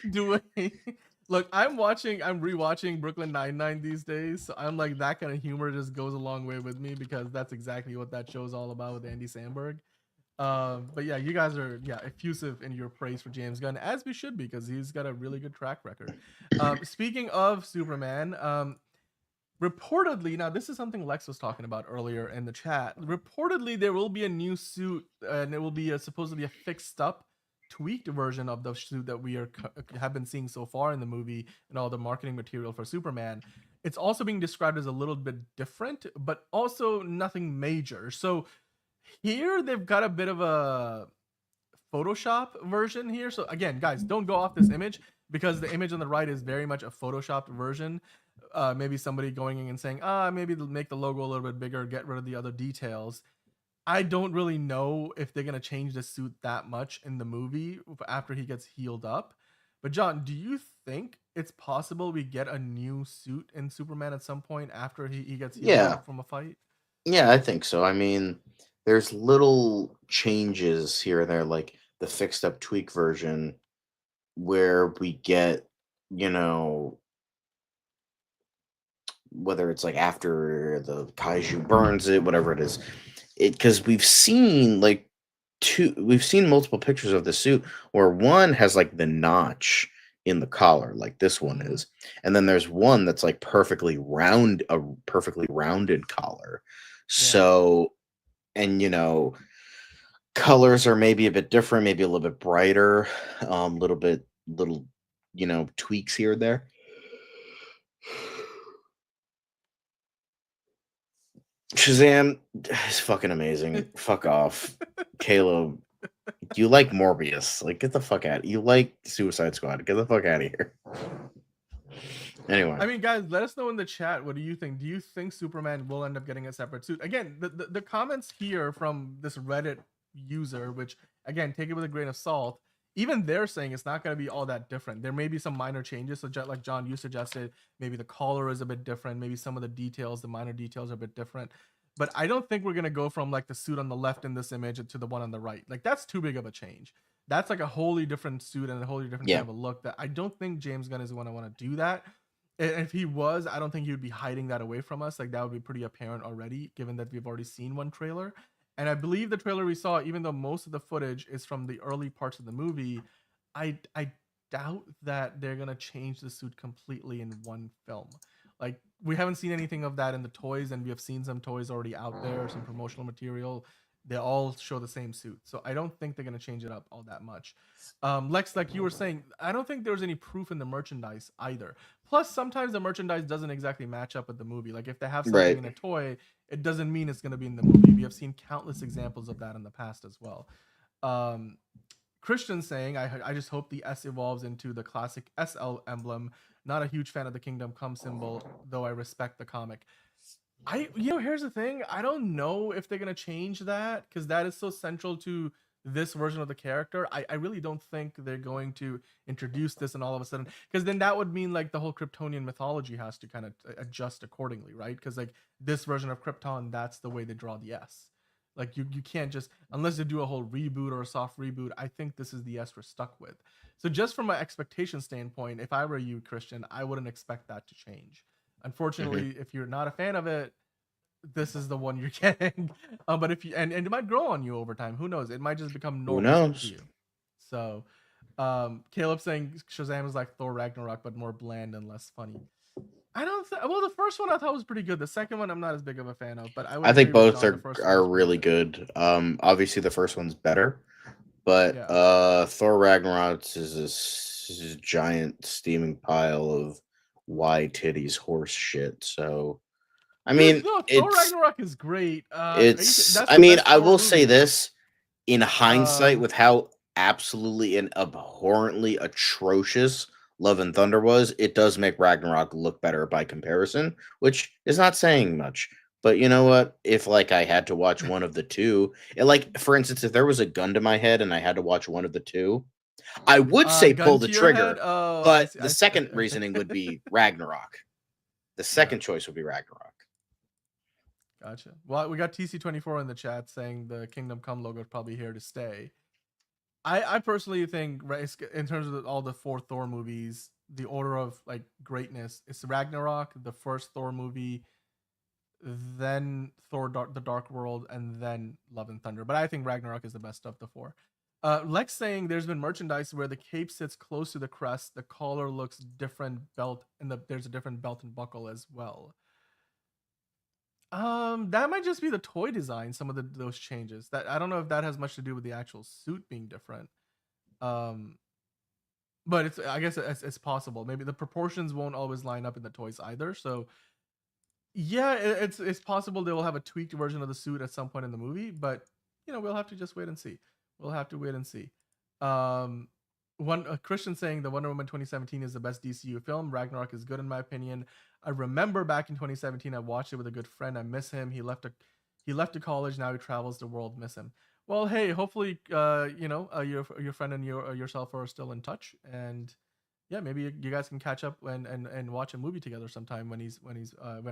Dwayne. Look, I'm rewatching Brooklyn Nine-Nine these days, so I'm like, that kind of humor just goes a long way with me, because that's exactly what that show's all about with Andy Samberg. But yeah, you guys are effusive in your praise for James Gunn, as we should be, because he's got a really good track record. Speaking of Superman, reportedly, now this is something Lex was talking about earlier in the chat. Reportedly, there will be a new suit, and it will be supposedly a fixed up, tweaked version of the suit that we have been seeing so far in the movie and all the marketing material for Superman. It's also being described as a little bit different, but also nothing major. So here they've got a bit of a Photoshop version here. So again, guys, don't go off this image, because the image on the right is very much a Photoshopped version. Maybe somebody going in and saying, maybe make the logo a little bit bigger, get rid of the other details. I don't really know if they're going to change the suit that much in the movie after he gets healed up. But John, do you think it's possible we get a new suit in Superman at some point after he gets healed up from a fight? Yeah, I think so. I mean, there's little changes here and there, like the fixed up tweak version, where we get, whether it's like after the kaiju burns it, whatever it is, because we've seen multiple pictures of the suit where one has like the notch in the collar, like this one is, and then there's one that's like perfectly rounded collar. So, and colors are maybe a bit different, maybe a little bit brighter, little tweaks here and there. Shazam is fucking amazing. Fuck off, Caleb. You like Morbius. Like, get the fuck out. You like Suicide Squad. Get the fuck out of here. Anyway. I mean, guys, let us know in the chat. What do you think? Do you think Superman will end up getting a separate suit? Again, the comments here from this Reddit user, which, again, take it with a grain of salt, even they're saying it's not going to be all that different. There may be some minor changes. So like John, you suggested, maybe the collar is a bit different. Maybe some of the details, the minor details are a bit different. But I don't think we're going to go from like the suit on the left in this image to the one on the right. Like, that's too big of a change. That's like a wholly different suit and a wholly different kind of a look that I don't think James Gunn is going to want to do that. And if he was, I don't think he would be hiding that away from us. Like, that would be pretty apparent already, given that we've already seen one trailer. And I believe the trailer we saw, even though most of the footage is from the early parts of the movie, I doubt that they're going to change the suit completely in one film. Like, we haven't seen anything of that in the toys, and we have seen some toys already out there, some promotional material. They all show the same suit. So I don't think they're going to change it up all that much. Lex, like you were saying, I don't think there's any proof in the merchandise either. Plus, sometimes the merchandise doesn't exactly match up with the movie. Like, if they have something in a toy, it doesn't mean it's going to be in the movie. We have seen countless examples of that in the past as well. Christian saying, I just hope the S evolves into the classic SL emblem. Not a huge fan of the Kingdom Come symbol, though I respect the comic. Here's the thing. I don't know if they're going to change that, because that is so central to this version of the character. I really don't think they're going to introduce this and all of a sudden, because then that would mean like the whole Kryptonian mythology has to kind of adjust accordingly, right? Because like this version of Krypton, that's the way they draw the S. Like, you can't just, unless they do a whole reboot or a soft reboot, I think this is the S we're stuck with. So just from an expectation standpoint, if I were you, Christian, I wouldn't expect that to change. Unfortunately, if you're not a fan of it, this is the one you're getting. But if you and it might grow on you over time. Who knows? It might just become normal to you. So Caleb saying Shazam is like Thor Ragnarok, but more bland and less funny. Well, the first one I thought was pretty good. The second one I'm not as big of a fan of, but I think both are really good. Obviously the first one's better, but Thor Ragnarok is this giant steaming pile of wide titties horse shit. So I mean, Thor Ragnarok is great. I will say this in hindsight, with how absolutely and abhorrently atrocious Love and Thunder was, it does make Ragnarok look better by comparison, which is not saying much. But you know what? If like I had to watch one of the two, like for instance, if there was a gun to my head and I had to watch one of the two, I would say pull the trigger. But the second reasoning would be Ragnarok. The second choice would be Ragnarok. Gotcha. Well, we got TC24 in the chat saying the Kingdom Come logo is probably here to stay. I personally think, right, in terms of all the 4 Thor movies, the order of like greatness, it's Ragnarok, the first Thor movie, then Thor: The Dark World, and then Love and Thunder. But I think Ragnarok is the best of the 4. Lex saying there's been merchandise where the cape sits close to the crest, the collar looks different, belt, and there's a different belt and buckle as well. That might just be the toy design, some of those changes. That I don't know if that has much to do with the actual suit being different. But I guess it's possible. Maybe the proportions won't always line up in the toys either. So yeah, it's possible they will have a tweaked version of the suit at some point in the movie, but we'll have to just wait and see. One Christian saying the Wonder Woman 2017 is the best DCU film. Ragnarok is good in my opinion. I remember back in 2017 I watched it with a good friend. I miss him. He left to college, now he travels the world. Miss him. Well, hey, hopefully your friend and yourself are still in touch, and yeah, maybe you guys can catch up and watch a movie together sometime when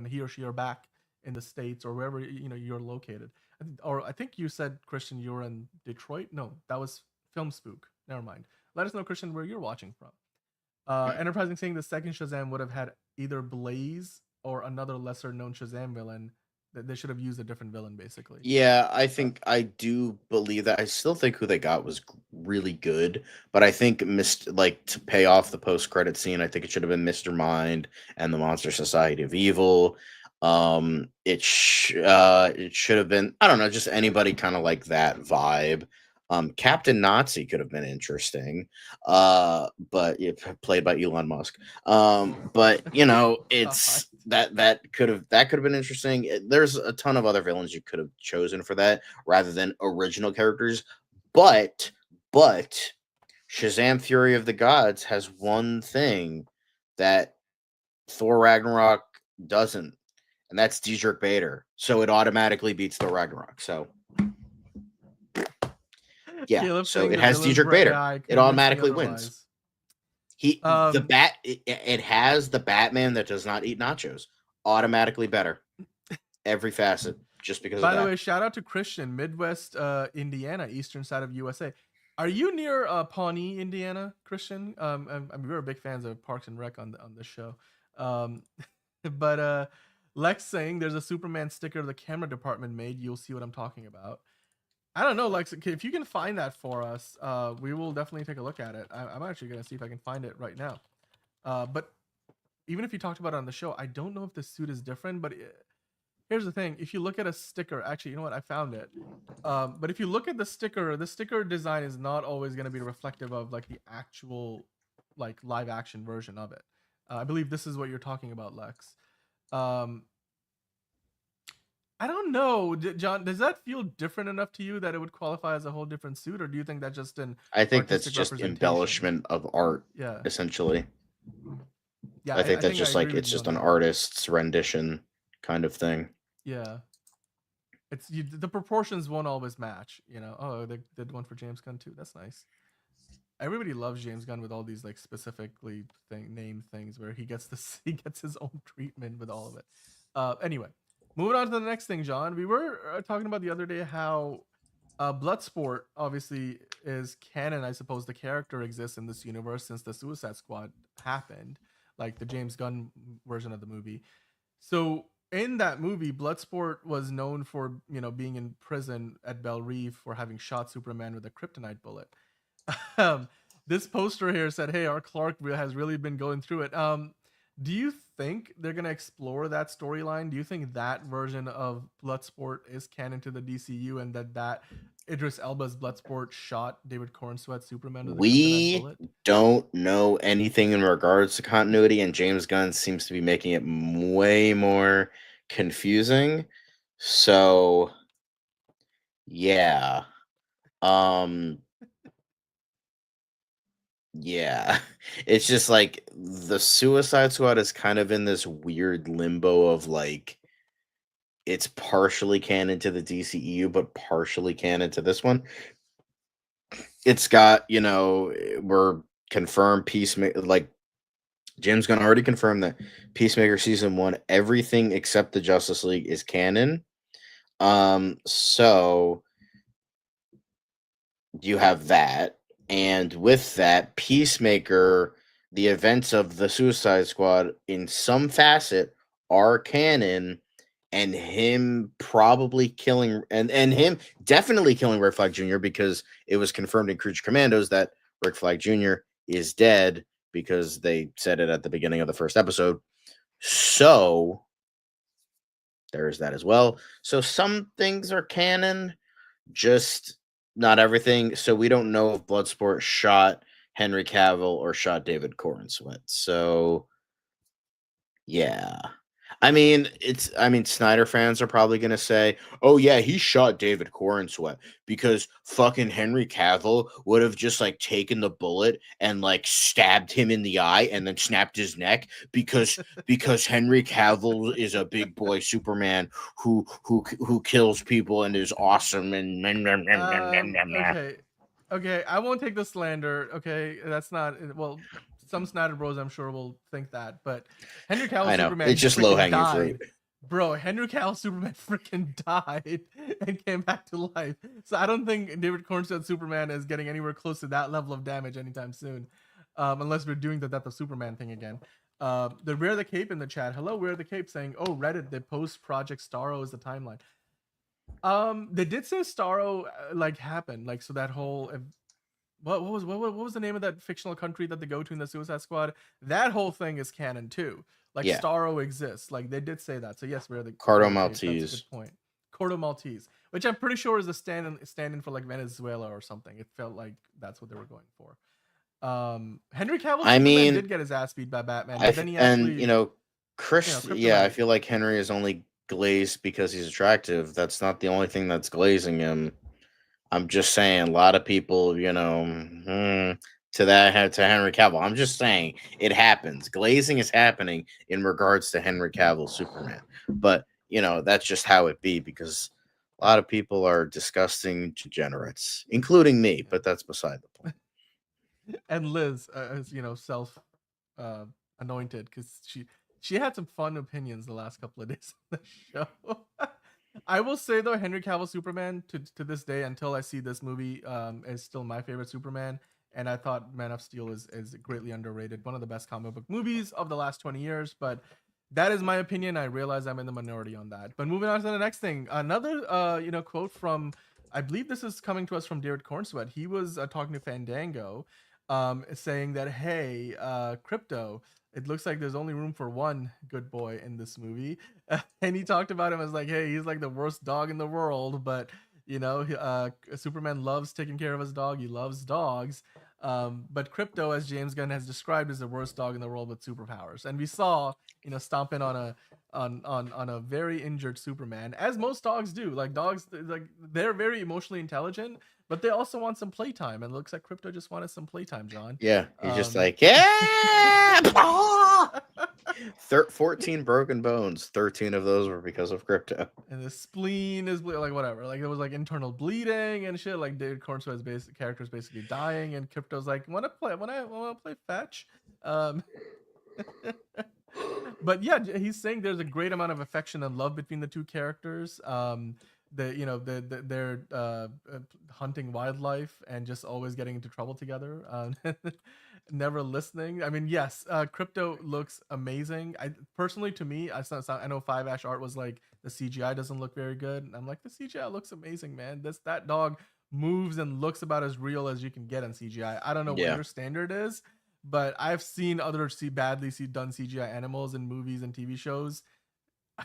he or she are back in the States or wherever you're located. I think you said, Christian, you were in Detroit. No, that was Film Spook. Never mind. Let us know, Christian, where you're watching from. Enterprising saying the second Shazam would have had either Blaze or another lesser known Shazam villain. That they should have used a different villain, basically. Yeah, I think I do believe that. I still think who they got was really good, but I think to pay off the post-credit scene, I think it should have been Mr. Mind and the Monster Society of Evil. It should have been, I don't know, just anybody kind of like that vibe. Captain Nazi could have been interesting, but played by Elon Musk. But it's that could have been interesting. There's a ton of other villains you could have chosen for that rather than original characters. But Shazam Fury of the Gods has one thing that Thor Ragnarok doesn't, and that's Diedrich Bader. So it automatically beats Thor Ragnarok. So yeah, Caleb so saying it the has villains Diedrich were Bader. AI, It convince me automatically wins. otherwise. It has the Batman that does not eat nachos. Automatically better. Every facet, just because By of the that. way, shout out to Christian, Midwest Indiana, eastern side of USA. Are you near Pawnee, Indiana, Christian? I mean, we're big fans of Parks and Rec on this show. But Lex saying there's a Superman sticker the camera department made. You'll see what I'm talking about. I don't know, Lex. If you can find that for us, we will definitely take a look at it. I'm actually gonna see if I can find it right now. But even if you talked about it on the show, I don't know if the suit is different. But here's the thing: if you look at a sticker, actually, you know what? I found it. But if you look at the sticker design is not always gonna be reflective of like the actual, like live action version of it. I believe this is what you're talking about, Lex. I don't know, John. Does that feel different enough to you that it would qualify as a whole different suit, or do you think that's just an I think that's artistic just representation? embellishment of art, Yeah. essentially. Yeah, I think that's just I like agree it's with you just on an that. artist's rendition kind of thing. Yeah, the proportions won't always match. You know. Oh, they did one for James Gunn too. That's nice. Everybody loves James Gunn with all these like specifically named things where he gets he gets his own treatment with all of it. Anyway, moving on to the next thing, John. We were talking about the other day how Bloodsport obviously is canon. I suppose the character exists in this universe since the Suicide Squad happened, like the James Gunn version of the movie. So in that movie, Bloodsport was known for being in prison at Belle Reve for having shot Superman with a kryptonite bullet. This poster here said, "Hey, our Clark has really been going through it." Do you think they're gonna explore that storyline? Do you think that version of Bloodsport is canon to the DCU, and that Idris Elba's Bloodsport shot David Corenswet Superman with a kryptonite We bullet? don't know anything in regards to continuity, and James Gunn seems to be making it way more confusing. So, yeah. Yeah. It's just like the Suicide Squad is kind of in this weird limbo of like it's partially canon to the DCEU, but partially canon to this one. It's got, we're confirmed Peacemaker, like James Gunn already confirmed that Peacemaker season 1, everything except the Justice League is canon. So you have that, and with that, Peacemaker, the events of the Suicide Squad in some facet are canon, and him probably killing and him definitely killing Rick Flag Jr. because it was confirmed in Creature Commandos that Rick Flag Jr. is dead because they said it at the beginning of the first episode. So there's that as well. So some things are canon, just not everything. So we don't know if Bloodsport shot Henry Cavill or shot David Corenswet. So yeah. I mean, Snyder fans are probably going to say, oh, yeah, he shot David Corenswet because fucking Henry Cavill would have just like taken the bullet and like stabbed him in the eye and then snapped his neck because Henry Cavill is a big boy Superman who kills people and is awesome and okay, I won't take the slander. Okay, that's not well. Some Snyder bros, I'm sure, will think that, but Henry Cavill Superman, it's just low hanging fruit, bro. Henry Cavill Superman freaking died and came back to life. So I don't think David Cornswet Superman is getting anywhere close to that level of damage anytime soon, unless we're doing the Death of Superman thing again. The Wear the Cape in the chat. Hello, Wear the Cape saying, "Oh, Reddit, the post Project Starro is the timeline." They did say Starro like happened, like so that whole. What was the name of that fictional country that they go to in the Suicide Squad? That whole thing is canon too. Like Starro exists. Like they did say that. So yes, we're the Cordo Maltese. That's a good point. Cordo Maltese, which I'm pretty sure is a stand-in for like Venezuela or something. It felt like that's what they were going for. Henry Cavill Superman did get his ass beat by Batman, but then he actually, Chris. I feel like Henry is only glazed because he's attractive. That's not the only thing that's glazing him. I'm just saying, a lot of people, to Henry Cavill. I'm just saying it happens. Glazing is happening in regards to Henry Cavill Superman, but that's just how it be because a lot of people are disgusting degenerates, including me. But that's beside the point. And Liz, is self anointed because she had some fun opinions the last couple of days on the show. I will say though, Henry Cavill Superman to this day, until I see this movie, is still my favorite Superman. And I thought Man of Steel is greatly underrated, one of the best comic book movies of the last 20 years. But that is my opinion. I realize I'm in the minority on that. But moving on to the next thing, another quote from, I believe this is coming to us from David Corenswet. He was talking to Fandango, saying that, hey, Krypto, it looks like there's only room for one good boy in this movie. And he talked about him as like, hey, he's like the worst dog in the world, but Superman loves taking care of his dog. He loves dogs. But Krypto, as James Gunn has described, is the worst dog in the world with superpowers. And we saw, stomping on a very injured Superman, as most dogs do. Like dogs, they're very emotionally intelligent, but they also want some playtime. And it looks like Krypto just wanted some playtime, John. Yeah, he's just like, yeah. 14 broken bones. 13 of those were because of Krypto. And the spleen is like whatever. Like it was like internal bleeding and shit. Like David Corenswet's character is basically dying, and Krypto's like, wanna play fetch. But yeah, he's saying there's a great amount of affection and love between the two characters. They're hunting wildlife and just always getting into trouble together. Never listening. I mean, yes, Krypto looks amazing. Personally, to me, I know Five Ash Art was like, the CGI doesn't look very good. And I'm like, the CGI looks amazing, man. That dog moves and looks about as real as you can get on CGI. I don't know what your standard is, but I've seen other badly done CGI animals in movies and TV shows.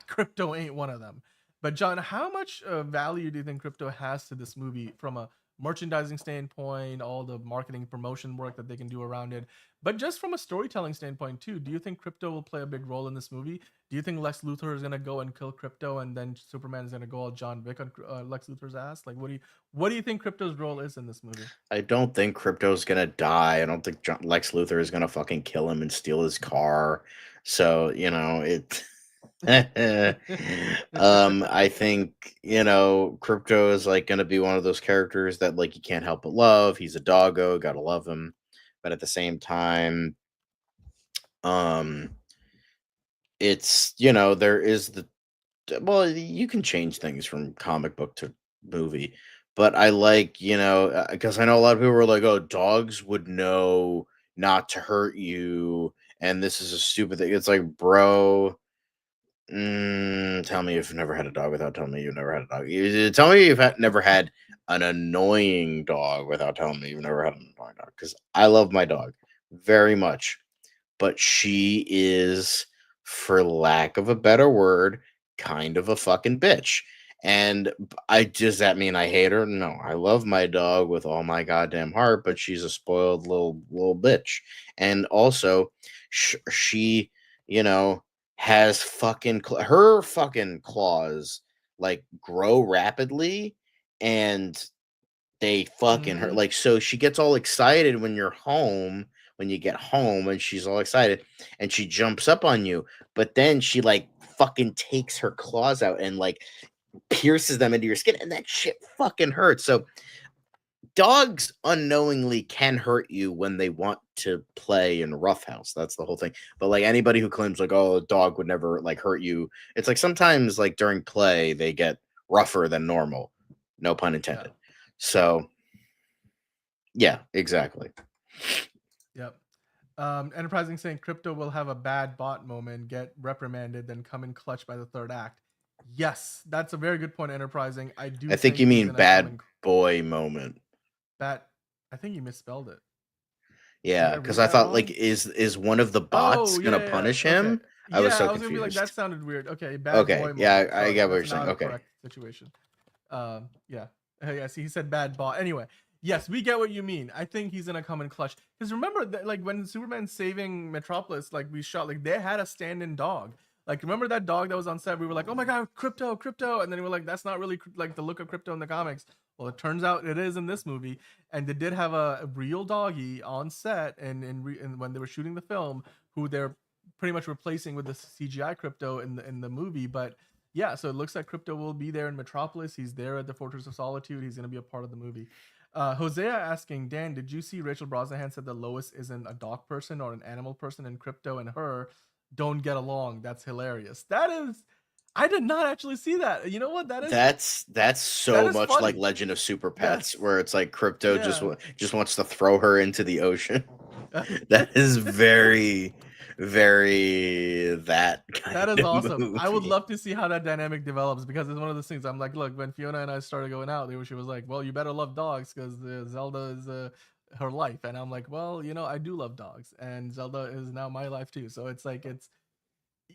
Krypto ain't one of them. But John, how much value do you think Krypto has to this movie from a merchandising standpoint, all the marketing promotion work that they can do around it, but just from a storytelling standpoint too? Do you think Krypto will play a big role in this movie? Do you think Lex Luthor is gonna go and kill Krypto, and then Superman is gonna go all John Wick on Lex Luthor's ass? Like, what do you think Krypto's role is in this movie? I don't think Krypto's gonna die. I don't think Lex Luthor is gonna fucking kill him and steal his car. So it. I think Krypto is like gonna be one of those characters that like you can't help but love. He's a doggo, gotta love him, but at the same time, it's there is you can change things from comic book to movie, but I like because I know a lot of people are like, oh, dogs would know not to hurt you, and this is a stupid thing. It's like, bro. Tell me you've never had a dog without telling me you've never had a dog. Tell me you've never had an annoying dog without telling me you've never had an annoying dog. Because I love my dog very much, but she is, for lack of a better word, kind of a fucking bitch. And does that mean I hate her? No, I love my dog with all my goddamn heart, but she's a spoiled little bitch. And also, she, has her fucking claws like grow rapidly, and they fucking hurt. Like, so she gets all excited when you get home, and she's all excited and she jumps up on you, but then she like fucking takes her claws out and like pierces them into your skin, and that shit fucking hurts. So dogs unknowingly can hurt you when they want to play in roughhouse. That's the whole thing. But like anybody who claims like, oh, a dog would never like hurt you, it's like sometimes like during play they get rougher than normal. No pun intended. Yeah. So yeah, exactly. Yep. Enterprising saying Krypto will have a bad bot moment, get reprimanded, then come in clutch by the third act. Yes, that's a very good point, Enterprising. I think you mean bad boy moment. I think you misspelled it. Yeah, because I thought wrong? Like is one of the bots gonna punish him? Okay. I was so confused. I was gonna be like, that sounded weird. Okay, bad boy moment. Yeah, I get what you're saying. Okay. Situation. Yeah. See, he said bad bot. Anyway, yes, we get what you mean. I think he's gonna come in clutch. Because remember that, like when Superman's saving Metropolis, like we shot, like they had a stand-in dog. Like, remember that dog that was on set? We were like, oh my god, Krypto, and then we were like, that's not really like the look of Krypto in the comics. Well, it turns out it is in this movie, and they did have a real doggy on set, and when they were shooting the film, who they're pretty much replacing with the CGI Krypto in the movie. But yeah, so it looks like Krypto will be there in Metropolis. He's there at the Fortress of Solitude. He's going to be a part of the movie. Hosea asking, Dan, did you see Rachel Brosnahan said that Lois isn't a dog person or an animal person, and Krypto and her don't get along? That's hilarious. That is, I did not actually see that. You know what? That's so that is much funny. like Legend of Super Pets, Yes. where it's like Krypto Yeah. just wants to throw her into the ocean. That is very, very that kind That is of awesome. I would movie. love to see how that dynamic develops, because it's one of those things. I'm like, look, when Fiona and I started going out, she was like, well, you better love dogs because Zelda is her life. And I'm like, well, I do love dogs, and Zelda is now my life too. So it's like,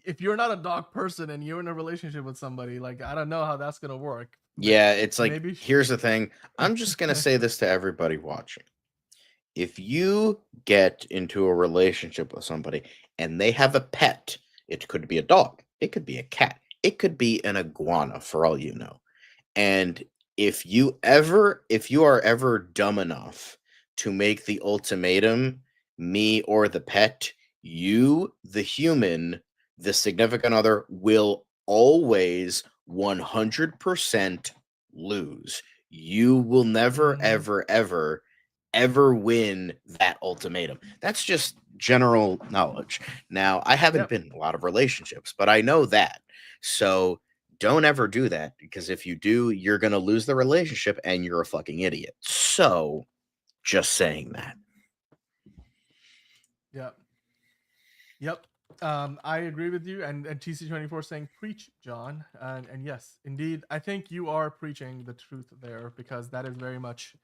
if you're not a dog person and you're in a relationship with somebody, like, I don't know how that's gonna work. But Yeah, it's like, maybe here's the thing. I'm just gonna say this to everybody watching. If you get into a relationship with somebody and they have a pet, it could be a dog, it could be a cat, it could be an iguana for all you know. And if you are ever dumb enough to make the ultimatum, me or the pet, you, the human, the significant other, will always 100% lose. You will never, ever win that ultimatum. That's just general knowledge. Now, I haven't been in a lot of relationships, but I know that. So don't ever do that, because if you do, you're going to lose the relationship and you're a fucking idiot. So just saying that. Yep. I agree with you. And TC24 saying, preach, John. And yes, indeed, I think you are preaching the truth there, because that is very much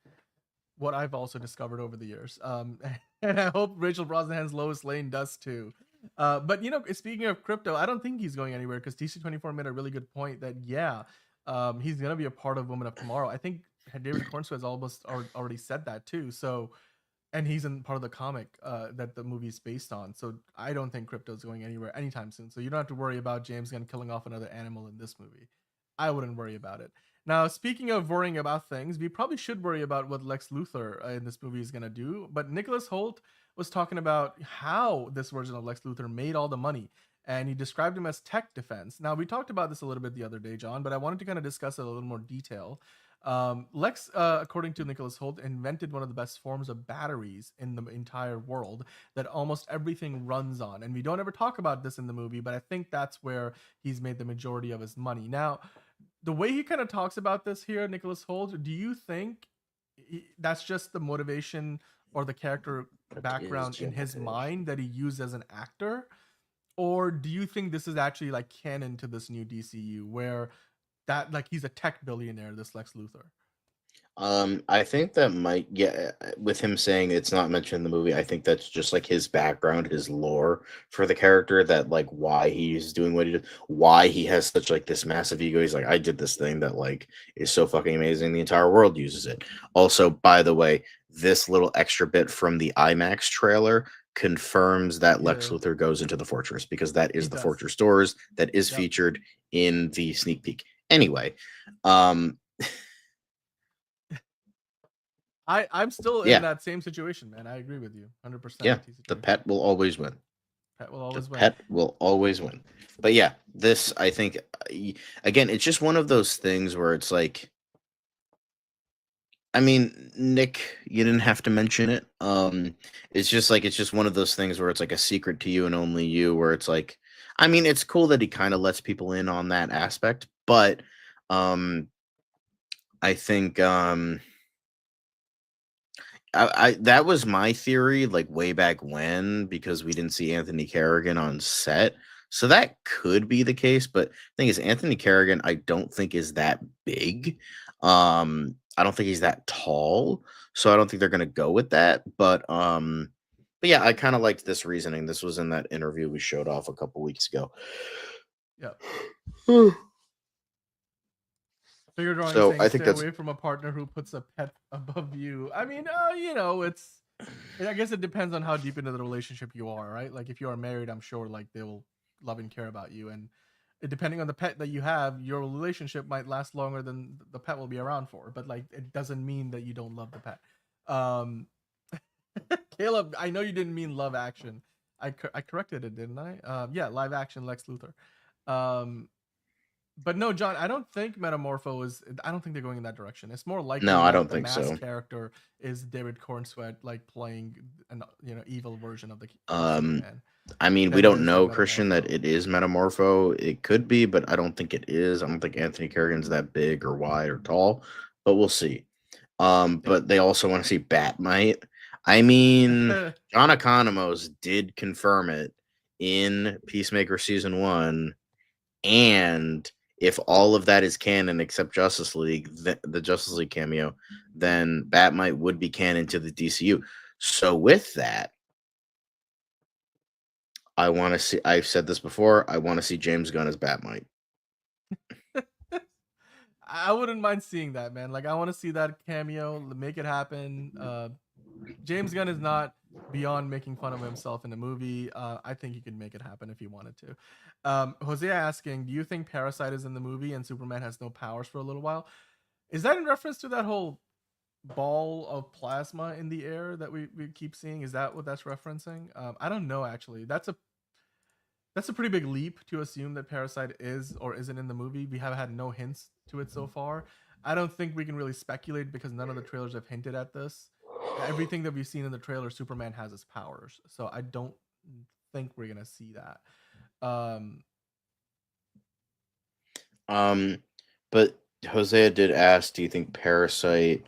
what I've also discovered over the years. And I hope Rachel Brosnahan's Lois Lane does too. But speaking of Krypto, I don't think he's going anywhere, because TC24 made a really good point that he's gonna be a part of Woman of Tomorrow. I think David Corenswet has almost already said that too. So, and he's in part of the comic that the movie is based on. So I don't think Krypto's going anywhere anytime soon. So you don't have to worry about James Gunn killing off another animal in this movie. I wouldn't worry about it. Now, speaking of worrying about things, we probably should worry about what Lex Luthor in this movie is going to do. But Nicholas Hoult was talking about how this version of Lex Luthor made all the money, and he described him as tech defense. Now, we talked about this a little bit the other day, John, but I wanted to kind of discuss it a little more detail. Lex, according to Nicholas Hoult, invented one of the best forms of batteries in the entire world that almost everything runs on. And we don't ever talk about this in the movie, but I think that's where he's made the majority of his money. Now, the way he kind of talks about this here, Nicholas Hoult, do you think that's just the motivation or the character background in his mind that he used as an actor? Or do you think this is actually like canon to this new DCU, where that, like, he's a tech billionaire, this Lex Luthor? I think that might, with him saying it's not mentioned in the movie, I think that's just like his background, his lore for the character, that like why he's doing what he did, why he has such like this massive ego. He's like, I did this thing that like is so fucking amazing, the entire world uses it. Also, by the way, this little extra bit from the IMAX trailer confirms that Lex Luthor goes into the fortress, because that is the fortress doors that is featured in the sneak peek. Anyway, I'm still in that same situation, man. I agree with you 100%. Yeah, the pet will always win. Pet will always win. Pet will always win. But yeah, this, I think, again, it's just one of those things where it's like, I mean, Nick, you didn't have to mention it. It's just one of those things where it's like a secret to you and only you, where it's like, I mean, it's cool that he kind of lets people in on that aspect, but I think I that was my theory, like way back when, because we didn't see Anthony Carrigan on set. So that could be the case, but the thing is, Anthony Carrigan, I don't think is that big. I don't think he's that tall, so I don't think they're gonna go with that. But yeah, I kind of liked this reasoning. This was in that interview we showed off a couple weeks ago. Yeah. Figure drawing, so saying, I think stay that's away from a partner who puts a pet above you. I mean, I guess it depends on how deep into the relationship you are, right? Like if you are married, I'm sure like they will love and care about you. And depending on the pet that you have, your relationship might last longer than the pet will be around for. But like, it doesn't mean that you don't love the pet. Caleb, I know you didn't mean live action. I corrected it, didn't I? Yeah, live action Lex Luthor. But no, John, I don't think Metamorpho is. I don't think they're going in that direction. It's more likely No, I that don't the think mask so. character is David Corenswet, like playing an evil version of the Um, Superman. I mean, we Than it don't is know, the Christian, that Metamorpho. it is Metamorpho. It could be, but I don't think it is. I don't think Anthony Kerrigan's that big or wide or tall, but we'll see. But they also want to see Batmite. I mean, John Economos did confirm it in Peacemaker season 1, and if all of that is canon except Justice League, the Justice League cameo, then Batmite would be canon to the DCU. So with that, I want to see. I've said this before. I want to see James Gunn as Batmite. I wouldn't mind seeing that, man. Like, I want to see that cameo. Make it happen. James Gunn is not beyond making fun of himself in the movie. I think he could make it happen if he wanted to. Hosea asking, do you think Parasite is in the movie and Superman has no powers for a little while? Is that in reference to that whole ball of plasma in the air that we keep seeing? Is that what that's referencing? I don't know, actually. That's a pretty big leap to assume that Parasite is or isn't in the movie. We have had no hints to it so far. I don't think we can really speculate because none of the trailers have hinted at this. Everything that we've seen in the trailer, Superman has his powers. So I don't think we're gonna see that. But Hosea did ask, do you think Parasite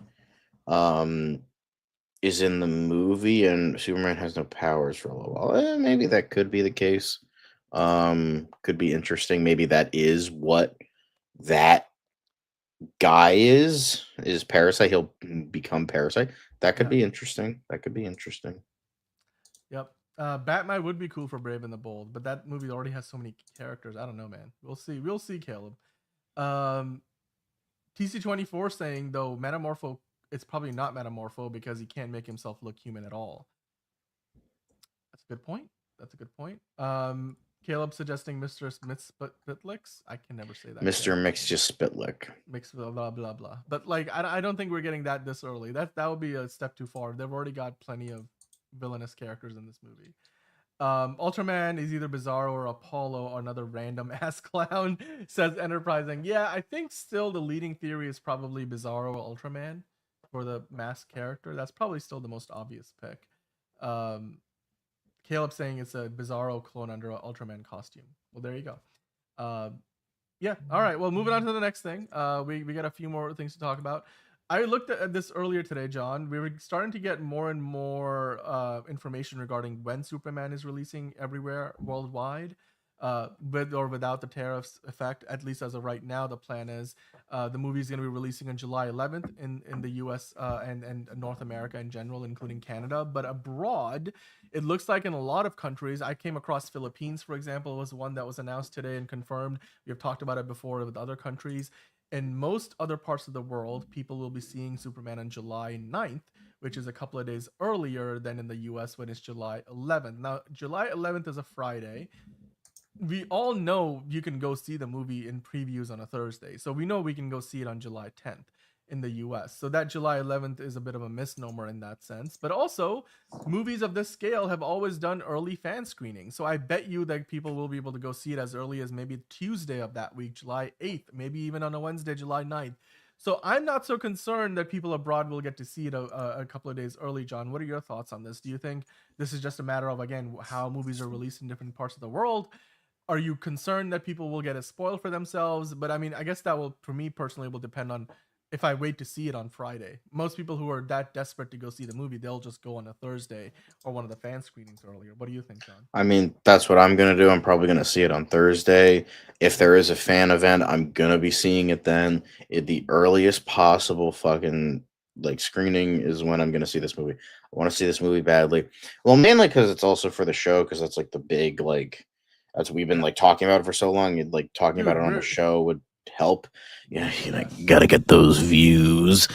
is in the movie and Superman has no powers for a little while? Maybe that could be the case. Could be interesting. Maybe that is what that guy is Parasite. He'll become Parasite. That could be interesting. Yep. Batman would be cool for Brave and the Bold, but that movie already has so many characters. I don't know, man. We'll see, Caleb. TC24 saying though Metamorpho, it's probably not Metamorpho because he can't make himself look human at all. That's a good point. Caleb suggesting Mr. Spitlix. I can never say that. Mr. Mix just Spitlick. Mix blah blah blah blah. But like, I don't think we're getting that this early. That would be a step too far. They've already got plenty of villainous characters in this movie. Ultraman is either Bizarro or Apollo or another random ass clown, says Enterprising. Yeah, I think still the leading theory is probably Bizarro or Ultraman for the masked character. That's probably still the most obvious pick. Caleb saying it's a Bizarro clone under an Ultraman costume. Well, there you go. Yeah. All right. Well, moving on to the next thing. We got a few more things to talk about. I looked at this earlier today, John. We were starting to get more and more information regarding when Superman is releasing everywhere worldwide, with or without the tariffs effect. At least as of right now, the plan is the movie is going to be releasing on July 11th in the U.S. And North America in general, including Canada. But abroad, it looks like in a lot of countries, I came across Philippines, for example, was one that was announced today and confirmed. We have talked about it before with other countries. In most other parts of the world, people will be seeing Superman on July 9th, which is a couple of days earlier than in the US when it's July 11th. Now, July 11th is a Friday. We all know you can go see the movie in previews on a Thursday. So we know we can go see it on July 10th in the US. So that July 11th is a bit of a misnomer in that sense. But also, movies of this scale have always done early fan screenings. So I bet you that people will be able to go see it as early as maybe Tuesday of that week, July 8th, maybe even on a Wednesday, July 9th. So I'm not so concerned that people abroad will get to see it a couple of days early, John. What are your thoughts on this? Do you think this is just a matter of, again, how movies are released in different parts of the world? Are you concerned that people will get it spoiled for themselves? But I mean, I guess that will, for me personally, will depend on if I wait to see it on Friday. Most people who are that desperate to go see the movie, they'll just go on a Thursday or one of the fan screenings earlier. What do you think, John? I mean, that's what I'm going to do. I'm probably going to see it on Thursday. If there is a fan event, I'm going to be seeing it then. The earliest possible fucking like screening is when I'm going to see this movie. I want to see this movie badly. Well, mainly because it's also for the show, because that's like the big, like, that's we've been like talking about it for so long. You'd like talking about it on the show would help. Gotta get those views.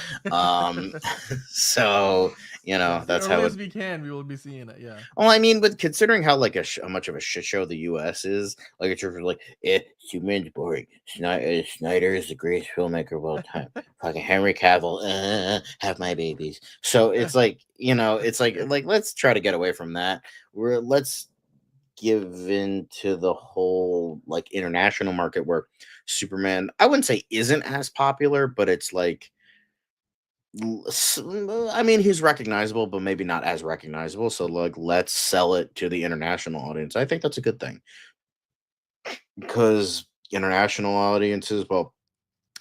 So Yes, the that's how earliest it. we can, we will be seeing it. Yeah. Well, I mean, but considering how how much of a shit show the U.S. is, like it's just like, Superman's boring. Snyder is the greatest filmmaker of all time. Fucking Henry Cavill, have my babies. So it's like, it's like let's try to get away from that. Let's give into the whole like international market where Superman, I wouldn't say isn't as popular, but it's like, I mean, he's recognizable, but maybe not as recognizable. So, like, let's sell it to the international audience. I think that's a good thing because international audiences, well,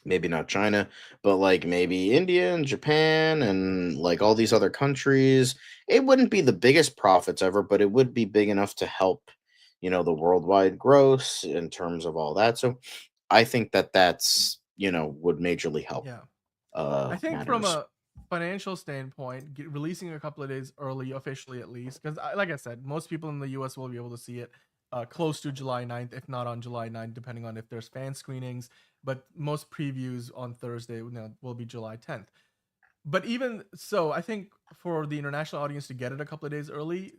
maybe not China, but like maybe India and Japan and like all these other countries, it wouldn't be the biggest profits ever, but it would be big enough to help, the worldwide gross in terms of all that. So, I think that's, would majorly help Yeah. I think from matters. a financial standpoint, releasing a couple of days early, officially at least, because like I said, most people in the US will be able to see it close to July 9th, if not on July 9th, depending on if there's fan screenings. But most previews on Thursday will be July 10th. But even so, I think for the international audience to get it a couple of days early,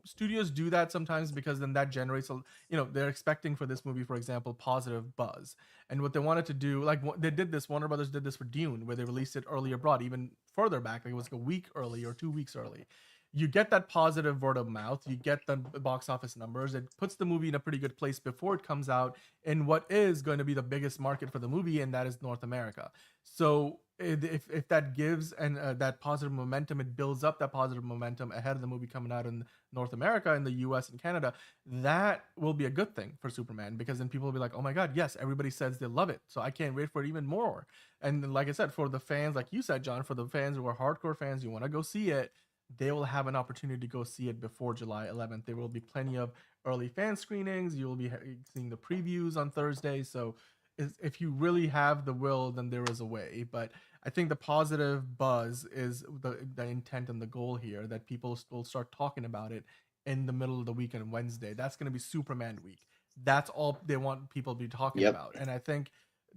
studios do that sometimes because then that generates they're expecting for this movie, for example, positive buzz. And what they wanted to do, like they did this, Warner Brothers did this for Dune, where they released it early abroad, even further back, like it was like a week early or 2 weeks early. You get that positive word of mouth, you get the box office numbers, it puts the movie in a pretty good place before it comes out in what is going to be the biggest market for the movie, and that is North America. So if that gives and that positive momentum, it builds up that positive momentum ahead of the movie coming out in North America, in the US and Canada, that will be a good thing for Superman, because then people will be like, oh my God, yes, everybody says they love it. So I can't wait for it even more. And like I said, for the fans, like you said, John, for the fans who are hardcore fans, you want to go see it, they will have an opportunity to go see it before July 11th. There will be plenty of early fan screenings. You will be seeing the previews on Thursday. So if you really have the will, then there is a way. But I think the positive buzz is the intent and the goal here, that people will start talking about it in the middle of the week on Wednesday. That's going to be Superman week. That's all they want people to be talking Yep. about. And I think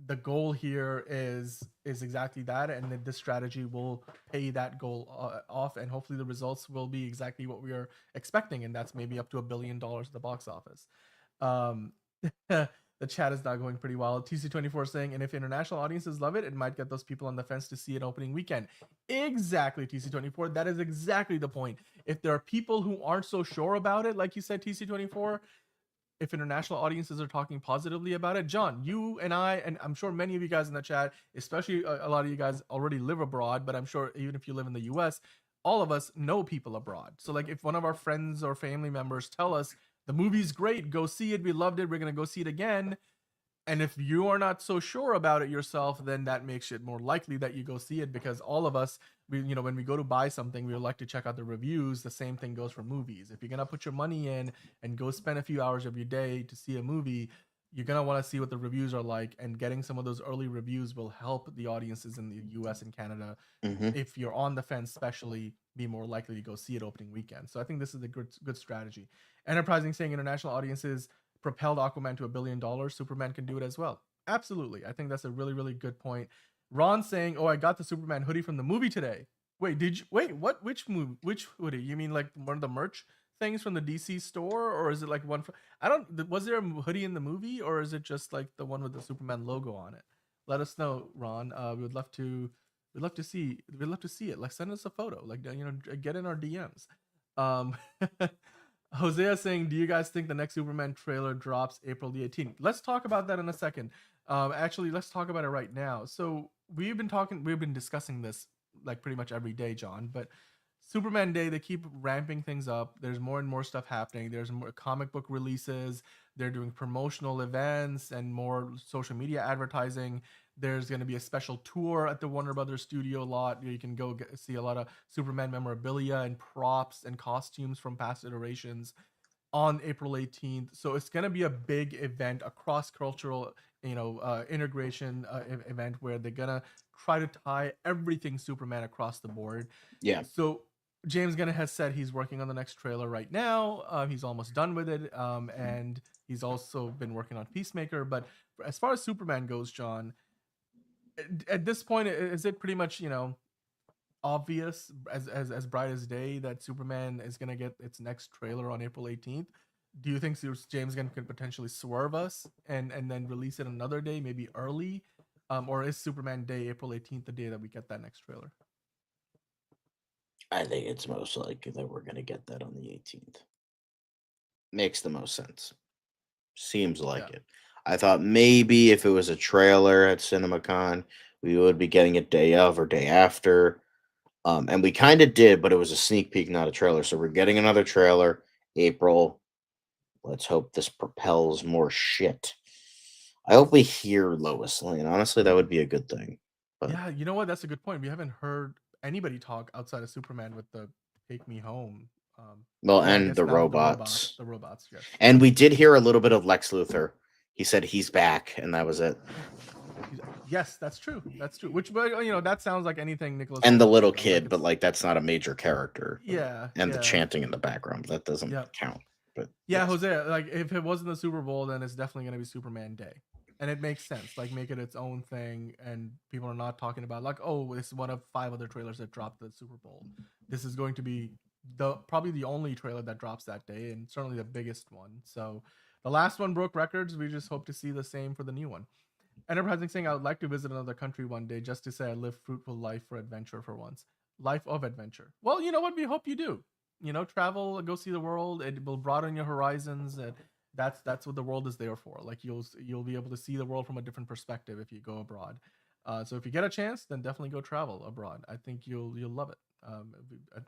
the goal here is exactly that, and that this strategy will pay that goal off, and hopefully the results will be exactly what we are expecting, and that's maybe up to $1 billion at the box office. The chat is now going pretty wild. TC24 saying, and if international audiences love it, it might get those people on the fence to see it opening weekend. Exactly, TC24. That is exactly the point. If there are people who aren't so sure about it, like you said, TC24, if international audiences are talking positively about it, John, you and I, and I'm sure many of you guys in the chat, especially a lot of you guys already live abroad, but I'm sure even if you live in the US, all of us know people abroad. So like if one of our friends or family members tell us the movie's great, go see it, we loved it, we're going to go see it again. And if you are not so sure about it yourself, then that makes it more likely that you go see it, because all of us, when we go to buy something, we like to check out the reviews. The same thing goes for movies. If you're going to put your money in and go spend a few hours of your day to see a movie, you're going to want to see what the reviews are like, and getting some of those early reviews will help the audiences in the US and Canada. If you're on the fence, especially, be more likely to go see it opening weekend. So I think this is a good strategy. Enterprising saying international audiences propelled Aquaman to $1 billion. Superman can do it as well. Absolutely. I think that's a really, really good point. Ron saying, oh, I got the Superman hoodie from the movie today. Wait, did you? Wait, what? Which movie? Which hoodie? You mean like one of the merch things from the DC store? Or is it like one from, I don't, was there a hoodie in the movie, or is it just like the one with the Superman logo on it? Let us know, Ron. We would love to, we'd love to see it. Like, send us a photo. Like, get in our DMs. Hosea saying, do you guys think the next Superman trailer drops April the 18th? Let's talk about that in a second. Actually, let's talk about it right now. So we've been discussing this like pretty much every day, John, but Superman Day, they keep ramping things up. There's more and more stuff happening. There's more comic book releases. They're doing promotional events and more social media advertising. There's going to be a special tour at the Warner Brothers studio lot. You can go see a lot of Superman memorabilia and props and costumes from past iterations on April 18th. So it's going to be a big event, a cross-cultural, integration event, where they're going to try to tie everything Superman across the board. Yeah. So James Gunn has said he's working on the next trailer right now. He's almost done with it, and he's also been working on Peacemaker. But as far as Superman goes, John, at this point, is it pretty much obvious as bright as day that Superman is gonna get its next trailer on April 18th? Do you think James Gunn could potentially swerve us and then release it another day, maybe early, or is Superman Day April 18th the day that we get that next trailer? I think it's most likely that we're going to get that on the 18th. Makes the most sense. Seems like it. I thought maybe if it was a trailer at CinemaCon, we would be getting it day of or day after. And we kind of did, but it was a sneak peek, not a trailer. So we're getting another trailer, April. Let's hope this propels more shit. I hope we hear Lois Lane. Honestly, that would be a good thing. But yeah, you know what? That's a good point. We haven't heard anybody talk outside of Superman with the "Take Me Home." And the robots. The robots, yes. And we did hear a little bit of Lex Luthor. He said he's back, and that was it. Yes, that's true. That's true. Which, that sounds like anything Nicholas. And the little kid, but like that's not a major character. Yeah. And the chanting in the background, that doesn't count. But yeah, Jose, like if it wasn't the Super Bowl, then it's definitely going to be Superman Day. And it makes sense. Like, make it its own thing, and people are not talking about like, this is one of 5 other trailers that dropped the Super Bowl. This is going to be probably the only trailer that drops that day, and certainly the biggest one. So the last one broke records. We just hope to see the same for the new one. Enterprising saying, I would like to visit another country one day just to say I live fruitful life for adventure for once. Life of adventure. Well, you know what? We hope you do. Travel, go see the world. It will broaden your horizons. And that's what the world is there for. Like you'll be able to see the world from a different perspective if you go abroad. So if you get a chance, then definitely go travel abroad. I think you'll love it.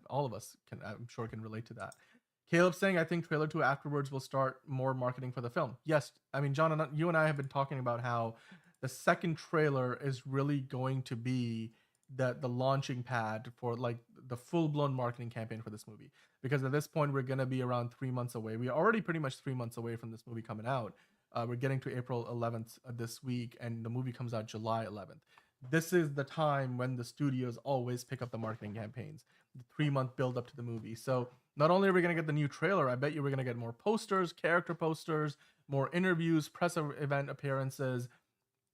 All of us I'm sure can relate to that. Caleb saying, I think trailer 2 afterwards will start more marketing for the film. Yes, I mean, John, you and I have been talking about how the second trailer is really going to be the launching pad for like the full-blown marketing campaign for this movie, because at this point we're going to be around 3 months away. We are already pretty much 3 months away from this movie coming out. We're getting to April 11th this week, and the movie comes out July 11th. This is the time when the studios always pick up the marketing campaigns, the 3-month build up to the movie. So not only are we going to get the new trailer, I bet you we're going to get more posters, character posters, more interviews, press event appearances.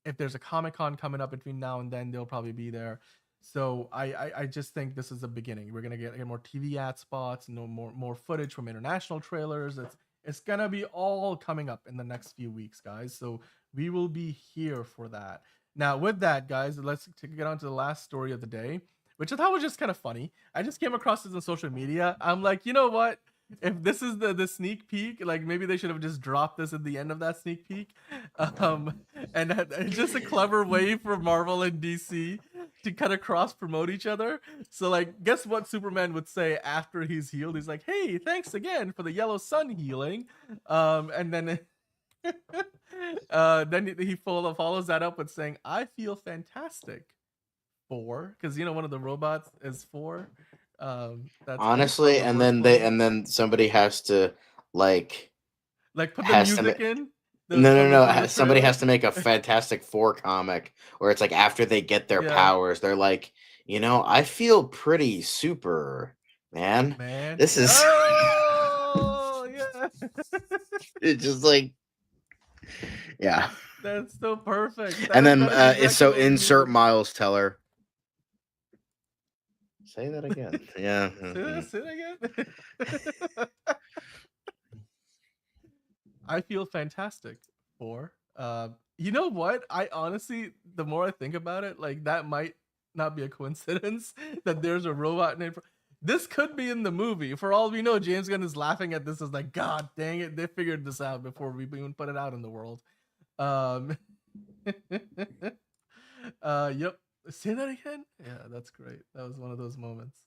If there's a Comic-Con coming up between now and then, they'll probably be there. So I just think this is the beginning. We're gonna get more TV ad spots, more footage from international trailers. It's gonna be all coming up in the next few weeks, guys. So we will be here for that. Now, with that, guys, let's get on to the last story of the day, which I thought was just kind of funny. I just came across this on social media. I'm like, you know what? If this is the sneak peek, like maybe they should have just dropped this at the end of that sneak peek. And it's just a clever way for Marvel and DC to kind of cross promote each other. So like, guess what Superman would say after he's healed? He's like, hey, thanks again for the yellow sun healing. And then then he follows that up with saying, I feel fantastic. 4, because one of the robots is 4. That's honestly, and then somebody has to like put the music in. No. Somebody has to make a Fantastic Four comic where it's like after they get their powers, they're like, I feel pretty super, man. This is yeah. It's just like, yeah. That's so perfect. And then so insert Miles Teller. Say that again. Yeah. Say it again. I feel fantastic. 4. You know what? I honestly, the more I think about it, like that might not be a coincidence that there's a robot named. This could be in the movie. For all we know, James Gunn is laughing at this as like, God dang it, they figured this out before we even put it out in the world. Yep. Say that again? Yeah, that's great. That was one of those moments.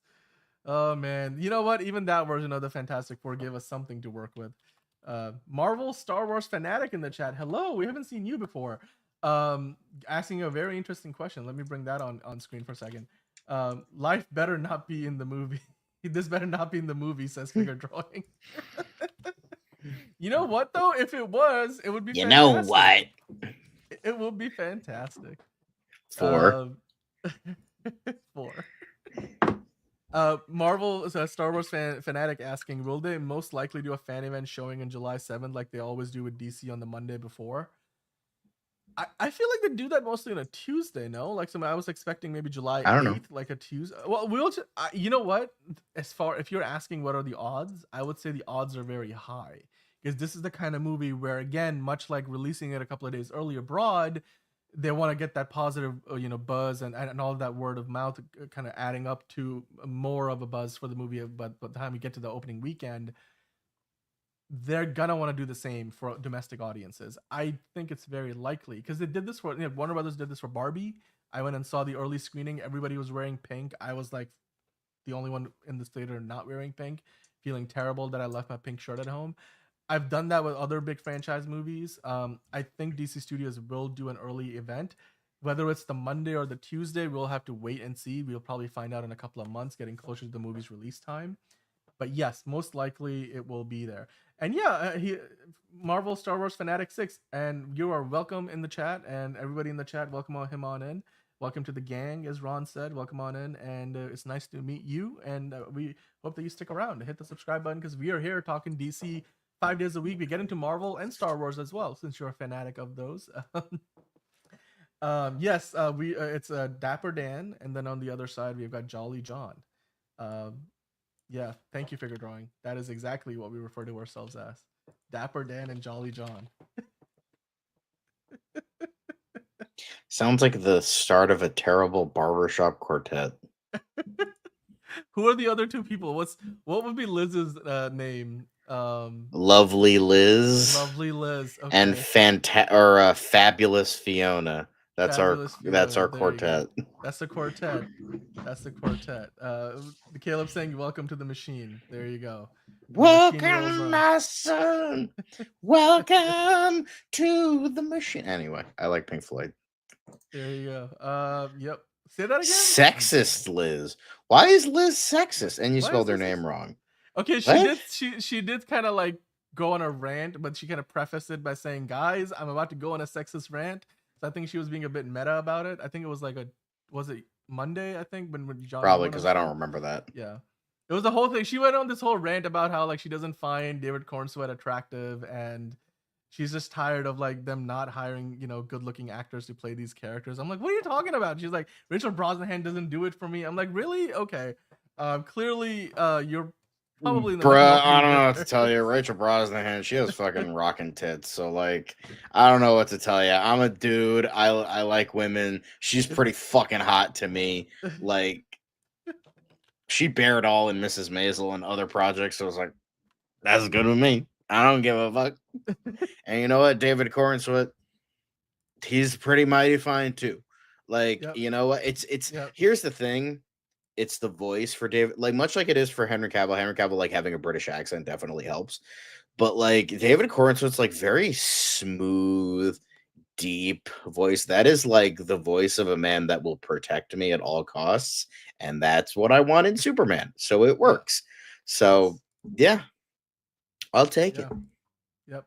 Oh man, you know what? Even that version of the Fantastic Four gave us something to work with. Marvel Star Wars fanatic in the chat. Hello, we haven't seen you before. Asking a very interesting question. Let me bring that on screen for a second. Life better not be in the movie. This better not be in the movie, says Figure Drawing. You know what though? If it was, it would be. You know what? It would be fantastic. 4. 4. Marvel is a Star Wars fanatic asking, will they most likely do a fan event showing on July 7th like they always do with DC on the Monday before? I feel like they do that mostly on a Tuesday, no? Like I was expecting maybe July 8th, I don't know. like a Tuesday. Well, you know what? If you're asking what are the odds, I would say the odds are very high because this is the kind of movie where, again, much like releasing it a couple of days early abroad, they want to get that positive, buzz and all of that word of mouth kind of adding up to more of a buzz for the movie. But by the time we get to the opening weekend, they're gonna want to do the same for domestic audiences. I think it's very likely because they did this for Warner Brothers did this for Barbie. I went and saw the early screening. Everybody was wearing pink. I was like the only one in the theater not wearing pink, feeling terrible that I left my pink shirt at home. I've done that with other big franchise movies. I think DC Studios will do an early event. Whether it's the Monday or the Tuesday, we'll have to wait and see. We'll probably find out in a couple of months, getting closer to the movie's release time. But yes, most likely it will be there. And yeah, Marvel Star Wars Fanatic 6, and you are welcome in the chat, and everybody in the chat, welcome him on in. Welcome to the gang, as Ron said. Welcome on in, and it's nice to meet you. And we hope that you stick around and hit the subscribe button because we are here talking DC 5 days a week. We get into Marvel and Star Wars as well, since you're a fanatic of those. Yes, it's Dapper Dan, and then on the other side we've got Jolly John. Yeah, thank you, Figure Drawing. That is exactly what we refer to ourselves as. Dapper Dan and Jolly John. Sounds like the start of a terrible barbershop quartet. Who are the other two people? What would be Liz's name? Lovely Liz. Lovely Liz. Okay. And Fabulous Fiona. That's our quartet. That's the quartet. That's the quartet. Caleb saying welcome to the machine. There you go. Welcome, my son. Welcome to the machine. Anyway, I like Pink Floyd. There you go. Yep. Say that again. Sexist Liz. Why is Liz sexist? And you spelled her name wrong. Okay, she did kind of like go on a rant, but she kind of prefaced it by saying, "Guys, I'm about to go on a sexist rant." So I think she was being a bit meta about it. I think it was like was it Monday? I think when John probably because I don't remember that. Yeah, it was the whole thing. She went on this whole rant about how like she doesn't find David Corenswet attractive, and she's just tired of like them not hiring good-looking actors to play these characters. I'm like, what are you talking about? She's like, Rachel Brosnahan doesn't do it for me. I'm like, really? Okay. Clearly, you're probably. Bruh, I don't know what to tell you. Rachel Brosnahan, she has fucking rocking tits. So like, I don't know what to tell you. I'm a dude. I like women. She's pretty fucking hot to me. Like, she bared all in Mrs. Maisel and other projects. So I was like, that's good with me. I don't give a fuck. And you know what, David Corenswet, he's pretty mighty fine too. Like, you know what? It's here's the thing. It's the voice for David, like much like it is for Henry Cavill. Henry Cavill, like having a British accent definitely helps. But like David Corenswet's like very smooth, deep voice. That is like the voice of a man that will protect me at all costs. And that's what I want in Superman. So it works. So yeah, I'll take it. Yep.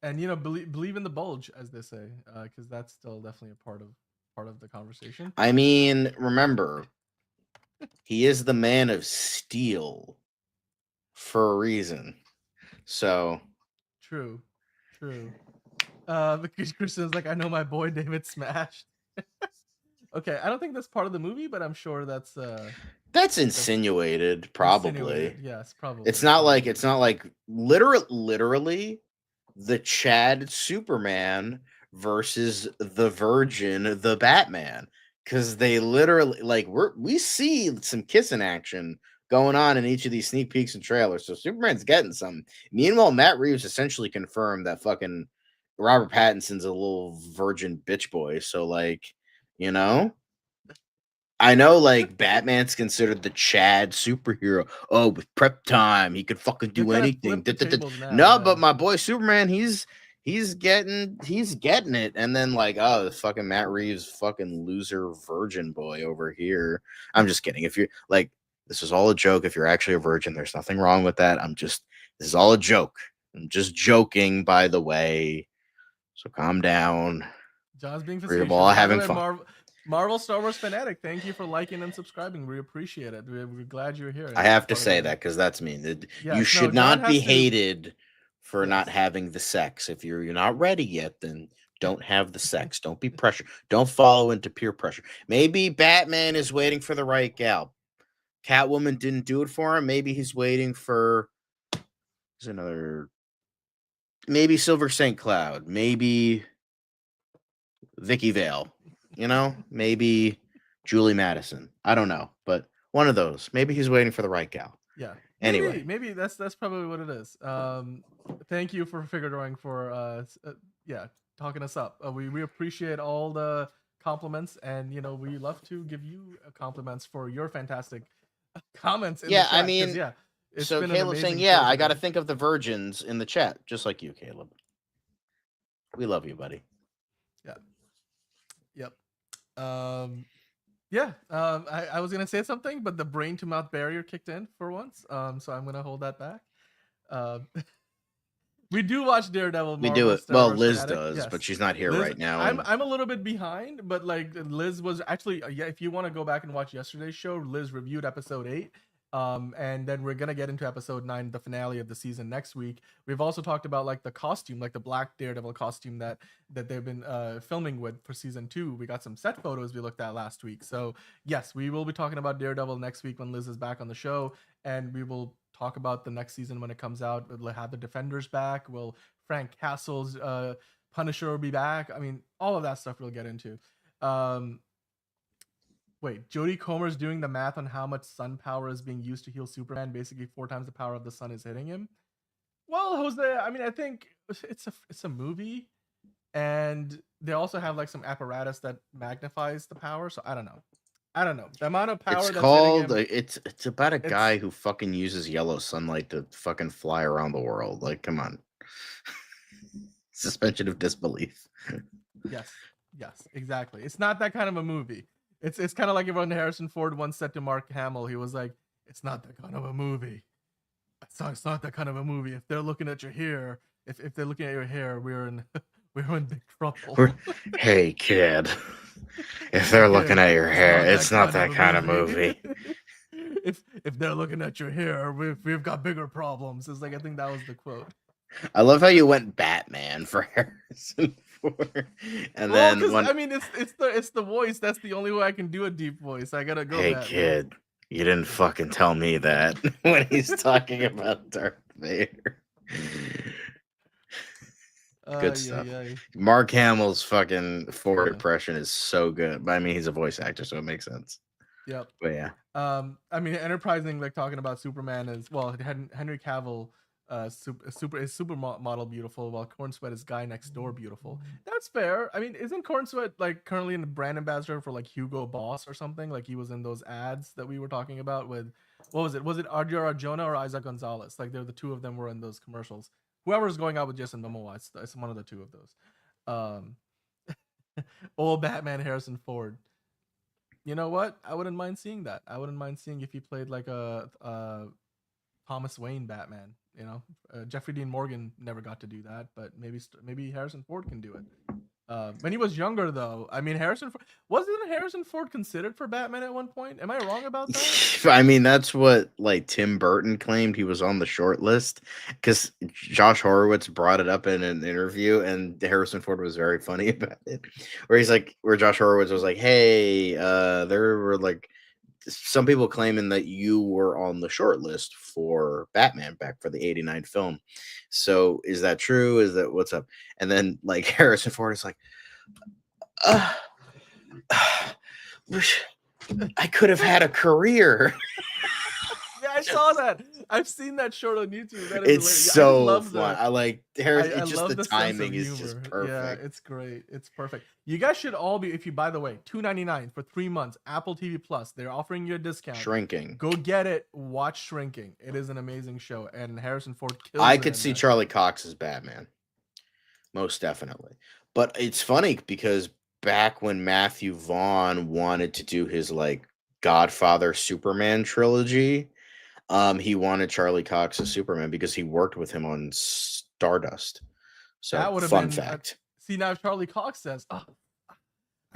And believe in the bulge, as they say, because that's still definitely a part of the conversation. I mean, remember, he is the Man of Steel for a reason. So true. Because Kristen's like, I know my boy David smashed. Okay, I don't think that's part of the movie, but I'm sure that's insinuated, probably. Yes, probably. It's not like literally the Chad Superman versus the Virgin the Batman, because they literally like we see some kissing action going on in each of these sneak peeks and trailers. So Superman's getting some. Meanwhile, Matt Reeves essentially confirmed that fucking Robert Pattinson's a little virgin bitch boy. So like, I know like Batman's considered the Chad superhero. Oh, with prep time, he could fucking do anything. No, but my boy Superman, he's getting it. And then like, oh, the fucking Matt Reeves fucking loser virgin boy over here. I'm just kidding. If you're like, this is all a joke. If you're actually a virgin, there's nothing wrong with that. This is all a joke. I'm just joking, by the way. So calm down. John's being facetious. All having fun. Marvel Star Wars fanatic, thank you for liking and subscribing. We appreciate it. We're glad you're here. I have to say that because that's me. Yes, You should not John be has to- hated for Yes. not having the sex. If you're not ready yet, then don't have the sex. Don't be pressured. Don't follow into peer pressure. Maybe Batman is waiting for the right gal. Catwoman didn't do it for him. Maybe he's waiting for maybe Silver St. Cloud. Maybe Vicky Vale. Maybe Julie Madison. I don't know, but one of those. Maybe he's waiting for the right gal. Yeah. Anyway, maybe that's probably what it is. Thank you for figuring for talking us up. We appreciate all the compliments, and we love to give you compliments for your fantastic comments. In the chat, I mean, so Caleb's saying, I got to think of the virgins in the chat, just like you, Caleb. We love you, buddy. Yeah. Yep. I was gonna say something, but the brain to mouth barrier kicked in for once. So I'm gonna hold that back. We do watch Daredevil. We do it. Well, Liz does, yes. But she's not here right now. I'm a little bit behind, but like Liz was actually if you want to go back and watch yesterday's show, Liz reviewed episode 8. And then we're gonna get into episode 9, the finale of the season next week. We've also talked about like the costume, like the black Daredevil costume that they've been filming with for season 2. We got some set photos we looked at last week. So yes, we will be talking about Daredevil next week when Liz is back on the show, and we will talk about the next season when it comes out. We'll have the Defenders back. Will Frank Castle's Punisher will be back? I mean, all of that stuff we'll get into. Wait, Jodie Comer's doing the math on how much sun power is being used to heal Superman. Basically, 4 times the power of the sun is hitting him. Well, Jose, I mean, I think it's a movie, and they also have like some apparatus that magnifies the power. So I don't know. The amount of power. It's called. It's about a guy who fucking uses yellow sunlight to fucking fly around the world. Like, come on. Suspension of disbelief. Yes, exactly. It's not that kind of a movie. It's kind of like when Harrison Ford once said to Mark Hamill, he was like, "It's not that kind of a movie. It's not that kind of a movie. If they're looking at your hair, if they're looking at your hair, we're in big trouble." Hey kid, if they're looking at your hair, it's not that kind of movie. if they're looking at your hair, we've got bigger problems. It's like, I think that was the quote. I love how you went Batman for Harrison Ford, and then I mean, it's the voice. That's the only way I can do a deep voice. I gotta go. Hey Batman. kid, you didn't fucking tell me that when he's talking about Darth Vader. Good stuff. Mark Hamill's fucking Ford impression is so good. But I mean, he's a voice actor, so it makes sense. Yep. But yeah. I mean, enterprising, like talking about Superman is, well, Henry Cavill supermodel beautiful, while Corenswet is guy next door beautiful. That's fair. I mean, isn't Corenswet like currently in the brand ambassador for like Hugo Boss or something? Like he was in those ads that we were talking about with, what was it? Was it Adria Arjona or Isaac Gonzalez? Like they're the two of them were in those commercials. Whoever's going out with Jason Momoa, it's one of the two of those. Old Batman Harrison Ford. You know what? I wouldn't mind seeing that. I wouldn't mind seeing if he played like a Thomas Wayne Batman. You know, Jeffrey Dean Morgan never got to do that, but maybe Harrison Ford can do it. When he was younger, though, I mean, wasn't Harrison Ford considered for Batman at one point? Am I wrong about that? I mean, that's what like Tim Burton claimed. He was on the short list because Josh Horowitz brought it up in an interview, and Harrison Ford was very funny about it. Where Josh Horowitz was like, "Hey, there were like some people claiming that you were on the short list for Batman back for the '89 film. So is that true? Is that what's up?" And then like Harrison Ford is like, I could have had a career. Yeah, I saw that. I've seen that short on YouTube. It's so fun. I like Harrison. It's just the timing is just perfect. Yeah, it's great. It's perfect. You guys should all be, by the way, $2.99 for 3 months. Apple TV Plus. They're offering you a discount. Shrinking. Go get it. Watch Shrinking. It is an amazing show, and Harrison Ford kills. I could see Charlie Cox as Batman, most definitely. But it's funny because back when Matthew Vaughn wanted to do his like Godfather Superman trilogy, he wanted Charlie Cox as Superman because he worked with him on Stardust. So that would have fun fact. See, now Charlie Cox says,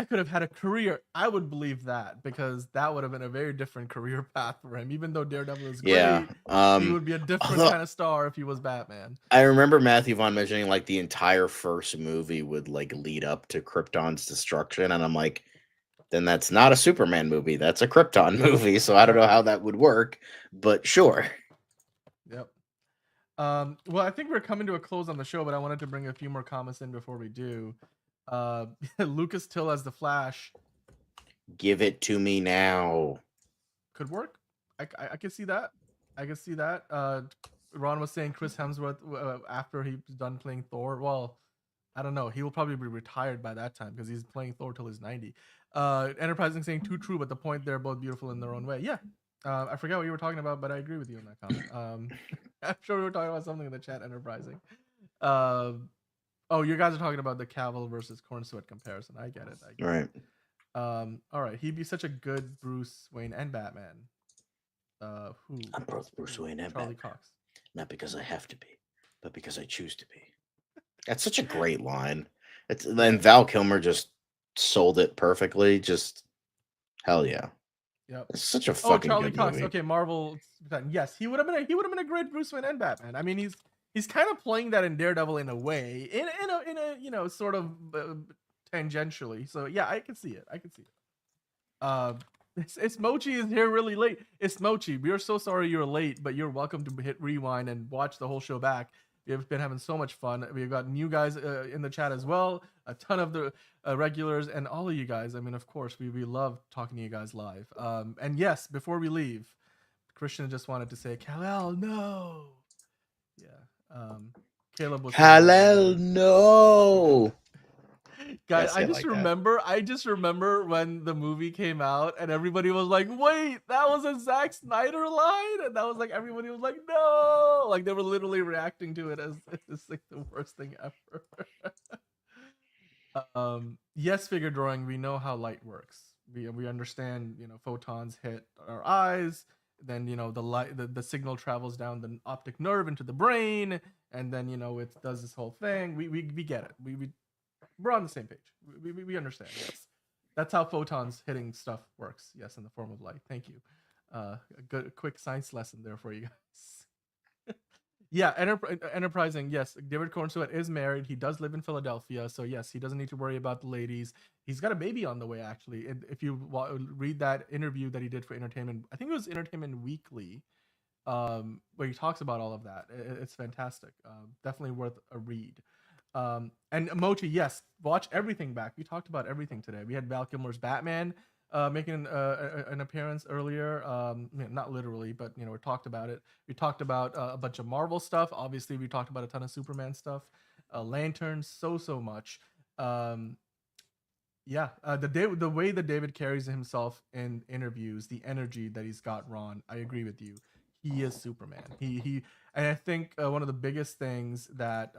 I could have had a career. I would believe that, because that would have been a very different career path for him. Even though Daredevil is great, Yeah. he would be a different kind of star if he was Batman. I remember Matthew Vaughn mentioning like the entire first movie would like lead up to Krypton's destruction, and I'm like, then that's not a Superman movie. That's a Krypton movie. So I don't know how that would work, but sure. Yep. Well, I think we're coming to a close on the show, but I wanted to bring a few more comments in before we do. Lucas Till as the Flash. Give it to me now. Could work. I can see that. I can see that. Ron was saying Chris Hemsworth after he's done playing Thor. Well, I don't know. He will probably be retired by that time because he's playing Thor till he's 90. Enterprising saying too true, but the point, they're both beautiful in their own way. Yeah. I forgot what you were talking about, but I agree with you on that comment. I'm sure we were talking about something in the chat. Enterprising. Oh, you guys are talking about the Cavill versus Corenswet comparison. I get it. Right. All right. He'd be such a good Bruce Wayne and Batman. Who? I'm both Bruce Wayne and Charlie Batman. Cox. Not because I have to be, but because I choose to be. That's such a great line. And Val Kilmer just sold it perfectly. Just hell yeah. Yep. It's such a fucking Charlie good Cox. movie. Okay, Marvel. Yes, he would have been a great Bruce Wayne and Batman. I mean, he's kind of playing that in Daredevil in a way, in a sort of tangentially. So yeah, I can see it. It's Mochi is here really late. It's Mochi. We are so sorry you're late, but you're welcome to hit rewind and watch the whole show back. We've been having so much fun. We've got new guys in the chat as well. A ton of the regulars and all of you guys. I mean, of course, we love talking to you guys live. And yes, before we leave, Christian just wanted to say, Kal-El, no. Yeah. Caleb was Kal-El, no. Guys, I just remember when the movie came out and everybody was like, wait, that was a Zack Snyder line? And that was like, everybody was like, no. Like, they were literally reacting to it as it's like the worst thing ever. Yes, figure drawing, we know how light works. We understand, photons hit our eyes, then, the light, the signal travels down the optic nerve into the brain, and then, it does this whole thing. We get it. We're on the same page. We understand. Yes, that's how photons hitting stuff works. Yes, in the form of light. Thank you. A quick science lesson there for you guys. Yeah, enterprising. Yes, David Corenswet is married. He does live in Philadelphia, so yes, he doesn't need to worry about the ladies. He's got a baby on the way, actually. And if you read that interview that he did for Entertainment, I think it was Entertainment Weekly, where he talks about all of that. It's fantastic. Definitely worth a read. And Mochi, yes, watch everything back. We talked about everything today. We had Val Kilmer's Batman making an appearance earlier. Not literally, but we talked about it. We talked about a bunch of Marvel stuff. Obviously, we talked about a ton of Superman stuff. Lanterns, so much. The way that David carries himself in interviews, the energy that he's got, Ron, I agree with you. He is Superman. And I think one of the biggest things that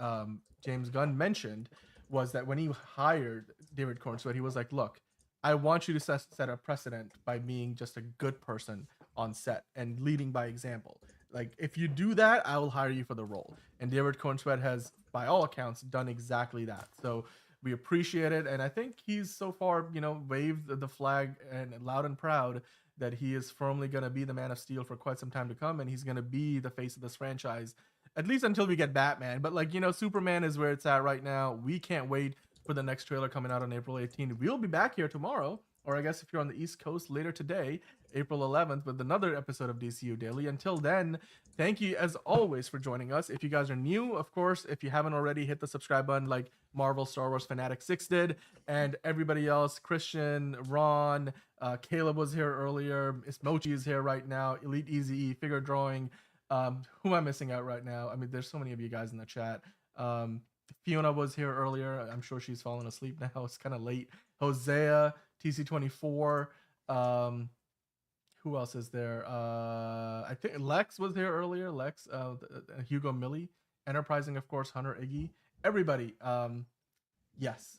James Gunn mentioned was that when he hired David Corenswet, he was like, look, I want you to set a precedent by being just a good person on set and leading by example. Like, if you do that, I will hire you for the role. And David Corenswet has, by all accounts, done exactly that. So we appreciate it. And I think he's so far, waved the flag and loud and proud that he is firmly going to be the Man of Steel for quite some time to come. And he's going to be the face of this franchise, at least until we get Batman. But Superman is where it's at right now. We can't wait for the next trailer coming out on April 18th. We'll be back here tomorrow, or I guess if you're on the East Coast, later today, April 11th, with another episode of DCU Daily. Until then, thank you as always for joining us. If you guys are new, of course, if you haven't already, hit the subscribe button like Marvel Star Wars Fanatic 6 did, and everybody else, Christian, Ron, Caleb was here earlier, Mochi is here right now, Elite Easy E, Figure Drawing. Who am I missing out right now? I mean, there's so many of you guys in the chat. Fiona was here earlier. I'm sure she's fallen asleep now. It's kind of late. Hosea, TC24. Who else is there? I think Lex was here earlier. Lex, Hugo Millie, Enterprising, of course, Hunter Iggy. Everybody, yes.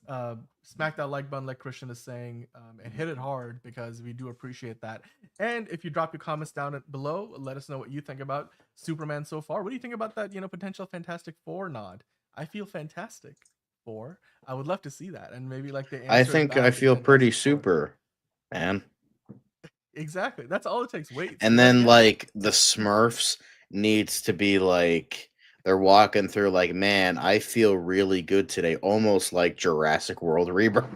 Smack that like button, like Christian is saying, and hit it hard, because we do appreciate that. And if you drop your comments down below, let us know what you think about Superman so far. What do you think about that, potential Fantastic Four nod? I feel fantastic. 4. I would love to see that, and maybe like they I answer it think I back feel in pretty Jurassic Park. super, man. Exactly. That's all it takes. Wait. And then like the Smurfs needs to be like they're walking through like, man, I feel really good today, almost like Jurassic World Rebirth.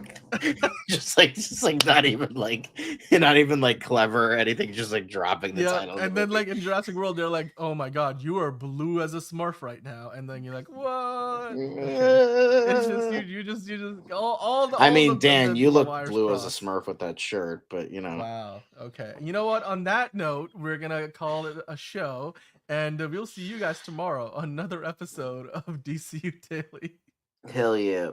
just like not even like clever or anything, just like dropping the title. And then like in Jurassic World, they're like, "Oh my god, you are blue as a Smurf right now," and then you're like, "What?" It's just you just all the. I mean, the, Dan, you look wires blue as a crossed. Smurf with that shirt, but you know. Wow. Okay. You know what? On that note, we're gonna call it a show, and we'll see you guys tomorrow on another episode of DCU Daily. Hell yeah.